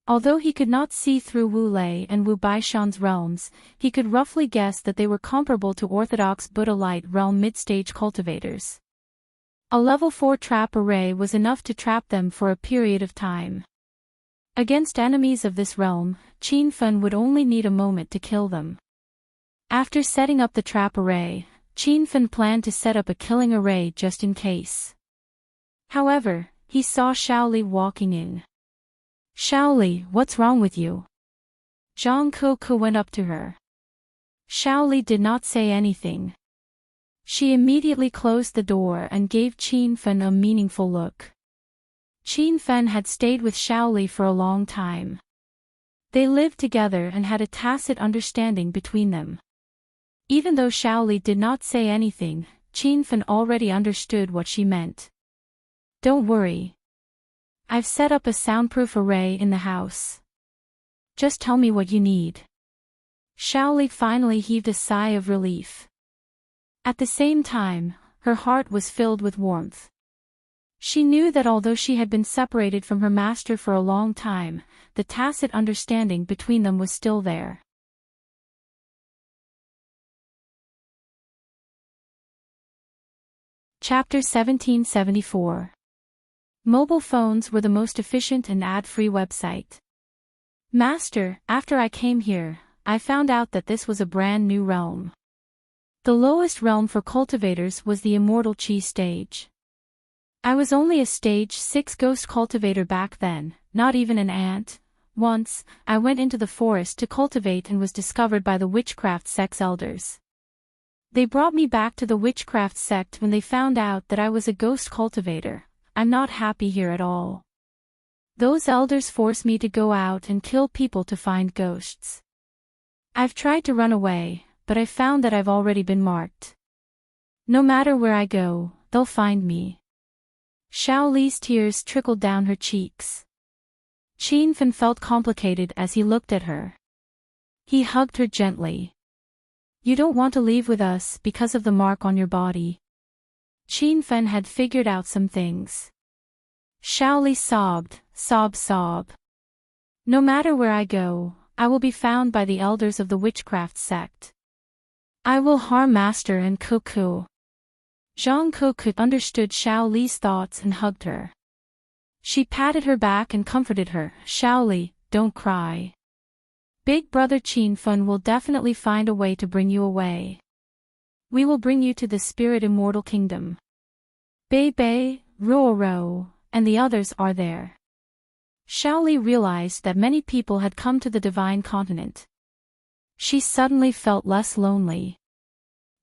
Although he could not see through Wu Lei and Wu Baishan's realms, he could roughly guess that they were comparable to orthodox Buddha Light realm mid-stage cultivators. A level 4 trap array was enough to trap them for a period of time. Against enemies of this realm, Qin Fen would only need a moment to kill them. After setting up the trap array, Qin Fen planned to set up a killing array just in case. However, he saw Shaoli walking in. Shaoli, what's wrong with you? Zhang Kuku went up to her. Shaoli did not say anything. She immediately closed the door and gave Qin Fen a meaningful look. Qin Fen had stayed with Shaoli for a long time. They lived together and had a tacit understanding between them. Even though Shaoli did not say anything, Qin Fen already understood what she meant. Don't worry. I've set up a soundproof array in the house. Just tell me what you need. Shaoli finally heaved a sigh of relief. At the same time, her heart was filled with warmth. She knew that although she had been separated from her master for a long time, the tacit understanding between them was still there. Chapter 1774. Mobile phones were the most efficient and ad-free website. Master, after I came here, I found out that this was a brand new realm. The lowest realm for cultivators was the Immortal Chi stage. I was only a stage 6 ghost cultivator back then, not even an ant. Once, I went into the forest to cultivate and was discovered by the witchcraft sect's elders. They brought me back to the witchcraft sect when they found out that I was a ghost cultivator. I'm not happy here at all. Those elders forced me to go out and kill people to find ghosts. I've tried to run away, but I found that I've already been marked. No matter where I go, they'll find me. Shaoli's tears trickled down her cheeks. Qin Fen felt complicated as he looked at her. He hugged her gently. You don't want to leave with us because of the mark on your body. Qin Fen had figured out some things. Shaoli sobbed, sob. No matter where I go, I will be found by the elders of the witchcraft sect. I will harm Master and Kuku. Zhang Kuku understood Shaoli's thoughts and hugged her. She patted her back and comforted her. Shaoli, don't cry. Big brother Qin Fen will definitely find a way to bring you away. We will bring you to the spirit immortal kingdom. Bei Bei, Ruo, and the others are there. Shaoli realized that many people had come to the divine continent. She suddenly felt less lonely.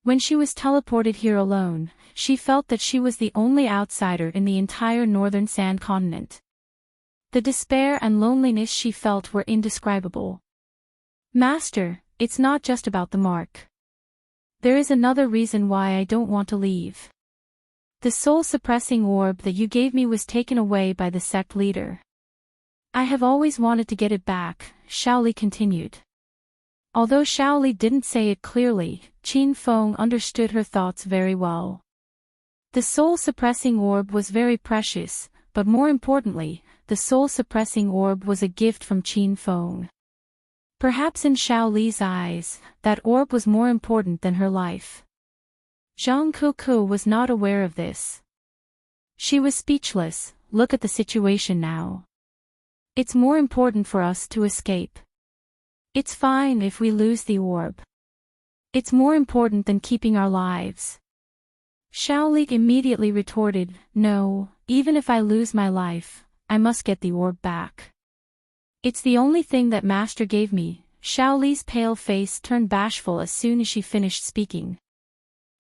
When she was teleported here alone, she felt that she was the only outsider in the entire northern sand continent. The despair and loneliness she felt were indescribable. Master, it's not just about the mark. There is another reason why I don't want to leave. The soul-suppressing orb that you gave me was taken away by the sect leader. I have always wanted to get it back, Shaoli continued. Although Shaoli didn't say it clearly, Qin Feng understood her thoughts very well. The soul-suppressing orb was very precious, but more importantly, the soul-suppressing orb was a gift from Qin Feng. Perhaps in Shaoli's eyes, that orb was more important than her life. Zhang Kuku was not aware of this. She was speechless. Look at the situation now. It's more important for us to escape. It's fine if we lose the orb. It's more important than keeping our lives. Shaoli immediately retorted, no, even if I lose my life, I must get the orb back. It's the only thing that Master gave me. Shaoli's pale face turned bashful as soon as she finished speaking.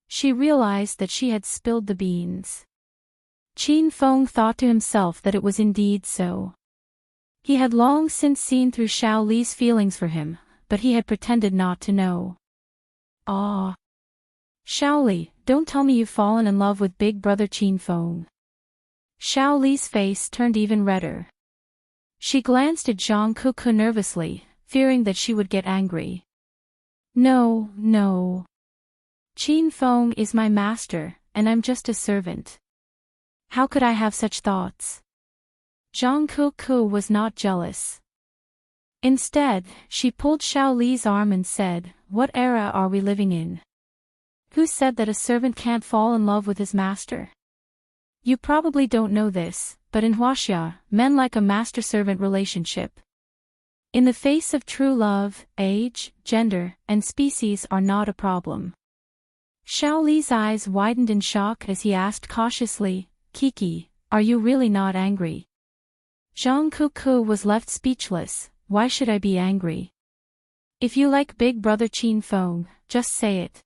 She realized that she had spilled the beans. Qin Feng thought to himself that it was indeed so. He had long since seen through Shaoli's feelings for him, but he had pretended not to know. Ah! Shaoli, don't tell me you've fallen in love with big brother Qin Feng. Shaoli's face turned even redder. She glanced at Zhang Kuku nervously, fearing that she would get angry. No, no. Qin Feng is my master, and I'm just a servant. How could I have such thoughts? Zhang Kuku was not jealous. Instead, she pulled Shaoli's arm and said, what era are we living in? Who said that a servant can't fall in love with his master? You probably don't know this, but in Huaxia, men like a master-servant relationship. In the face of true love, age, gender, and species are not a problem. Shaoli's eyes widened in shock as he asked cautiously, Kiki, are you really not angry? Zhang Kuku was left speechless. Why should I be angry? If you like big brother Qin Feng, just say it.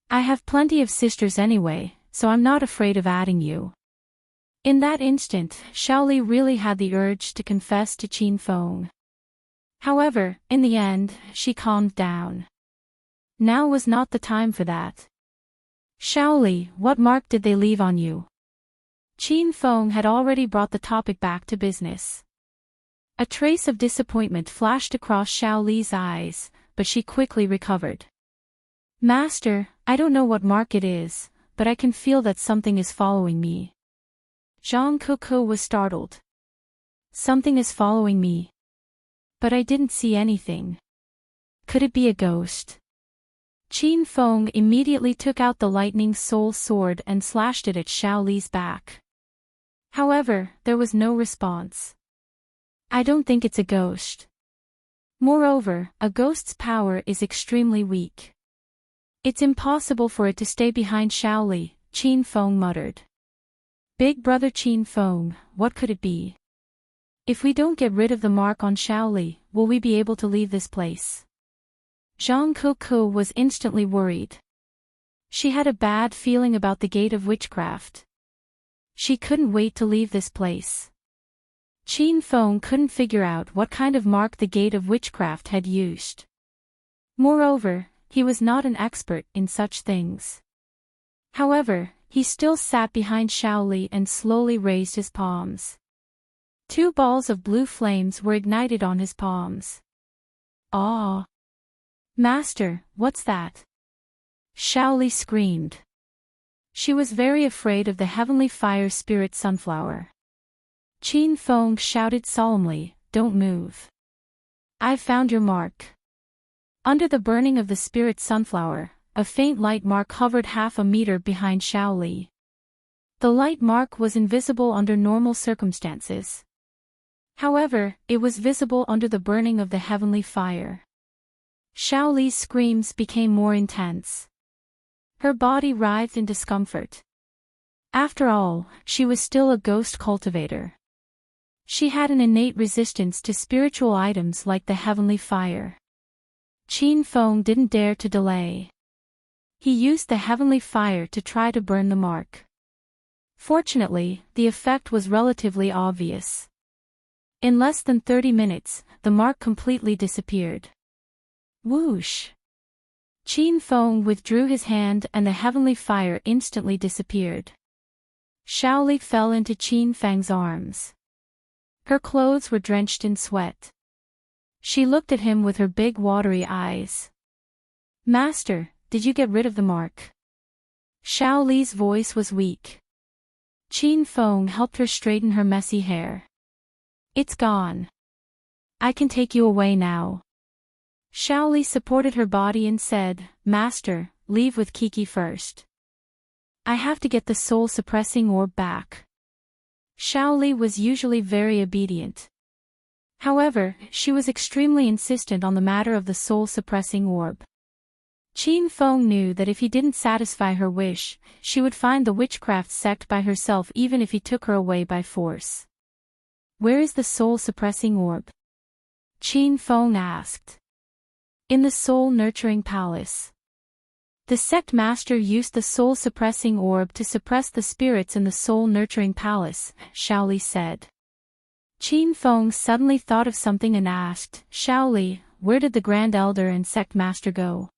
I have plenty of sisters anyway, so I'm not afraid of adding you. In that instant, Shaoli really had the urge to confess to Qin Feng. However, in the end, she calmed down. Now was not the time for that. Shaoli, what mark did they leave on you? Qin Feng had already brought the topic back to business. A trace of disappointment flashed across Shaoli's eyes, but she quickly recovered. Master, I don't know what mark it is, but I can feel that something is following me. Zhang Kuku was startled. Something is following me. But I didn't see anything. Could it be a ghost? Qin Feng immediately took out the lightning soul sword and slashed it at Shaoli's back. However, there was no response. I don't think it's a ghost. Moreover, a ghost's power is extremely weak. It's impossible for it to stay behind Shaoli, Qin Feng muttered. Big brother Qin Feng, what could it be? If we don't get rid of the mark on Shaoli, will we be able to leave this place? Zhang Kuku was instantly worried. She had a bad feeling about the Gate of Witchcraft. She couldn't wait to leave this place. Qin Feng couldn't figure out what kind of mark the Gate of Witchcraft had used. Moreover, he was not an expert in such things. However, he still sat behind Shaoli and slowly raised his palms. 2 balls of blue flames were ignited on his palms. Ah! Master, what's that? Shaoli screamed. She was very afraid of the heavenly fire spirit sunflower. Qin Feng shouted solemnly, don't move. I've found your mark. Under the burning of the spirit sunflower, a faint light mark hovered half a meter behind Shaoli. The light mark was invisible under normal circumstances. However, it was visible under the burning of the heavenly fire. Shaoli's screams became more intense. Her body writhed in discomfort. After all, she was still a ghost cultivator. She had an innate resistance to spiritual items like the heavenly fire. Qin Feng didn't dare to delay. He used the heavenly fire to try to burn the mark. Fortunately, the effect was relatively obvious. In less than 30 minutes, the mark completely disappeared. Whoosh! Qin Feng withdrew his hand and the heavenly fire instantly disappeared. Shaoli fell into Qin Feng's arms. Her clothes were drenched in sweat. She looked at him with her big watery eyes. "Master, did you get rid of the mark?" Shaoli's voice was weak. Qin Feng helped her straighten her messy hair. "It's gone. I can take you away now." Shaoli supported her body and said, "Master, leave with Kiki first. I have to get the soul-suppressing orb back." Shaoli was usually very obedient. However, she was extremely insistent on the matter of the soul-suppressing orb. Qin Feng knew that if he didn't satisfy her wish, she would find the witchcraft sect by herself even if he took her away by force. "Where is the soul-suppressing orb?" Qin Feng asked. "In the soul-nurturing palace. The sect master used the soul-suppressing orb to suppress the spirits in the soul-nurturing palace," Shaoli said. Qin Feng suddenly thought of something and asked, "Shaoli, where did the Grand Elder and sect master go?"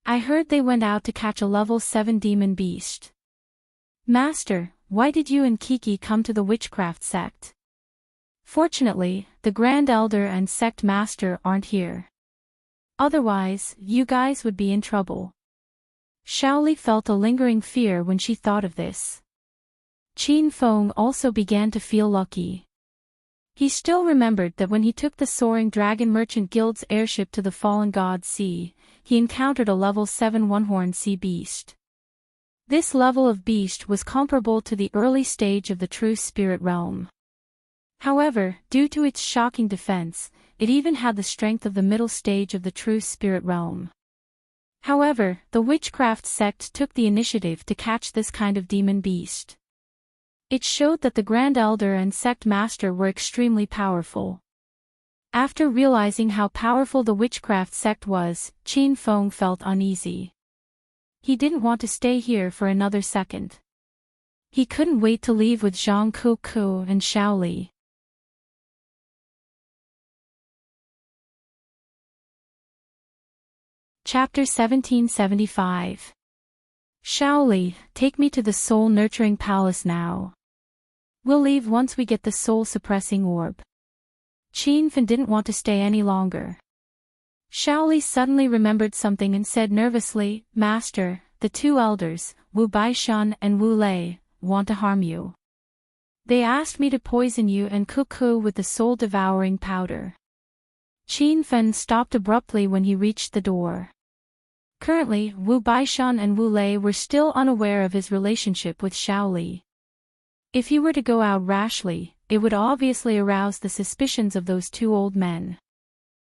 "I heard they went out to catch a level 7 demon beast." "Master, why did you and Kiki come to the witchcraft sect?" "Fortunately, the Grand Elder and sect master aren't here. Otherwise, you guys would be in trouble." Shaoli felt a lingering fear when she thought of this. Qin Feng also began to feel lucky. He still remembered that when he took the Soaring Dragon Merchant Guild's airship to the Fallen God Sea, he encountered a level 7 one-horned sea beast. This level of beast was comparable to the early stage of the true spirit realm. However, due to its shocking defense, it even had the strength of the middle stage of the true spirit realm. However, the witchcraft sect took the initiative to catch this kind of demon beast. It showed that the Grand Elder and sect master were extremely powerful. After realizing how powerful the witchcraft sect was, Qin Feng felt uneasy. He didn't want to stay here for another second. He couldn't wait to leave with Zhang Kuku and Shaoli. Chapter 1775. Shaoli, take me to the soul-nurturing palace now. We'll leave once we get the soul-suppressing orb. Qin Feng didn't want to stay any longer. Shaoli suddenly remembered something and said nervously, "Master, the two elders, Wu Baishan and Wu Lei, want to harm you. They asked me to poison you and Kuku with the soul-devouring powder." Qin Feng stopped abruptly when he reached the door. Currently, Wu Baishan and Wu Lei were still unaware of his relationship with Shaoli. If he were to go out rashly, it would obviously arouse the suspicions of those two old men.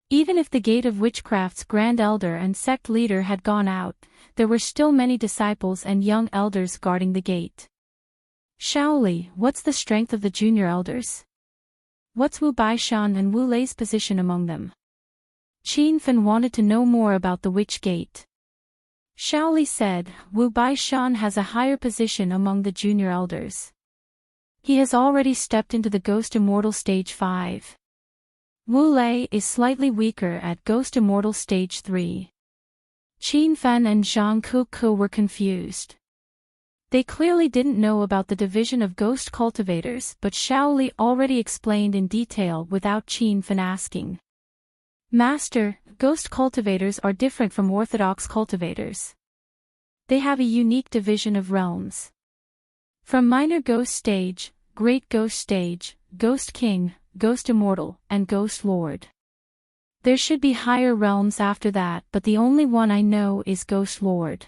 Even if the Gate of Witchcraft's Grand Elder and sect leader had gone out, there were still many disciples and young elders guarding the gate. "Shaoli, what's the strength of the junior elders? What's Wu Baishan and Wu Lei's position among them?" Qin Feng wanted to know more about the Witch Gate. Shaoli said, "Wu Baishan has a higher position among the junior elders. He has already stepped into the Ghost Immortal Stage 5. Wu Lei is slightly weaker at Ghost Immortal Stage 3. Qin Feng and Zhang Kuku were confused. They clearly didn't know about the division of ghost cultivators, but Shaoli already explained in detail without Qin Feng asking. "Master, ghost cultivators are different from orthodox cultivators. They have a unique division of realms. From minor ghost stage, great ghost stage, ghost king, ghost immortal, and ghost lord. There should be higher realms after that, but the only one I know is ghost lord.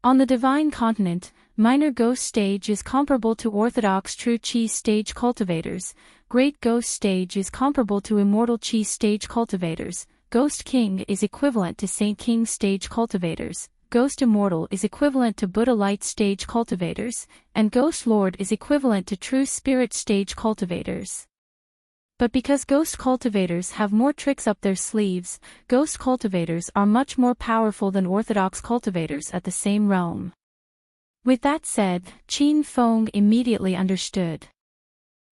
On the divine continent, minor ghost stage is comparable to orthodox true chi stage cultivators, great ghost stage is comparable to immortal chi stage cultivators, ghost king is equivalent to saint king stage cultivators, ghost immortal is equivalent to Buddha light stage cultivators, and ghost lord is equivalent to true spirit stage cultivators. But because ghost cultivators have more tricks up their sleeves, ghost cultivators are much more powerful than orthodox cultivators at the same realm." With that said, Qin Feng immediately understood.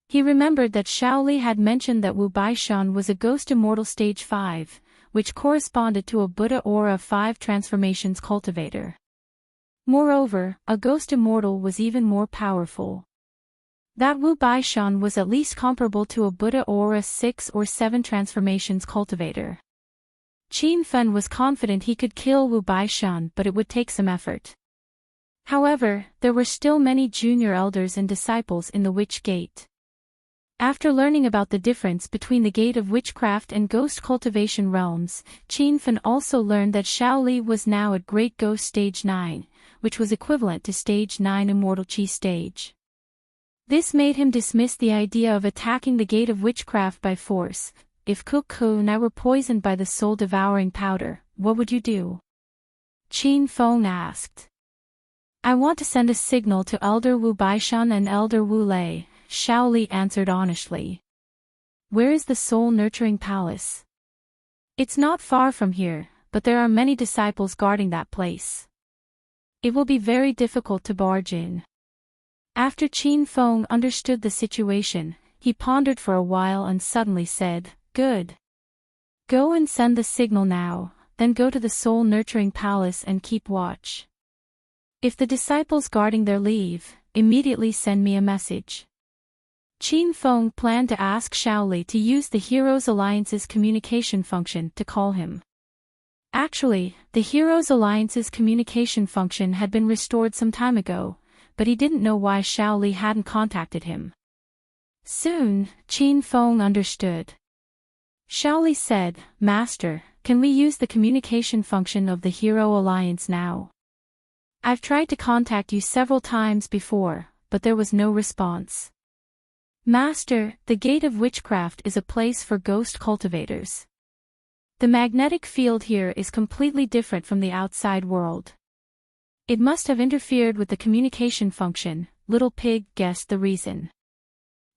He remembered that Shaoli had mentioned that Wu Baishan was a Ghost Immortal Stage 5, which corresponded to a Buddha aura of 5 transformations cultivator. Moreover, a ghost immortal was even more powerful. That Wu Baishan was at least comparable to a Buddha aura 6 or 7 transformations cultivator. Qin Fen was confident he could kill Wu Baishan, but it would take some effort. However, there were still many junior elders and disciples in the Witch Gate. After learning about the difference between the Gate of Witchcraft and Ghost Cultivation realms, Qin Fen also learned that Xiao Li was now at Great Ghost Stage 9, which was equivalent to Stage 9 Immortal Qi stage. This made him dismiss the idea of attacking the Gate of Witchcraft by force. If Cuckoo and I were poisoned by the soul-devouring powder, what would you do? Qin Feng asked. I want to send a signal to Elder Wu Baishan and Elder Wu Lei, Xiao Li answered honestly. Where is the soul-nurturing palace? It's not far from here, but there are many disciples guarding that place. It will be very difficult to barge in. After Qin Feng understood the situation, he pondered for a while and suddenly said, Good. Go and send the signal now, then go to the soul-nurturing palace and keep watch. If the disciples guarding there leave, immediately send me a message. Qin Feng planned to ask Xiao Li to use the Heroes Alliance's communication function to call him. Actually, the Heroes Alliance's communication function had been restored some time ago, but he didn't know why Xiao Li hadn't contacted him. Soon, Qin Feng understood. Xiao Li said, Master, can we use the communication function of the Hero Alliance now? I've tried to contact you several times before, but there was no response. Master, the Gate of Witchcraft is a place for ghost cultivators. The magnetic field here is completely different from the outside world. It must have interfered with the communication function, Little Pig guessed the reason.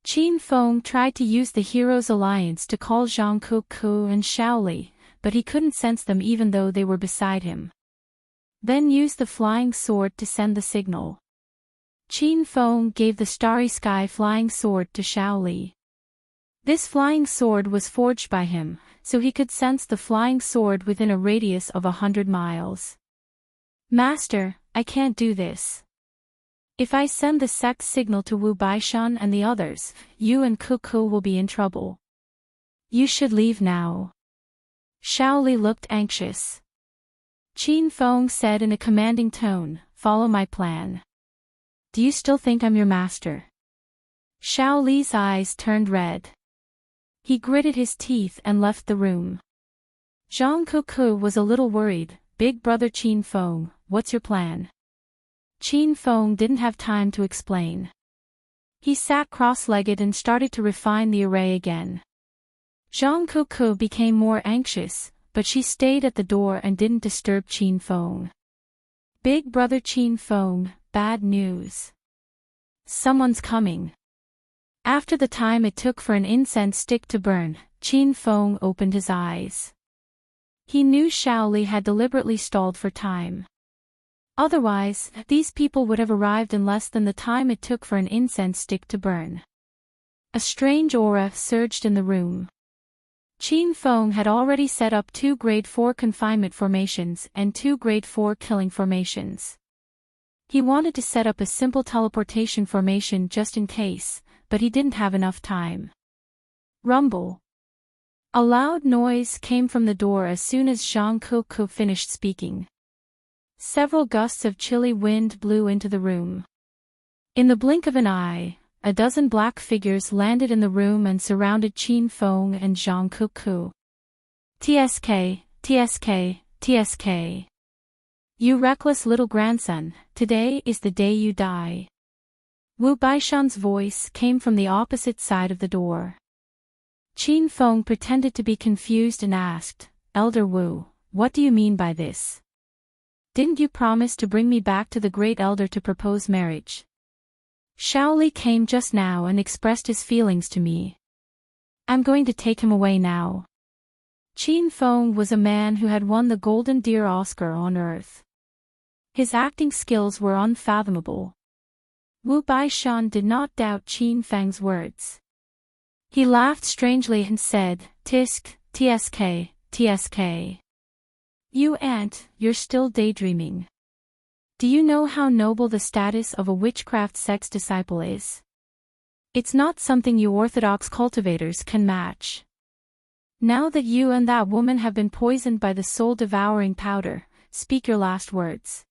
Qin Feng tried to use the Heroes Alliance to call Zhang Kuku and Xiao Li, but he couldn't sense them even though they were beside him. Then used the flying sword to send the signal. Qin Feng gave the Starry Sky flying sword to Xiao Li. This flying sword was forged by him, so he could sense the flying sword within a radius of 100 miles. Master, I can't do this. If I send the sex signal to Wu Baishan and the others, you and Kuku will be in trouble. You should leave now. Xiao Li looked anxious. Qin Feng said in a commanding tone, Follow my plan. Do you still think I'm your master? Xiao Li's eyes turned red. He gritted his teeth and left the room. Zhang Kuku was a little worried. Big brother Qin Feng, what's your plan? Qin Feng didn't have time to explain. He sat cross-legged and started to refine the array again. Zhang Kuku became more anxious, but she stayed at the door and didn't disturb Qin Feng. Big brother Qin Feng, bad news. Someone's coming. After the time it took for an incense stick to burn, Qin Feng opened his eyes. He knew Xiao Li had deliberately stalled for time. Otherwise, these people would have arrived in less than the time it took for an incense stick to burn. A strange aura surged in the room. Qin Feng had already set up 2 grade 4 confinement formations and 2 grade 4 killing formations. He wanted to set up a simple teleportation formation just in case, but he didn't have enough time. Rumble. A loud noise came from the door as soon as Zhang Kuku finished speaking. Several gusts of chilly wind blew into the room. In the blink of an eye, a dozen black figures landed in the room and surrounded Qin Feng and Zhang Kuku. TSK, TSK, TSK. You reckless little grandson, today is the day you die. Wu Baishan's voice came from the opposite side of the door. Qin Feng pretended to be confused and asked, Elder Wu, what do you mean by this? Didn't you promise to bring me back to the Great Elder to propose marriage? Xiao Li came just now and expressed his feelings to me. I'm going to take him away now. Qin Feng was a man who had won the Golden Deer Oscar on Earth. His acting skills were unfathomable. Wu Baishan did not doubt Qin Feng's words. He laughed strangely and said, Tisk, TSK, TSK. You aunt, you're still daydreaming. Do you know how noble the status of a witchcraft sex disciple is? It's not something you orthodox cultivators can match. Now that you and that woman have been poisoned by the soul-devouring powder, speak your last words.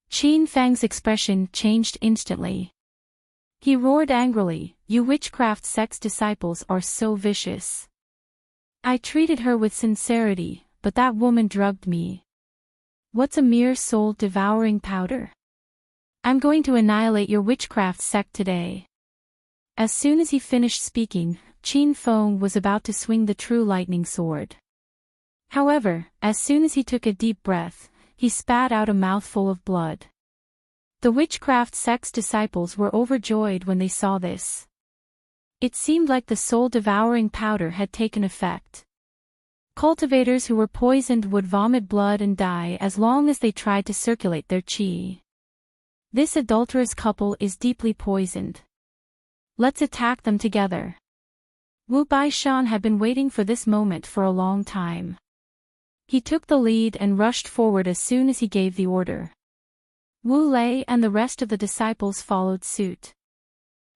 Qin Fang's expression changed instantly. He roared angrily, you witchcraft sex disciples are so vicious. I treated her with sincerity, but that woman drugged me. What's a mere soul-devouring powder? I'm going to annihilate your witchcraft sect today. As soon as he finished speaking, Qin Feng was about to swing the true lightning sword. However, as soon as he took a deep breath, he spat out a mouthful of blood. The witchcraft sex disciples were overjoyed when they saw this. It seemed like the soul-devouring powder had taken effect. Cultivators who were poisoned would vomit blood and die as long as they tried to circulate their qi. This adulterous couple is deeply poisoned. Let's attack them together. Wu Baishan had been waiting for this moment for a long time. He took the lead and rushed forward as soon as he gave the order. Wu Lei and the rest of the disciples followed suit.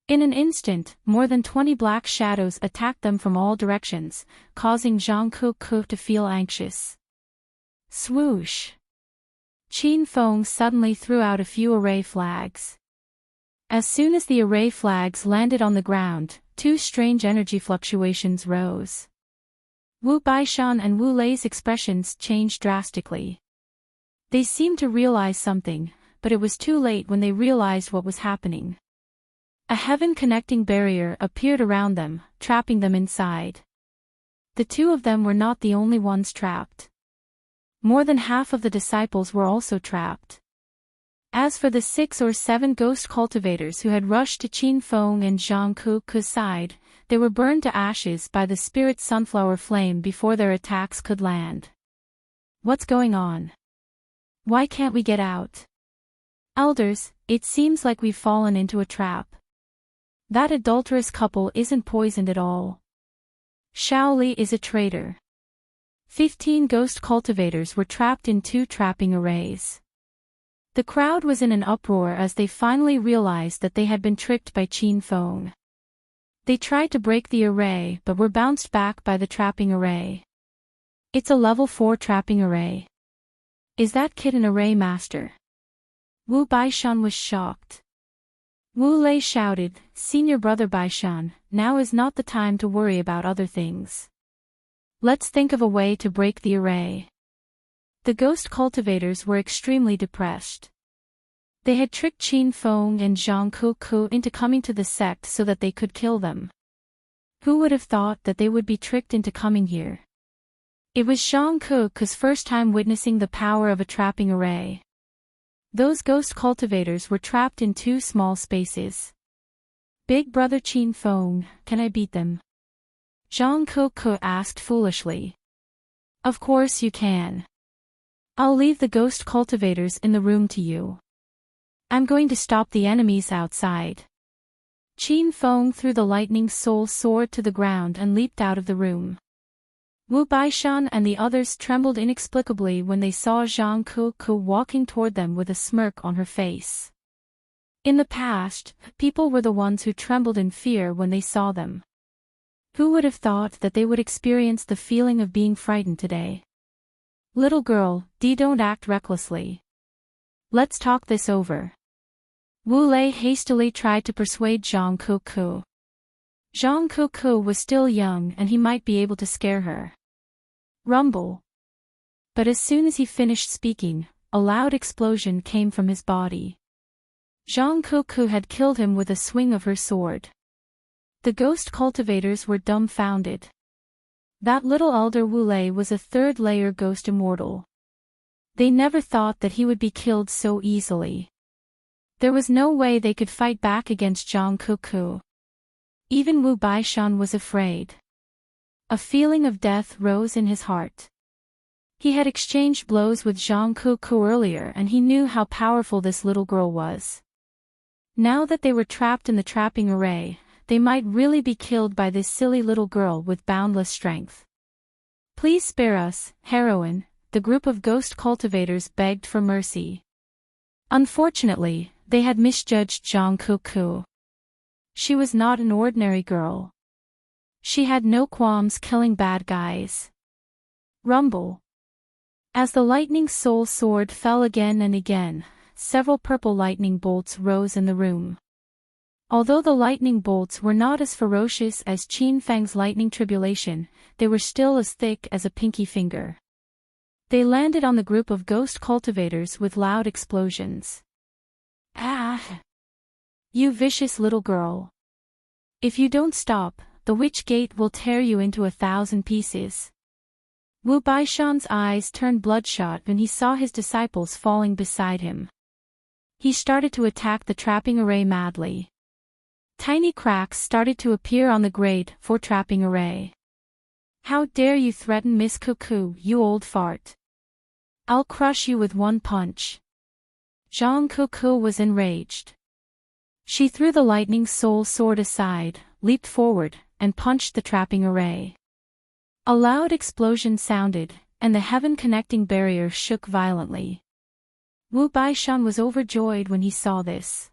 In an instant, more than 20 black shadows attacked them from all directions, causing Zhang Kuku to feel anxious. Swoosh! Qin Feng suddenly threw out a few array flags. As soon as the array flags landed on the ground, two strange energy fluctuations rose. Wu Baishan and Wu Lei's expressions changed drastically. They seemed to realize something, but it was too late when they realized what was happening. A heaven-connecting barrier appeared around them, trapping them inside. The two of them were not the only ones trapped. More than half of the disciples were also trapped. As for the 6 or 7 ghost cultivators who had rushed to Qin Feng and Zhang Kuku's side, they were burned to ashes by the spirit sunflower flame before their attacks could land. What's going on? Why can't we get out? Elders, it seems like we've fallen into a trap. That adulterous couple isn't poisoned at all. Shaoli is a traitor. 15 ghost cultivators were trapped in 2 trapping arrays. The crowd was in an uproar as they finally realized that they had been tricked by Qin Feng. They tried to break the array but were bounced back by the trapping array. It's a level 4 trapping array. Is that kid an array master? Wu Baishan was shocked. Wu Lei shouted, Senior Brother Baishan, now is not the time to worry about other things. Let's think of a way to break the array. The ghost cultivators were extremely depressed. They had tricked Qin Feng and Zhang Kuku into coming to the sect so that they could kill them. Who would have thought that they would be tricked into coming here? It was Zhang Kuku's first time witnessing the power of a trapping array. Those ghost cultivators were trapped in 2 small spaces. Big Brother Qin Feng, can I beat them? Zhang Kuku asked foolishly. Of course you can. I'll leave the ghost cultivators in the room to you. I'm going to stop the enemies outside. Qin Feng threw the lightning soul sword to the ground and leaped out of the room. Wu Baishan and the others trembled inexplicably when they saw Zhang Kuku walking toward them with a smirk on her face. In the past, people were the ones who trembled in fear when they saw them. Who would have thought that they would experience the feeling of being frightened today? Little girl, don't act recklessly. Let's talk this over. Wu Lei hastily tried to persuade Zhang Kuku. Zhang Kuku was still young and he might be able to scare her. Rumble. But as soon as he finished speaking, a loud explosion came from his body. Zhang Kuku had killed him with a swing of her sword. The ghost cultivators were dumbfounded. That little elder Wu Lei was a 3rd-layer ghost immortal. They never thought that he would be killed so easily. There was no way they could fight back against Zhang Kuku. Even Wu Baishan was afraid. A feeling of death rose in his heart. He had exchanged blows with Zhang Kuku earlier and he knew how powerful this little girl was. Now that they were trapped in the trapping array, they might really be killed by this silly little girl with boundless strength. Please spare us, heroine, the group of ghost cultivators begged for mercy. Unfortunately, they had misjudged Zhang Kuku. She was not an ordinary girl. She had no qualms killing bad guys. Rumble. As the lightning soul sword fell again and again, several purple lightning bolts rose in the room. Although the lightning bolts were not as ferocious as Qin Fang's lightning tribulation, they were still as thick as a pinky finger. They landed on the group of ghost cultivators with loud explosions. Ah! You vicious little girl. If you don't stop, the witch gate will tear you into 1,000 pieces. Wu Baishan's eyes turned bloodshot when he saw his disciples falling beside him. He started to attack the trapping array madly. Tiny cracks started to appear on the grate for trapping array. How dare you threaten Miss Cuckoo, you old fart. I'll crush you with one punch. Zhang Cuckoo was enraged. She threw the lightning soul sword aside, leaped forward, and punched the trapping array. A loud explosion sounded, and the heaven-connecting barrier shook violently. Wu Baishan was overjoyed when he saw this.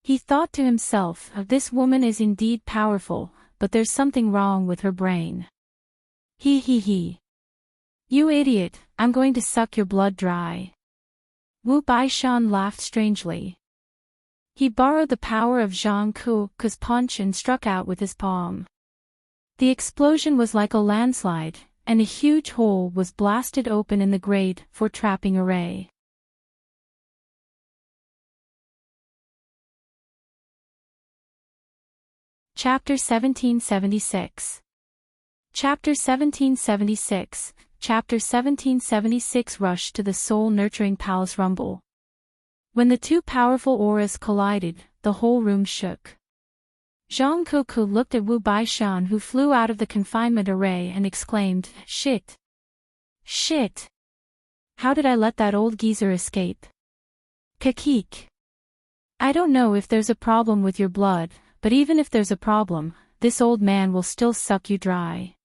He thought to himself, this woman is indeed powerful, but there's something wrong with her brain. He. You idiot, I'm going to suck your blood dry. Wu Baishan laughed strangely. He borrowed the power of Zhang Kuku's punch and struck out with his palm. The explosion was like a landslide, and a huge hole was blasted open in the grate for trapping array. Chapter 1776. Chapter 1776. Chapter 1776. Rush to the soul-nurturing palace rumble. When the two powerful auras collided, the whole room shook. Zhang Kuku looked at Wu Baishan, who flew out of the confinement array, and exclaimed, Shit! Shit! How did I let that old geezer escape? Kakik! I don't know if there's a problem with your blood, but even if there's a problem, this old man will still suck you dry.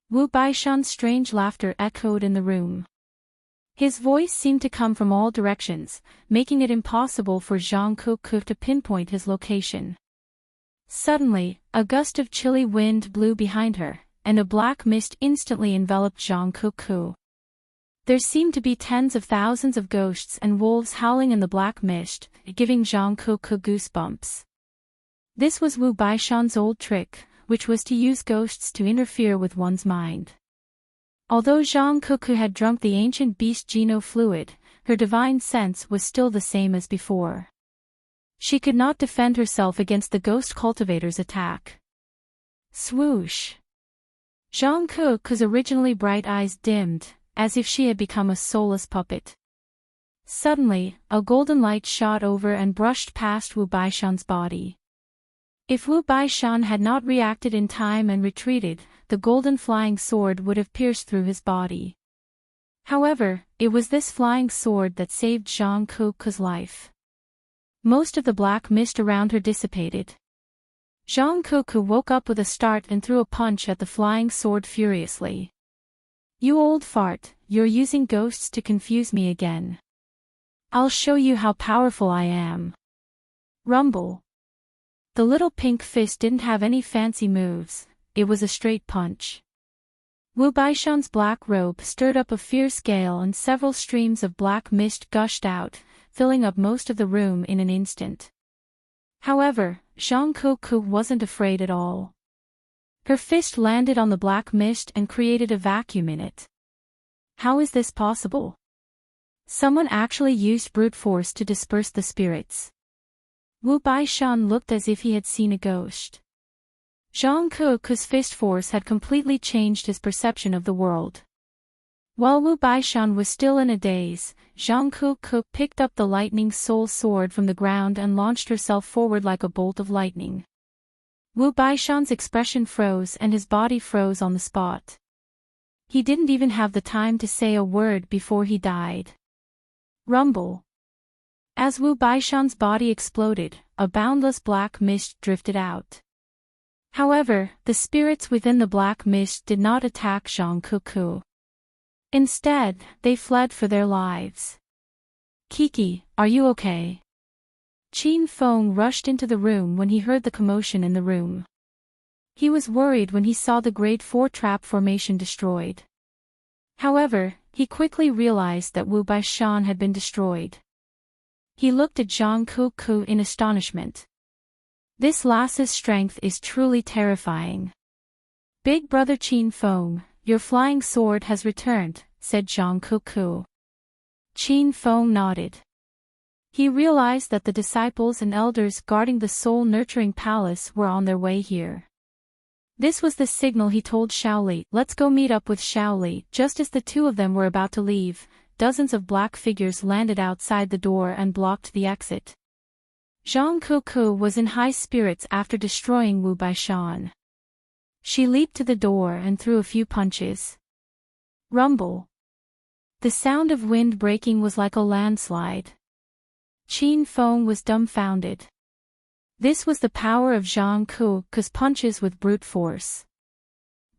Wu Baishan's strange laughter echoed in the room. His voice seemed to come from all directions, making it impossible for Zhang Kuku to pinpoint his location. Suddenly, a gust of chilly wind blew behind her, and a black mist instantly enveloped Zhang Kuku. There seemed to be tens of thousands of ghosts and wolves howling in the black mist, giving Zhang Kuku goosebumps. This was Wu Baishan's old trick, which was to use ghosts to interfere with one's mind. Although Zhang Kuku had drunk the ancient beast Geno fluid, her divine sense was still the same as before. She could not defend herself against the ghost cultivator's attack. Swoosh! Zhang Kuku's originally bright eyes dimmed, as if she had become a soulless puppet. Suddenly, a golden light shot over and brushed past Wu Baishan's body. If Wu Baishan had not reacted in time and retreated, the golden flying sword would have pierced through his body. However, it was this flying sword that saved Zhang Kuku's life. Most of the black mist around her dissipated. Zhang Kuku woke up with a start and threw a punch at the flying sword furiously. You old fart, you're using ghosts to confuse me again. I'll show you how powerful I am. Rumble. The little pink fist didn't have any fancy moves, it was a straight punch. Wu Baishan's black robe stirred up a fierce gale and several streams of black mist gushed out, filling up most of the room in an instant. However, Zhang Kuku wasn't afraid at all. Her fist landed on the black mist and created a vacuum in it. How is this possible? Someone actually used brute force to disperse the spirits. Wu Baishan looked as if he had seen a ghost. Zhang Kuku's fist force had completely changed his perception of the world. While Wu Baishan was still in a daze, Zhang Kuku picked up the lightning soul sword from the ground and launched herself forward like a bolt of lightning. Wu Baishan's expression froze and his body froze on the spot. He didn't even have the time to say a word before he died. Rumble. As Wu Baishan's body exploded, a boundless black mist drifted out. However, the spirits within the black mist did not attack Zhang Kuku. Instead, they fled for their lives. Kiki, are you okay? Qin Feng rushed into the room when he heard the commotion in the room. He was worried when he saw the Grade 4 trap formation destroyed. However, he quickly realized that Wu Baishan had been destroyed. He looked at Zhang Kuku in astonishment. This lass's strength is truly terrifying. Big brother Qin Feng, your flying sword has returned, said Zhang Kuku. Qin Feng nodded. He realized that the disciples and elders guarding the soul-nurturing palace were on their way here. This was the signal he told Shaoli, let's go meet up with Shaoli. Just as the two of them were about to leave, dozens of black figures landed outside the door and blocked the exit. Zhang Kuku was in high spirits after destroying Wu Baishan. She leaped to the door and threw a few punches. Rumble. The sound of wind breaking was like a landslide. Qin Feng was dumbfounded. This was the power of Zhang Kuku's punches with brute force.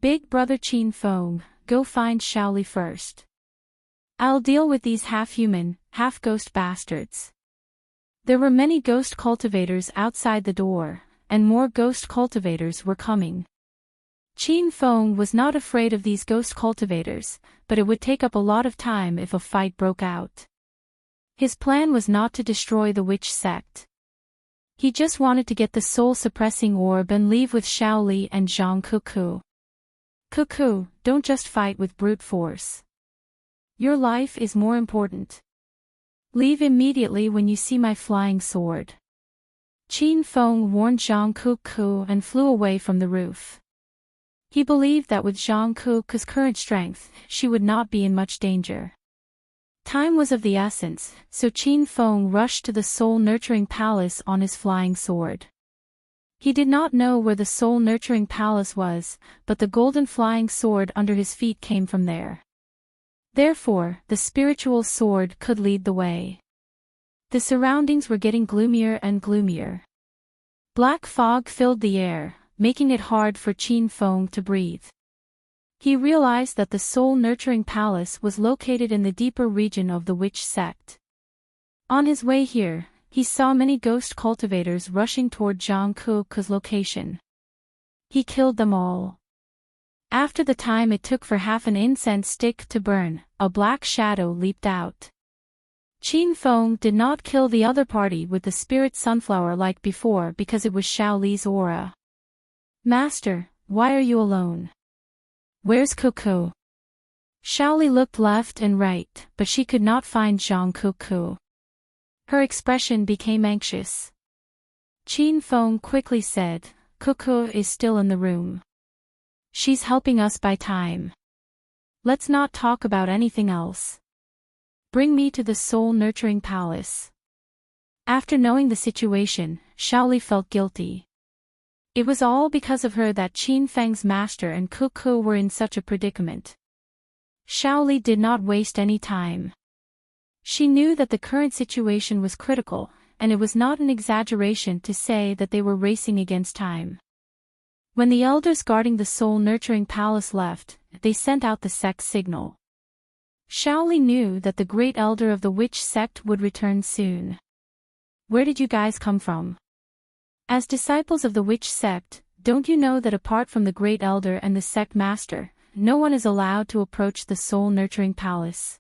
Big brother Qin Feng, go find Shaoli first. I'll deal with these half-human, half-ghost bastards. There were many ghost cultivators outside the door, and more ghost cultivators were coming. Qin Feng was not afraid of these ghost cultivators, but it would take up a lot of time if a fight broke out. His plan was not to destroy the witch sect. He just wanted to get the soul-suppressing orb and leave with Shaoli and Zhang Kuku. Kuku, don't just fight with brute force. Your life is more important. Leave immediately when you see my flying sword. Qin Feng warned Zhang Kuku and flew away from the roof. He believed that with Zhang Kuku's current strength, she would not be in much danger. Time was of the essence, so Qin Feng rushed to the soul-nurturing palace on his flying sword. He did not know where the soul-nurturing palace was, but the golden flying sword under his feet came from there. Therefore, the spiritual sword could lead the way. The surroundings were getting gloomier and gloomier. Black fog filled the air, making it hard for Qin Feng to breathe. He realized that the soul-nurturing palace was located in the deeper region of the witch sect. On his way here, he saw many ghost cultivators rushing toward Zhang Kuku's location. He killed them all. After the time it took for half an incense stick to burn, a black shadow leaped out. Qin Feng did not kill the other party with the spirit sunflower like before because it was Shaoli's aura. Master, why are you alone? Where's Kuku? Shaoli looked left and right, but she could not find Zhang Kuku. Her expression became anxious. Qin Feng quickly said, Kuku is still in the room. She's helping us buy time. Let's not talk about anything else. Bring me to the soul-nurturing palace. After knowing the situation, Shaoli felt guilty. It was all because of her that Qin Feng's master and Kuku were in such a predicament. Shaoli did not waste any time. She knew that the current situation was critical, and it was not an exaggeration to say that they were racing against time. When the elders guarding the soul-nurturing palace left, they sent out the sect signal. Shaoli knew that the great elder of the witch sect would return soon. Where did you guys come from? As disciples of the witch sect, don't you know that apart from the great elder and the sect master, no one is allowed to approach the soul-nurturing palace?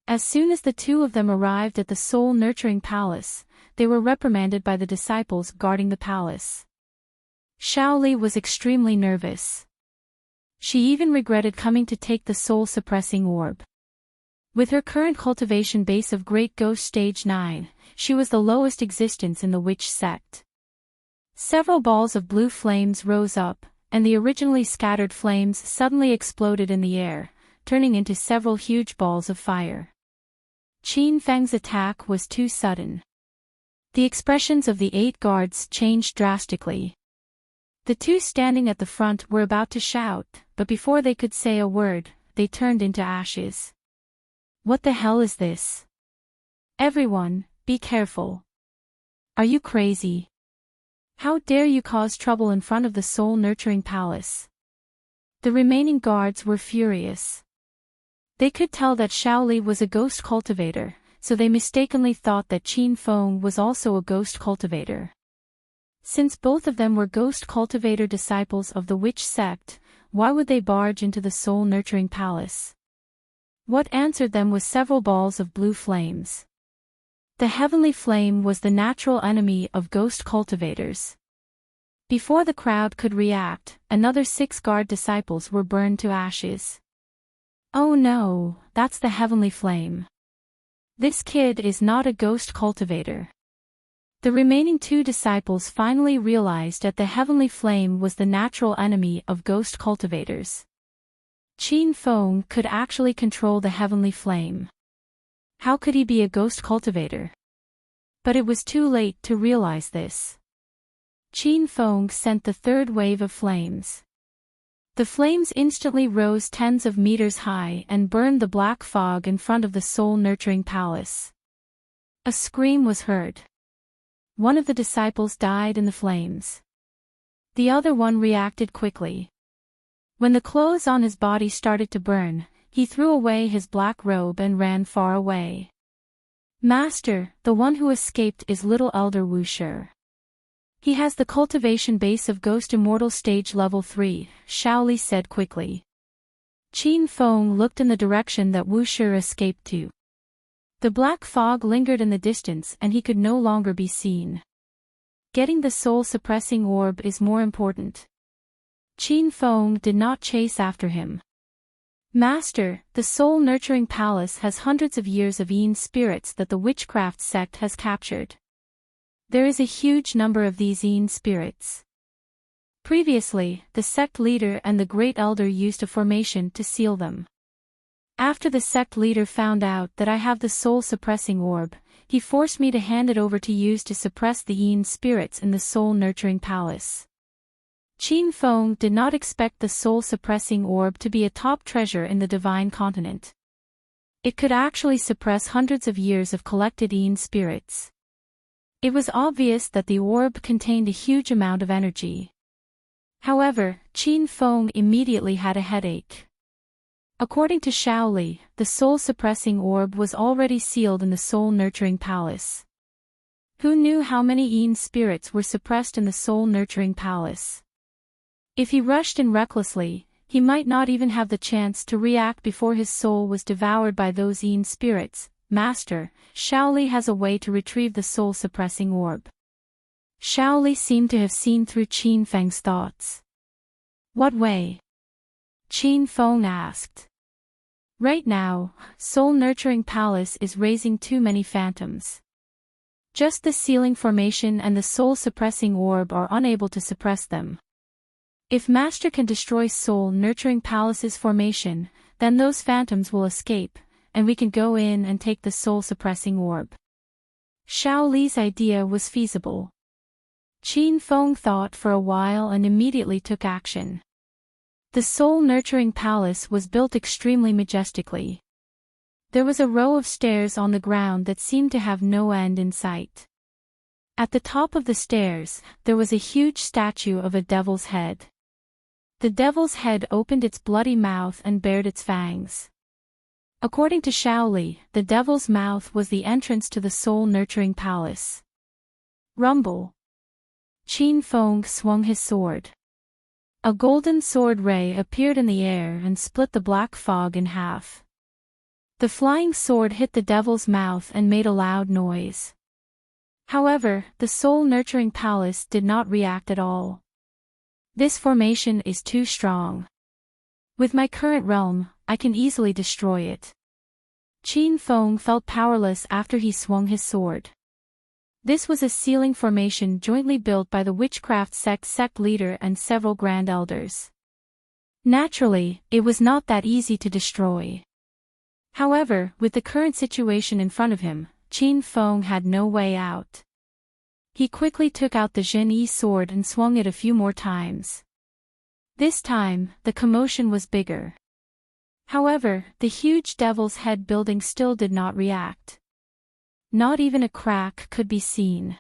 As soon as the two of them arrived at the soul-nurturing palace, they were reprimanded by the disciples guarding the palace. Shaoli was extremely nervous. She even regretted coming to take the soul-suppressing orb. With her current cultivation base of Great Ghost Stage 9, she was the lowest existence in the witch sect. Several balls of blue flames rose up, and the originally scattered flames suddenly exploded in the air, turning into several huge balls of fire. Qin Feng's attack was too sudden. The expressions of the 8 guards changed drastically. The two standing at the front were about to shout, but before they could say a word, they turned into ashes. What the hell is this? Everyone, be careful. Are you crazy? How dare you cause trouble in front of the soul-nurturing palace? The remaining guards were furious. They could tell that Shaoli was a ghost cultivator, so they mistakenly thought that Qin Feng was also a ghost cultivator. Since both of them were ghost cultivator disciples of the witch sect, why would they barge into the soul-nurturing palace? What answered them was several balls of blue flames. The heavenly flame was the natural enemy of ghost cultivators. Before the crowd could react, another 6 guard disciples were burned to ashes. Oh no, that's the heavenly flame. This kid is not a ghost cultivator. The remaining 2 disciples finally realized that the heavenly flame was the natural enemy of ghost cultivators. Qin Feng could actually control the heavenly flame. How could he be a ghost cultivator? But it was too late to realize this. Qin Feng sent the 3rd wave of flames. The flames instantly rose tens of meters high and burned the black fog in front of the soul-nurturing palace. A scream was heard. One of the disciples died in the flames. The other one reacted quickly. When the clothes on his body started to burn, he threw away his black robe and ran far away. Master, the one who escaped is little elder Wu Shi. He has the cultivation base of Ghost Immortal Stage Level 3, Shaoli said quickly. Qin Feng looked in the direction that Wu Shi escaped to. The black fog lingered in the distance and he could no longer be seen. Getting the soul-suppressing orb is more important. Qin Feng did not chase after him. Master, the soul-nurturing palace has hundreds of years of Yin spirits that the witchcraft sect has captured. There is a huge number of these Yin spirits. Previously, the sect leader and the great elder used a formation to seal them. After the sect leader found out that I have the soul-suppressing orb, he forced me to hand it over to use to suppress the Yin spirits in the soul-nurturing palace. Qin Feng did not expect the soul-suppressing orb to be a top treasure in the divine continent. It could actually suppress hundreds of years of collected Yin spirits. It was obvious that the orb contained a huge amount of energy. However, Qin Feng immediately had a headache. According to Shaoli, the soul-suppressing orb was already sealed in the soul-nurturing palace. Who knew how many Yin spirits were suppressed in the soul-nurturing palace? If he rushed in recklessly, he might not even have the chance to react before his soul was devoured by those Yin spirits. Master, Shaoli has a way to retrieve the soul-suppressing orb. Shaoli seemed to have seen through Qin Feng's thoughts. What way? Qin Feng asked. Right now, soul-nurturing palace is raising too many phantoms. Just the sealing formation and the soul-suppressing orb are unable to suppress them. If Master can destroy soul-nurturing palace's formation, then those phantoms will escape, and we can go in and take the soul-suppressing orb. Shaoli's idea was feasible. Qin Feng thought for a while and immediately took action. The soul-nurturing palace was built extremely majestically. There was a row of stairs on the ground that seemed to have no end in sight. At the top of the stairs, there was a huge statue of a devil's head. The devil's head opened its bloody mouth and bared its fangs. According to Shaoli, the devil's mouth was the entrance to the soul-nurturing palace. Rumble. Qin Feng swung his sword. A golden sword ray appeared in the air and split the black fog in half. The flying sword hit the devil's mouth and made a loud noise. However, the soul-nurturing palace did not react at all. This formation is too strong. With my current realm, I can easily destroy it. Qin Feng felt powerless after he swung his sword. This was a sealing formation jointly built by the witchcraft sect leader and several grand elders. Naturally, it was not that easy to destroy. However, with the current situation in front of him, Qin Feng had no way out. He quickly took out the Zhen Yi sword and swung it a few more times. This time, the commotion was bigger. However, the huge devil's head building still did not react. Not even a crack could be seen.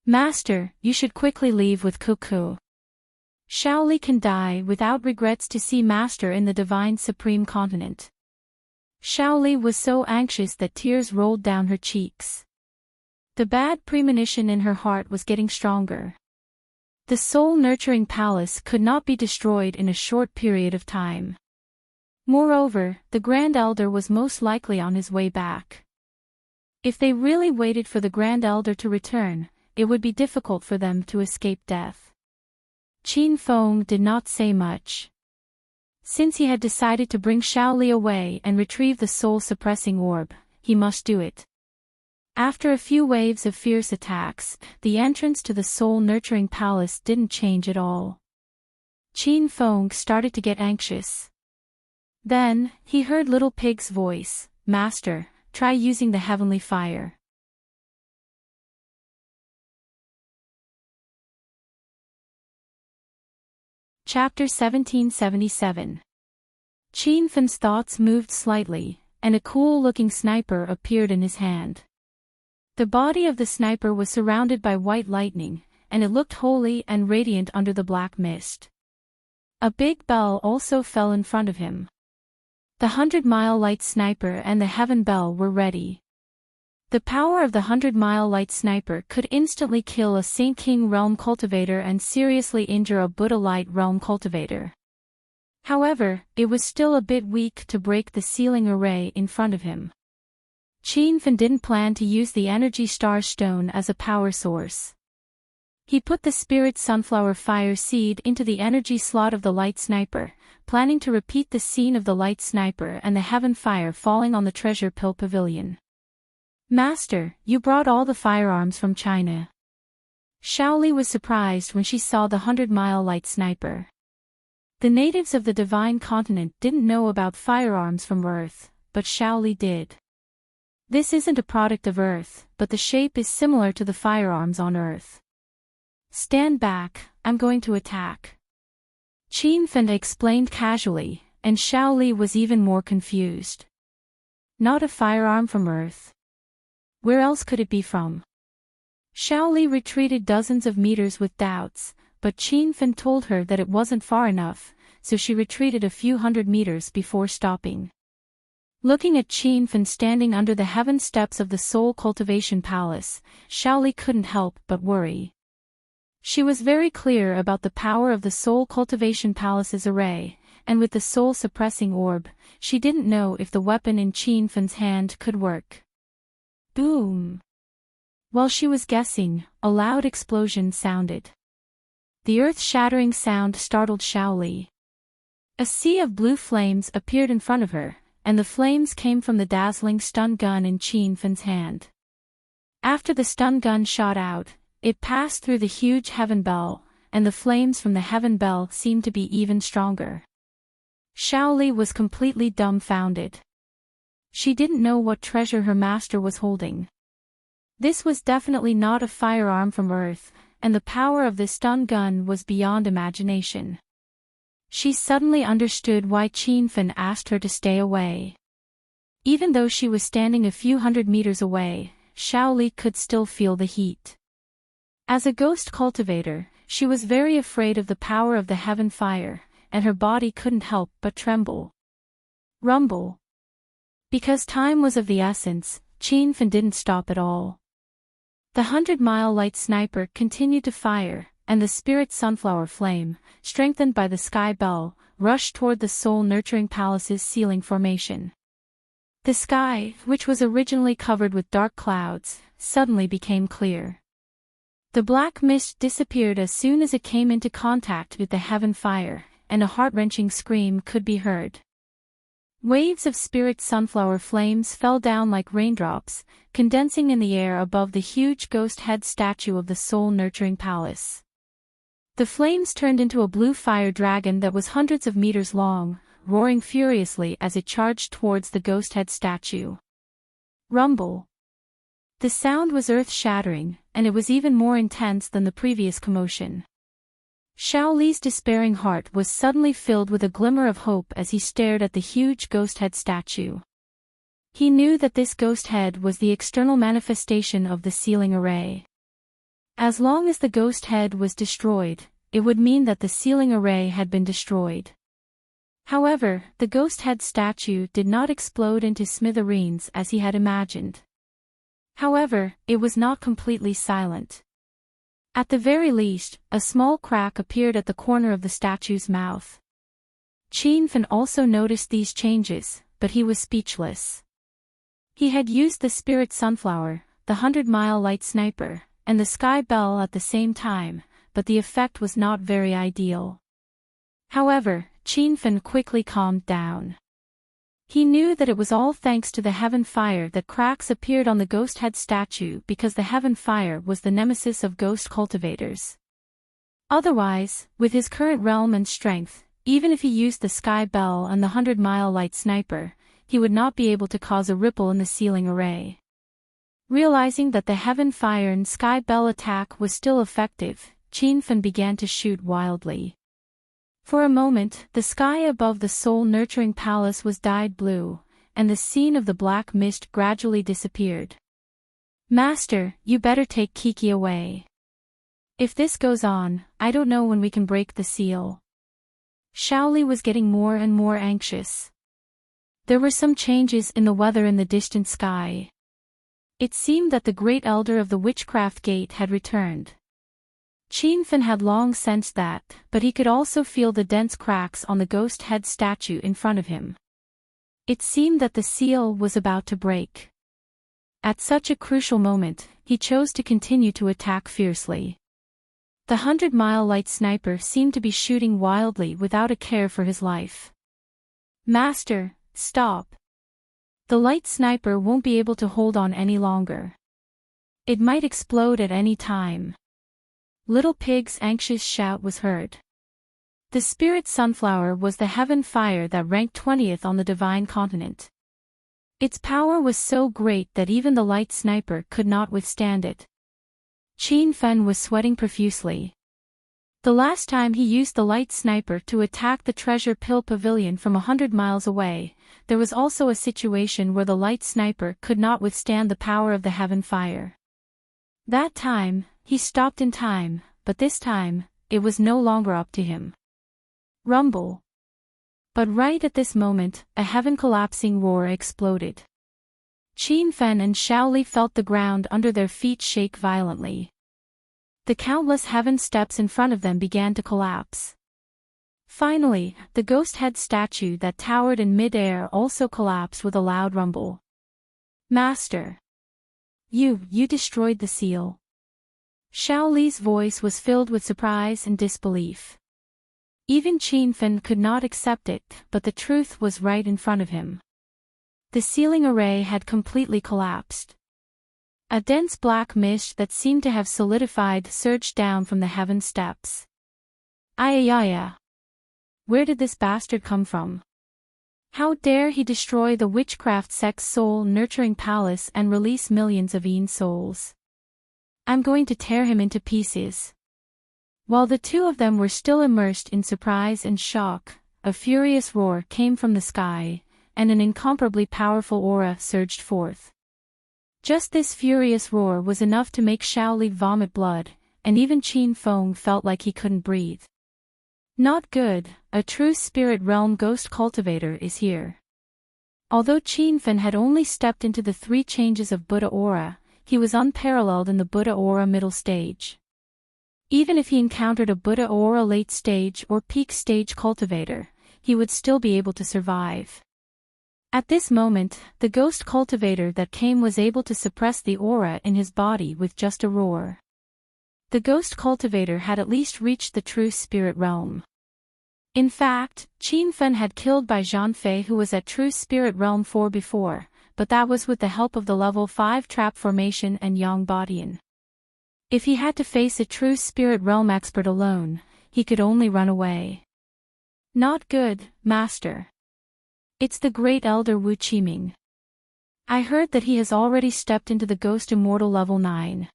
Master, you should quickly leave with Cuckoo. Shaoli can die without regrets to see Master in the Divine Supreme Continent. Shaoli was so anxious that tears rolled down her cheeks. The bad premonition in her heart was getting stronger. The soul-nurturing palace could not be destroyed in a short period of time. Moreover, the Grand Elder was most likely on his way back. If they really waited for the Grand Elder to return, it would be difficult for them to escape death. Qin Feng did not say much. Since he had decided to bring Shaoli away and retrieve the soul-suppressing orb, he must do it. After a few waves of fierce attacks, the entrance to the soul-nurturing palace didn't change at all. Qin Feng started to get anxious. Then, he heard Little Pig's voice, "Master, try using the heavenly fire." Chapter 1777. Qin Feng's thoughts moved slightly, and a cool-looking sniper appeared in his hand. The body of the sniper was surrounded by white lightning, and it looked holy and radiant under the black mist. A big bell also fell in front of him. The 100-mile light sniper and the heaven bell were ready. The power of the 100-mile light sniper could instantly kill a Saint King realm cultivator and seriously injure a Buddha light realm cultivator. However, it was still a bit weak to break the sealing array in front of him. Qin Feng didn't plan to use the energy star stone as a power source. He put the spirit sunflower fire seed into the energy slot of the light sniper, planning to repeat the scene of the light sniper and the heaven fire falling on the treasure pill pavilion. "Master, you brought all the firearms from China." Shaoli was surprised when she saw the 100-mile light sniper. The natives of the Divine Continent didn't know about firearms from Earth, but Shaoli did. "This isn't a product of Earth, but the shape is similar to the firearms on Earth." "Stand back, I'm going to attack," Qin Feng explained casually, and Shaoli was even more confused. "Not a firearm from Earth? Where else could it be from?" Shaoli retreated dozens of meters with doubts, but Qin Feng told her that it wasn't far enough, so she retreated a few hundred meters before stopping. Looking at Qin Feng standing under the heaven steps of the Soul Cultivation Palace, Shaoli couldn't help but worry. She was very clear about the power of the Soul Cultivation Palace's array, and with the soul-suppressing orb, she didn't know if the weapon in Qin Feng's hand could work. Boom! While she was guessing, a loud explosion sounded. The earth-shattering sound startled Shaoli. A sea of blue flames appeared in front of her, and the flames came from the dazzling stun gun in Qin Feng's hand. After the stun gun shot out, it passed through the huge heaven bell, and the flames from the heaven bell seemed to be even stronger. Shaoli was completely dumbfounded. She didn't know what treasure her master was holding. This was definitely not a firearm from Earth, and the power of the stun gun was beyond imagination. She suddenly understood why Qin Feng asked her to stay away. Even though she was standing a few hundred meters away, Shaoli could still feel the heat. As a ghost cultivator, she was very afraid of the power of the heaven fire, and her body couldn't help but tremble. Rumble. Because time was of the essence, Qin Feng didn't stop at all. The 100-mile light sniper continued to fire, and the spirit sunflower flame, strengthened by the sky bell, rushed toward the soul-nurturing palace's ceiling formation. The sky, which was originally covered with dark clouds, suddenly became clear. The black mist disappeared as soon as it came into contact with the heaven fire, and a heart-wrenching scream could be heard. Waves of spirit sunflower flames fell down like raindrops, condensing in the air above the huge ghost head statue of the soul-nurturing palace. The flames turned into a blue fire dragon that was hundreds of meters long, roaring furiously as it charged towards the ghost head statue. Rumble. The sound was earth-shattering, and it was even more intense than the previous commotion. Shaoli's despairing heart was suddenly filled with a glimmer of hope as he stared at the huge ghost head statue. He knew that this ghost head was the external manifestation of the sealing array. As long as the ghost head was destroyed, it would mean that the sealing array had been destroyed. However, the ghost head statue did not explode into smithereens as he had imagined. However, it was not completely silent. At the very least, a small crack appeared at the corner of the statue's mouth. Qin Fan also noticed these changes, but he was speechless. He had used the spirit sunflower, the 100-mile light sniper, and the sky bell at the same time, but the effect was not very ideal. However, Qin Fan quickly calmed down. He knew that it was all thanks to the heaven fire that cracks appeared on the ghost head statue because the heaven fire was the nemesis of ghost cultivators. Otherwise, with his current realm and strength, even if he used the sky bell and the 100-mile light sniper, he would not be able to cause a ripple in the sealing array. Realizing that the heaven fire and sky bell attack was still effective, Qin Fan began to shoot wildly. For a moment, the sky above the soul-nurturing palace was dyed blue, and the scene of the black mist gradually disappeared. Master, you better take Kiki away. If this goes on, I don't know when we can break the seal. Shaoli was getting more and more anxious. There were some changes in the weather in the distant sky. It seemed that the great elder of the witchcraft gate had returned. Qin Fan had long sensed that, but he could also feel the dense cracks on the ghost head statue in front of him. It seemed that the seal was about to break. At such a crucial moment, he chose to continue to attack fiercely. The 100-mile light sniper seemed to be shooting wildly without a care for his life. Master, stop. The light sniper won't be able to hold on any longer. It might explode at any time. Little Pig's anxious shout was heard. The spirit sunflower was the heaven fire that ranked 20th on the divine continent. Its power was so great that even the light sniper could not withstand it. Qin Fan was sweating profusely. The last time he used the light sniper to attack the treasure pill pavilion from 100 miles away, there was also a situation where the light sniper could not withstand the power of the heaven fire. That time, he stopped in time, but this time, it was no longer up to him. Rumble. But right at this moment, a heaven-collapsing roar exploded. Qin Fan and Shaoli felt the ground under their feet shake violently. The countless heaven steps in front of them began to collapse. Finally, the ghost head statue that towered in mid-air also collapsed with a loud rumble. Master! You destroyed the seal. Shaoli's voice was filled with surprise and disbelief. Even Qin Fan could not accept it, but the truth was right in front of him. The sealing array had completely collapsed. A dense black mist that seemed to have solidified surged down from the heaven steps. Ayayaya! Where did this bastard come from? How dare he destroy the witchcraft sect's soul-nurturing palace and release millions of Yin souls? I'm going to tear him into pieces. While the two of them were still immersed in surprise and shock, a furious roar came from the sky, and an incomparably powerful aura surged forth. Just this furious roar was enough to make Shaoli vomit blood, and even Qin Feng felt like he couldn't breathe. Not good, a true spirit realm ghost cultivator is here. Although Qin Fan had only stepped into the 3 changes of Buddha aura, he was unparalleled in the Buddha aura middle stage. Even if he encountered a Buddha aura late stage or peak stage cultivator, he would still be able to survive. At this moment, the ghost cultivator that came was able to suppress the aura in his body with just a roar. The ghost cultivator had at least reached the true spirit realm. In fact, Qin Fan had killed Bai Zhanfei, who was at true spirit realm 4 before, but that was with the help of the level 5 trap formation and Yang Badian. If he had to face a true spirit realm expert alone, he could only run away. Not good, master. It's the great elder Wu Qiming. I heard that he has already stepped into the ghost immortal level 9.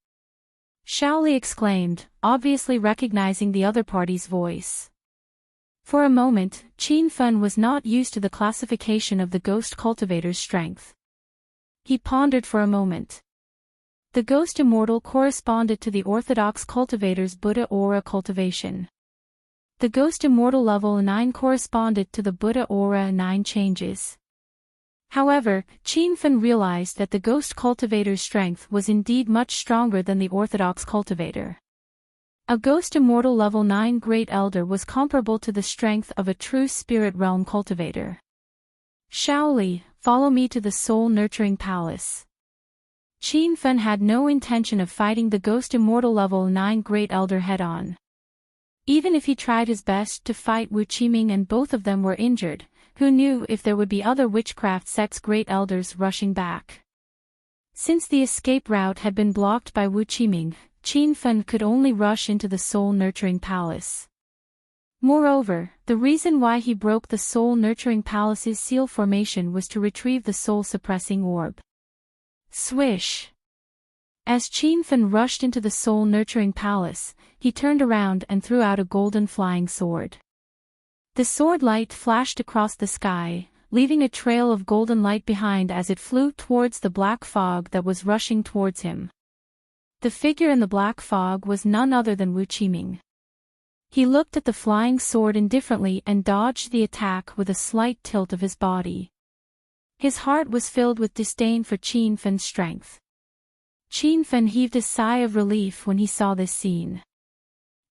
Shaoli exclaimed, obviously recognizing the other party's voice. For a moment, Qin Fan was not used to the classification of the ghost cultivator's strength. He pondered for a moment. The Ghost Immortal corresponded to the Orthodox cultivator's Buddha aura cultivation. The Ghost Immortal level 9 corresponded to the Buddha aura 9 changes. However, Qin Fen realized that the Ghost cultivator's strength was indeed much stronger than the Orthodox cultivator. A Ghost Immortal level 9 Great Elder was comparable to the strength of a true Spirit Realm cultivator. Shaoli, follow me to the Soul Nurturing Palace. Qin Fen had no intention of fighting the Ghost Immortal level 9 Great Elder head-on. Even if he tried his best to fight Wu Qiming and both of them were injured, who knew if there would be other witchcraft sect's Great Elders rushing back. Since the escape route had been blocked by Wu Qiming, Qin Fen could only rush into the Soul Nurturing Palace. Moreover, the reason why he broke the Soul Nurturing Palace's seal formation was to retrieve the soul-suppressing orb. Swish! As Qin Fen rushed into the Soul Nurturing Palace, he turned around and threw out a golden flying sword. The sword light flashed across the sky, leaving a trail of golden light behind as it flew towards the black fog that was rushing towards him. The figure in the black fog was none other than Wu Qiming. He looked at the flying sword indifferently and dodged the attack with a slight tilt of his body. His heart was filled with disdain for Qin Fen's strength. Qin Fen heaved a sigh of relief when he saw this scene.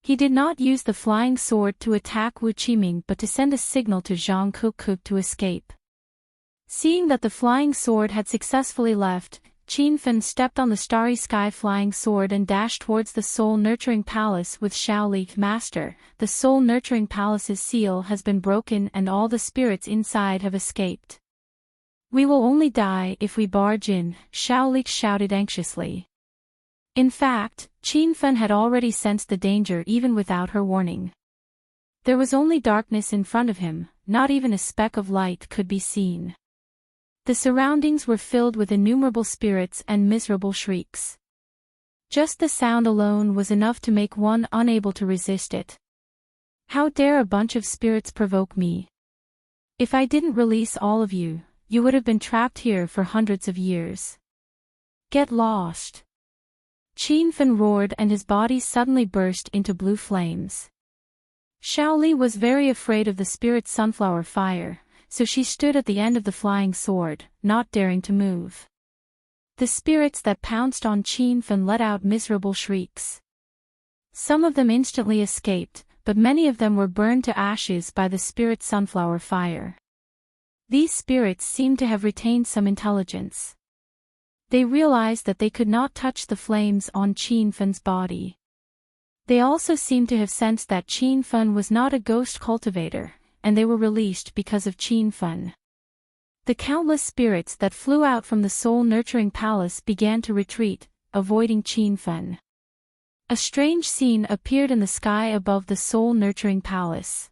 He did not use the flying sword to attack Wu Qiming but to send a signal to Zhang Kukuk to escape. Seeing that the flying sword had successfully left, Qin Fen stepped on the starry sky flying sword and dashed towards the Soul Nurturing Palace with Shaoli. Master, the Soul Nurturing Palace's seal has been broken and all the spirits inside have escaped. We will only die if we barge in, Shaoli shouted anxiously. In fact, Qin Fen had already sensed the danger even without her warning. There was only darkness in front of him, not even a speck of light could be seen. The surroundings were filled with innumerable spirits and miserable shrieks. Just the sound alone was enough to make one unable to resist it. How dare a bunch of spirits provoke me? If I didn't release all of you, you would have been trapped here for hundreds of years. Get lost! Qin Fen roared and his body suddenly burst into blue flames. Shaoli was very afraid of the spirit sunflower fire, so she stood at the end of the flying sword, not daring to move. The spirits that pounced on Qin Fen let out miserable shrieks. Some of them instantly escaped, but many of them were burned to ashes by the spirit sunflower fire. These spirits seemed to have retained some intelligence. They realized that they could not touch the flames on Qin Fen's body. They also seemed to have sensed that Qin Fen was not a ghost cultivator, and they were released because of Qin Fen. The countless spirits that flew out from the Soul Nurturing Palace began to retreat, avoiding Qin Fen. A strange scene appeared in the sky above the Soul Nurturing Palace.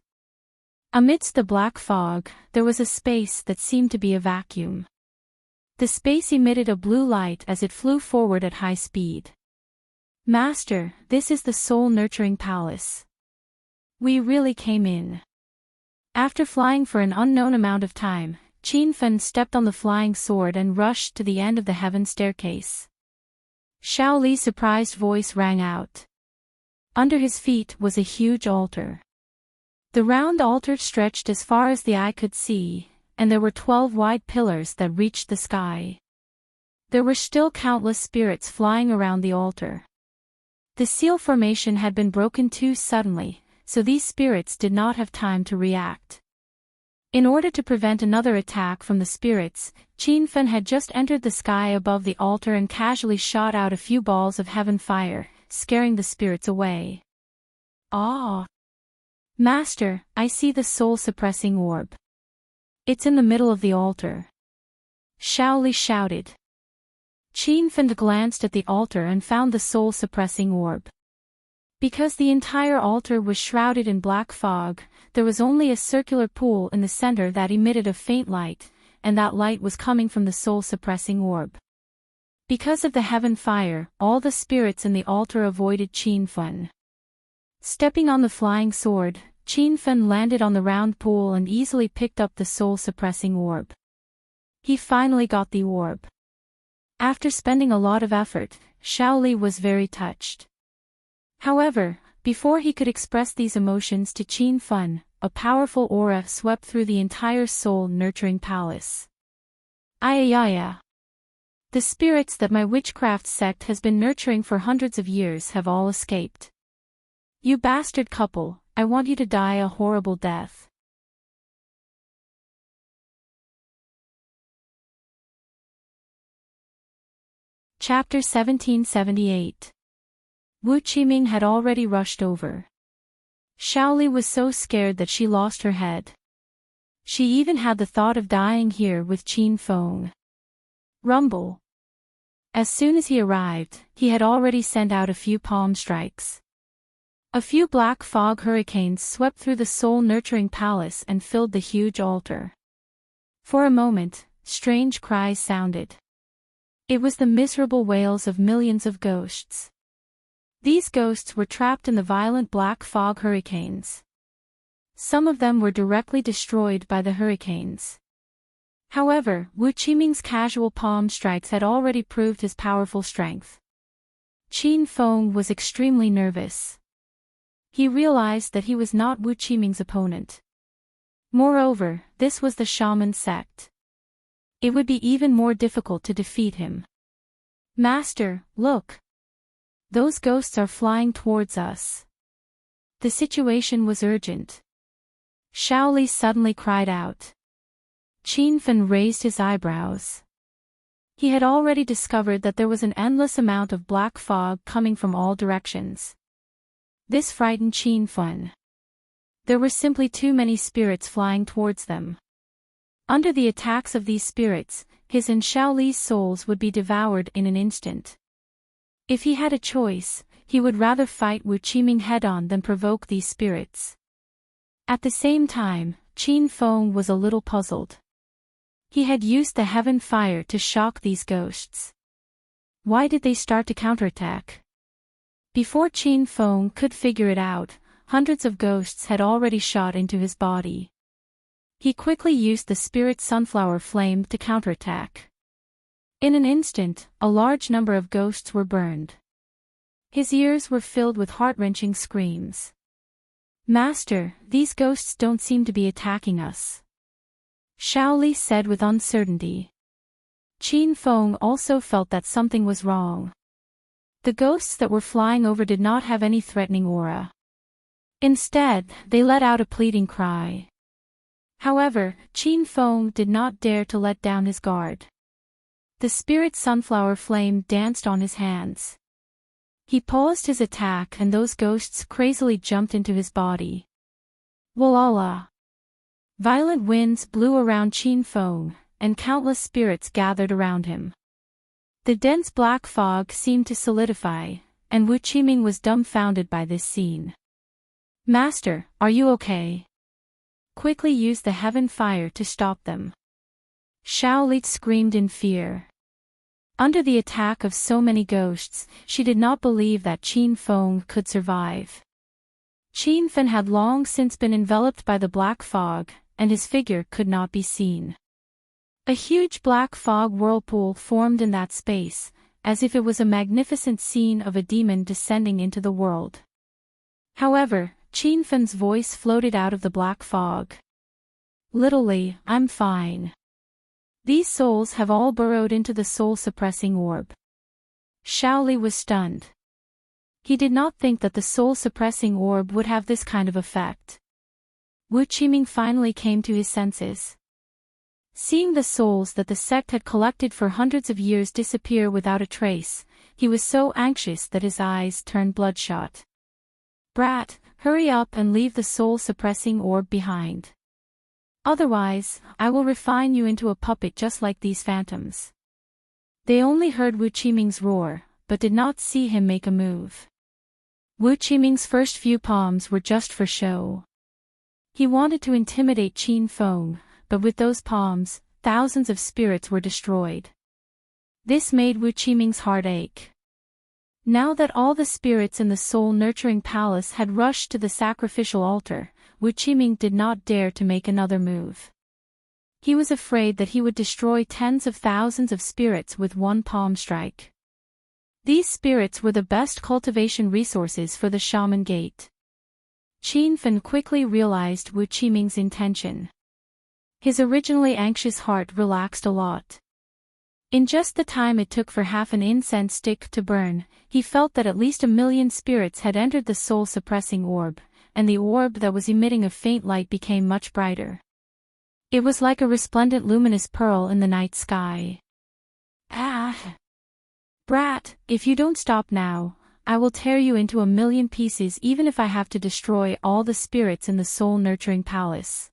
Amidst the black fog, there was a space that seemed to be a vacuum. The space emitted a blue light as it flew forward at high speed. Master, this is the Soul Nurturing Palace. We really came in. After flying for an unknown amount of time, Qin Fen stepped on the flying sword and rushed to the end of the heaven staircase. Shaoli's surprised voice rang out. Under his feet was a huge altar. The round altar stretched as far as the eye could see, and there were 12 wide pillars that reached the sky. There were still countless spirits flying around the altar. The seal formation had been broken too suddenly, so these spirits did not have time to react. In order to prevent another attack from the spirits, Qin Fen had just entered the sky above the altar and casually shot out a few balls of heaven fire, scaring the spirits away. Ah! Master, I see the soul-suppressing orb. It's in the middle of the altar. Shaoli shouted. Qin Fen glanced at the altar and found the soul-suppressing orb. Because the entire altar was shrouded in black fog, there was only a circular pool in the center that emitted a faint light, and that light was coming from the soul-suppressing orb. Because of the heaven fire, all the spirits in the altar avoided Qin Fen. Stepping on the flying sword, Qin Fen landed on the round pool and easily picked up the soul-suppressing orb. He finally got the orb. After spending a lot of effort, Shaoli was very touched. However, before he could express these emotions to Qin Feng, a powerful aura swept through the entire soul-nurturing palace. Ayayaya. The spirits that my witchcraft sect has been nurturing for hundreds of years have all escaped. You bastard couple, I want you to die a horrible death. Chapter 1778. Wu Qiming had already rushed over. Shaoli was so scared that she lost her head. She even had the thought of dying here with Qin Feng. Rumble. As soon as he arrived, he had already sent out a few palm strikes. A few black fog hurricanes swept through the soul-nurturing palace and filled the huge altar. For a moment, strange cries sounded. It was the miserable wails of millions of ghosts. These ghosts were trapped in the violent black fog hurricanes. Some of them were directly destroyed by the hurricanes. However, Wu Qiming's casual palm strikes had already proved his powerful strength. Qin Feng was extremely nervous. He realized that he was not Wu Qiming's opponent. Moreover, this was the shaman sect. It would be even more difficult to defeat him. Master, look! Those ghosts are flying towards us. The situation was urgent. Shaoli suddenly cried out. Qin Feng raised his eyebrows. He had already discovered that there was an endless amount of black fog coming from all directions. This frightened Qin Feng. There were simply too many spirits flying towards them. Under the attacks of these spirits, his and Shaoli's souls would be devoured in an instant. If he had a choice, he would rather fight Wu Qiming head-on than provoke these spirits. At the same time, Qin Feng was a little puzzled. He had used the heaven fire to shock these ghosts. Why did they start to counterattack? Before Qin Feng could figure it out, hundreds of ghosts had already shot into his body. He quickly used the spirit sunflower flame to counterattack. In an instant, a large number of ghosts were burned. His ears were filled with heart-wrenching screams. Master, these ghosts don't seem to be attacking us. Shaoli said with uncertainty. Qin Feng also felt that something was wrong. The ghosts that were flying over did not have any threatening aura. Instead, they let out a pleading cry. However, Qin Feng did not dare to let down his guard. The spirit sunflower flame danced on his hands. He paused his attack and those ghosts crazily jumped into his body. Walala! Violent winds blew around Qin Feng, and countless spirits gathered around him. The dense black fog seemed to solidify, and Wu Qiming was dumbfounded by this scene. Master, are you okay? Quickly use the heaven fire to stop them. Shaoli screamed in fear. Under the attack of so many ghosts, she did not believe that Qin Feng could survive. Qin Feng had long since been enveloped by the black fog, and his figure could not be seen. A huge black fog whirlpool formed in that space, as if it was a magnificent scene of a demon descending into the world. However, Qin Feng's voice floated out of the black fog. Literally, I'm fine. These souls have all burrowed into the soul-suppressing orb. Shaoli was stunned. He did not think that the soul-suppressing orb would have this kind of effect. Wu Qiming finally came to his senses. Seeing the souls that the sect had collected for hundreds of years disappear without a trace, he was so anxious that his eyes turned bloodshot. Brat, hurry up and leave the soul-suppressing orb behind. Otherwise, I will refine you into a puppet just like these phantoms. They only heard Wu Qiming's roar, but did not see him make a move. Wu Qiming's first few palms were just for show. He wanted to intimidate Qin Feng, but with those palms, thousands of spirits were destroyed. This made Wu Qiming's heart ache. Now that all the spirits in the soul-nurturing palace had rushed to the sacrificial altar, Wu Qiming did not dare to make another move. He was afraid that he would destroy tens of thousands of spirits with one palm strike. These spirits were the best cultivation resources for the shaman gate. Qin Fan quickly realized Wu Qiming's intention. His originally anxious heart relaxed a lot. In just the time it took for half an incense stick to burn, he felt that at least 1,000,000 spirits had entered the soul-suppressing orb, and the orb that was emitting a faint light became much brighter. It was like a resplendent luminous pearl in the night sky. Ah! Brat, if you don't stop now, I will tear you into 1,000,000 pieces even if I have to destroy all the spirits in the soul-nurturing palace.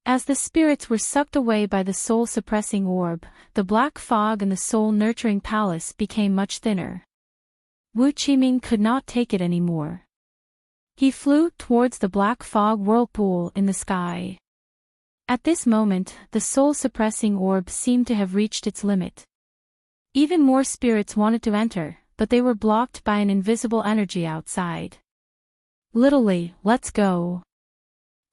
As the spirits were sucked away by the soul-suppressing orb, the black fog in the soul-nurturing palace became much thinner. Wu Qiming could not take it anymore. He flew towards the black fog whirlpool in the sky. At this moment, the soul-suppressing orb seemed to have reached its limit. Even more spirits wanted to enter, but they were blocked by an invisible energy outside. Little Li, let's go.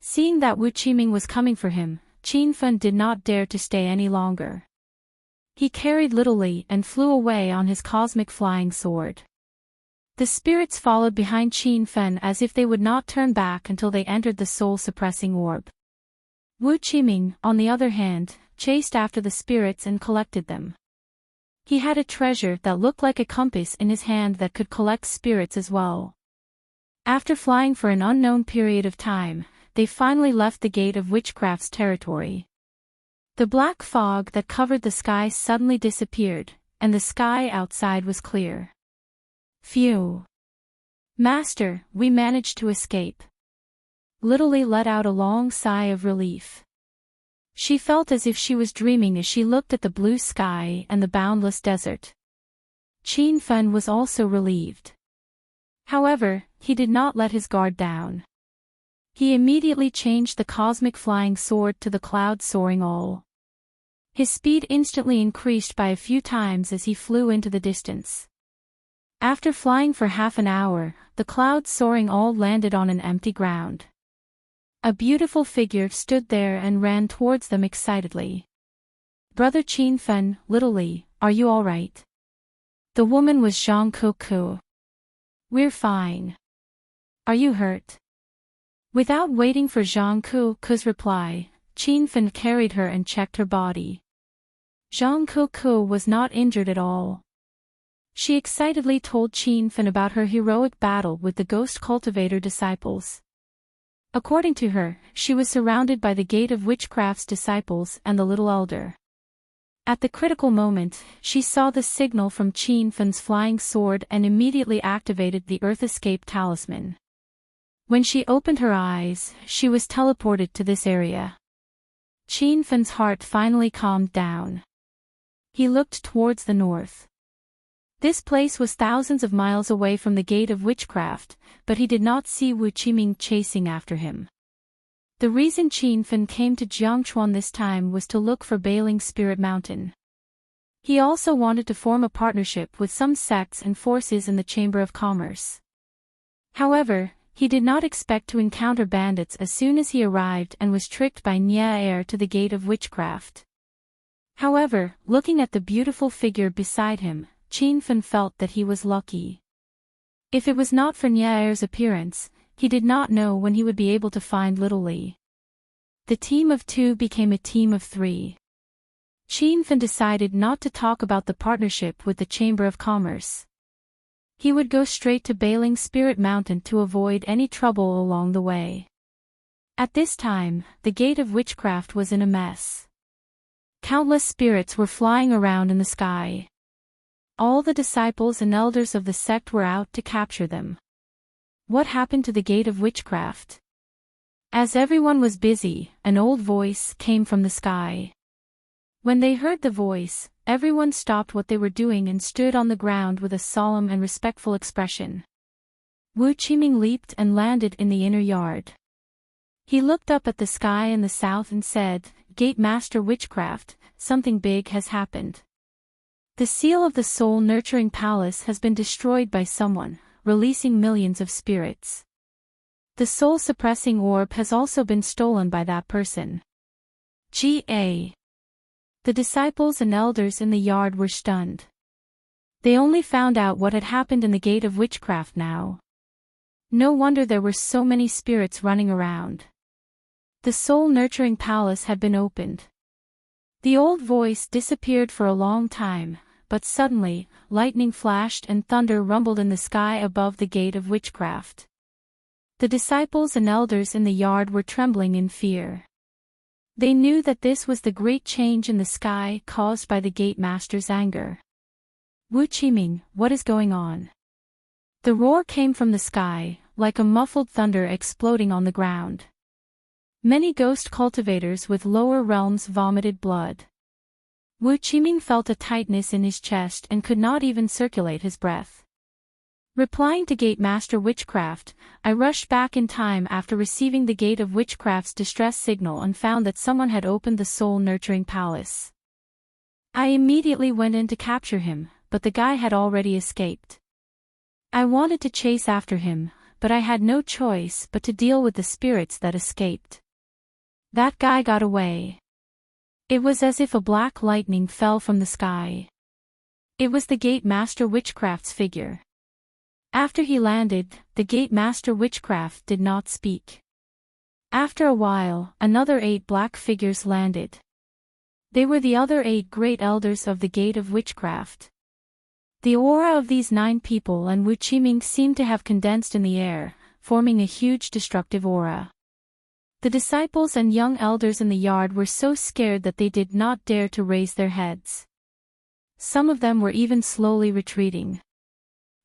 Seeing that Wu Qiming was coming for him, Qin Fan did not dare to stay any longer. He carried Little Li and flew away on his cosmic flying sword. The spirits followed behind Qin Fan as if they would not turn back until they entered the soul-suppressing orb. Wu Qiming, on the other hand, chased after the spirits and collected them. He had a treasure that looked like a compass in his hand that could collect spirits as well. After flying for an unknown period of time, they finally left the Gate of Witchcraft's territory. The black fog that covered the sky suddenly disappeared, and the sky outside was clear. Phew! Master, we managed to escape. Little Li let out a long sigh of relief. She felt as if she was dreaming as she looked at the blue sky and the boundless desert. Qin Fan was also relieved. However, he did not let his guard down. He immediately changed the cosmic flying sword to the cloud soaring all. His speed instantly increased by a few times as he flew into the distance. After flying for half an hour, the cloud soaring all landed on an empty ground. A beautiful figure stood there and ran towards them excitedly. Brother Qin Fan, Little Li, are you all right? The woman was Zhang Kuku. We're fine. Are you hurt? Without waiting for Zhang Kuku's reply, Qin Fan carried her and checked her body. Zhang Kuku was not injured at all. She excitedly told Qin Fan about her heroic battle with the ghost cultivator disciples. According to her, she was surrounded by the Gate of Witchcraft's disciples and the little elder. At the critical moment, she saw the signal from Qin Fan's flying sword and immediately activated the Earth Escape talisman. When she opened her eyes, she was teleported to this area. Qin Fan's heart finally calmed down. He looked towards the north. This place was thousands of miles away from the Gate of Witchcraft, but he did not see Wu Qiming chasing after him. The reason Qin Fan came to Jiangchuan this time was to look for Bailing Spirit Mountain. He also wanted to form a partnership with some sects and forces in the Chamber of Commerce. However, he did not expect to encounter bandits as soon as he arrived and was tricked by Nia to the Gate of Witchcraft. However, looking at the beautiful figure beside him, Qin Fan felt that he was lucky. If it was not for Nia's appearance, he did not know when he would be able to find Little Li. The team of two became a team of three. Qin Fan decided not to talk about the partnership with the Chamber of Commerce. He would go straight to Bailing Spirit Mountain to avoid any trouble along the way. At this time, the Gate of Witchcraft was in a mess. Countless spirits were flying around in the sky. All the disciples and elders of the sect were out to capture them. What happened to the Gate of Witchcraft? As everyone was busy, an old voice came from the sky. When they heard the voice, everyone stopped what they were doing and stood on the ground with a solemn and respectful expression. Wu Qiming leaped and landed in the inner yard. He looked up at the sky in the south and said, "Gate Master Witchcraft, something big has happened. The seal of the soul-nurturing palace has been destroyed by someone, releasing millions of spirits. The soul-suppressing orb has also been stolen by that person." The disciples and elders in the yard were stunned. They only found out what had happened in the Gate of Witchcraft now. No wonder there were so many spirits running around. The soul-nurturing palace had been opened. The old voice disappeared for a long time, but suddenly, lightning flashed and thunder rumbled in the sky above the Gate of Witchcraft. The disciples and elders in the yard were trembling in fear. They knew that this was the great change in the sky caused by the Gate Master's anger. Wu Qiming, what is going on? The roar came from the sky, like a muffled thunder exploding on the ground. Many ghost cultivators with lower realms vomited blood. Wu Qiming felt a tightness in his chest and could not even circulate his breath. Replying to Gate Master Witchcraft, I rushed back in time after receiving the Gate of Witchcraft's distress signal and found that someone had opened the soul-nurturing palace. I immediately went in to capture him, but the guy had already escaped. I wanted to chase after him, but I had no choice but to deal with the spirits that escaped. That guy got away. It was as if a black lightning fell from the sky. It was the Gate Master Witchcraft's figure. After he landed, the Gate Master Witchcraft did not speak. After a while, another 8 black figures landed. They were the other 8 great elders of the Gate of Witchcraft. The aura of these 9 people and Wu Qiming seemed to have condensed in the air, forming a huge destructive aura. The disciples and young elders in the yard were so scared that they did not dare to raise their heads. Some of them were even slowly retreating.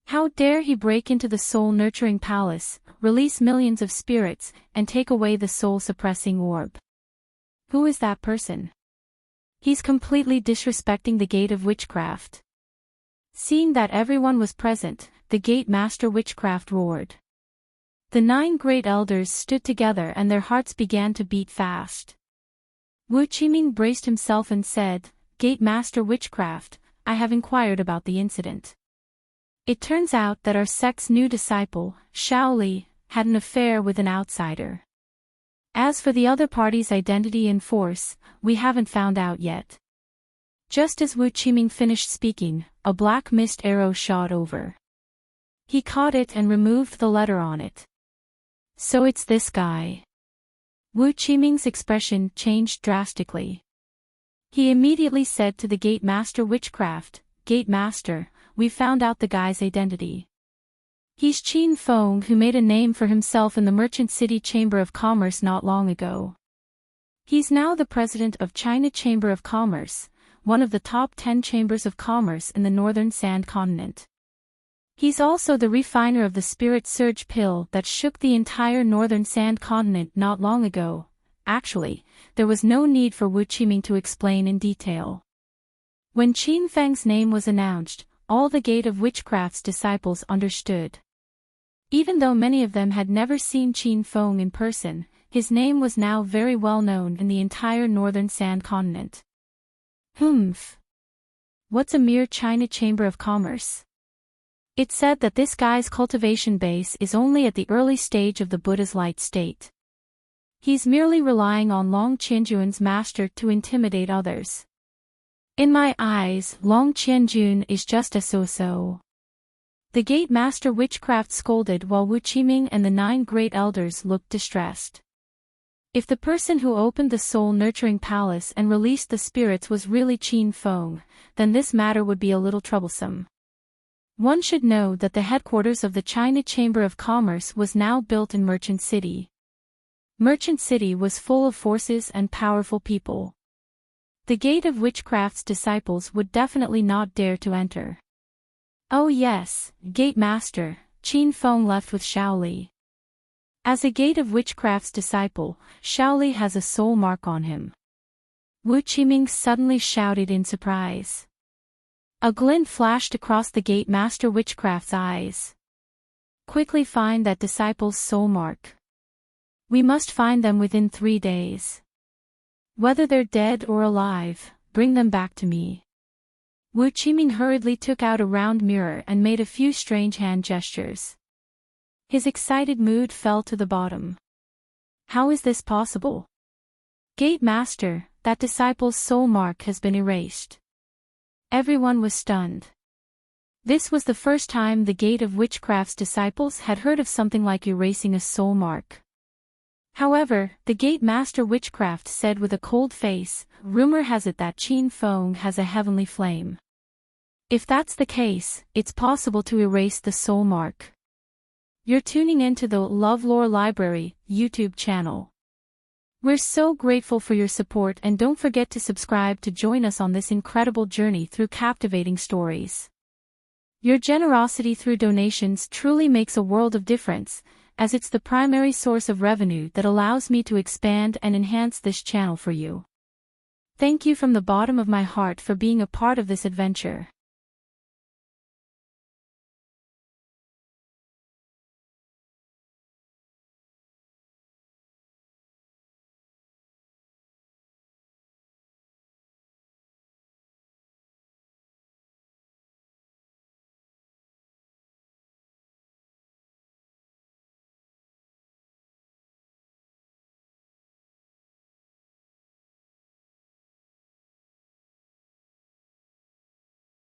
How dare he break into the soul-nurturing palace, release millions of spirits, and take away the soul-suppressing orb? Who is that person? He's completely disrespecting the Gate of Witchcraft. Seeing that everyone was present, the Gate Master Witchcraft roared. The 9 great elders stood together and their hearts began to beat fast. Wu Qiming braced himself and said, Gate Master Witchcraft, I have inquired about the incident. It turns out that our sect's new disciple, Shaoli, had an affair with an outsider. As for the other party's identity and force, we haven't found out yet. Just as Wu Qiming finished speaking, a black mist arrow shot over. He caught it and removed the letter on it. So it's this guy. Wu Qiming's expression changed drastically. He immediately said to the Gate Master Witchcraft, Gate Master, we found out the guy's identity. He's Qin Feng, who made a name for himself in the Merchant City Chamber of Commerce not long ago. He's now the president of China Chamber of Commerce, one of the top 10 chambers of commerce in the Northern Sand Continent. He's also the refiner of the Spirit Surge pill that shook the entire Northern Sand Continent not long ago. Actually, there was no need for Wu Qiming to explain in detail. When Qin Feng's name was announced, all the Gate of Witchcraft's disciples understood. Even though many of them had never seen Qin Feng in person, his name was now very well known in the entire Northern Sand Continent. Humph. What's a mere China Chamber of Commerce? It's said that this guy's cultivation base is only at the early stage of the Buddha's light state. He's merely relying on Long Qianjun's master to intimidate others. In my eyes, Long Qianjun is just a so-so. The Gate Master Witchcraft scolded while Wu Qiming and the 9 great elders looked distressed. If the person who opened the soul-nurturing palace and released the spirits was really Qin Feng, then this matter would be a little troublesome. One should know that the headquarters of the China Chamber of Commerce was now built in Merchant City. Merchant City was full of forces and powerful people. The Gate of Witchcraft's disciples would definitely not dare to enter. Oh yes, Gate Master, Qin Feng left with Shaoli. As a Gate of Witchcraft's disciple, Shaoli has a soul mark on him. Wu Qiming suddenly shouted in surprise. A glint flashed across the Gate Master Witchcraft's eyes. Quickly find that disciple's soul mark. We must find them within 3 days. Whether they're dead or alive, bring them back to me. Wu Qiming hurriedly took out a round mirror and made a few strange hand gestures. His excited mood fell to the bottom. How is this possible? Gate Master, that disciple's soul mark has been erased. Everyone was stunned. This was the first time the Gate of Witchcraft's disciples had heard of something like erasing a soul mark. However, the Gate Master Witchcraft said with a cold face, "Rumor has it that Qin Feng has a heavenly flame. If that's the case, it's possible to erase the soul mark." You're tuning into the LoveLore Library YouTube channel. We're so grateful for your support, and don't forget to subscribe to join us on this incredible journey through captivating stories. Your generosity through donations truly makes a world of difference, as it's the primary source of revenue that allows me to expand and enhance this channel for you. Thank you from the bottom of my heart for being a part of this adventure.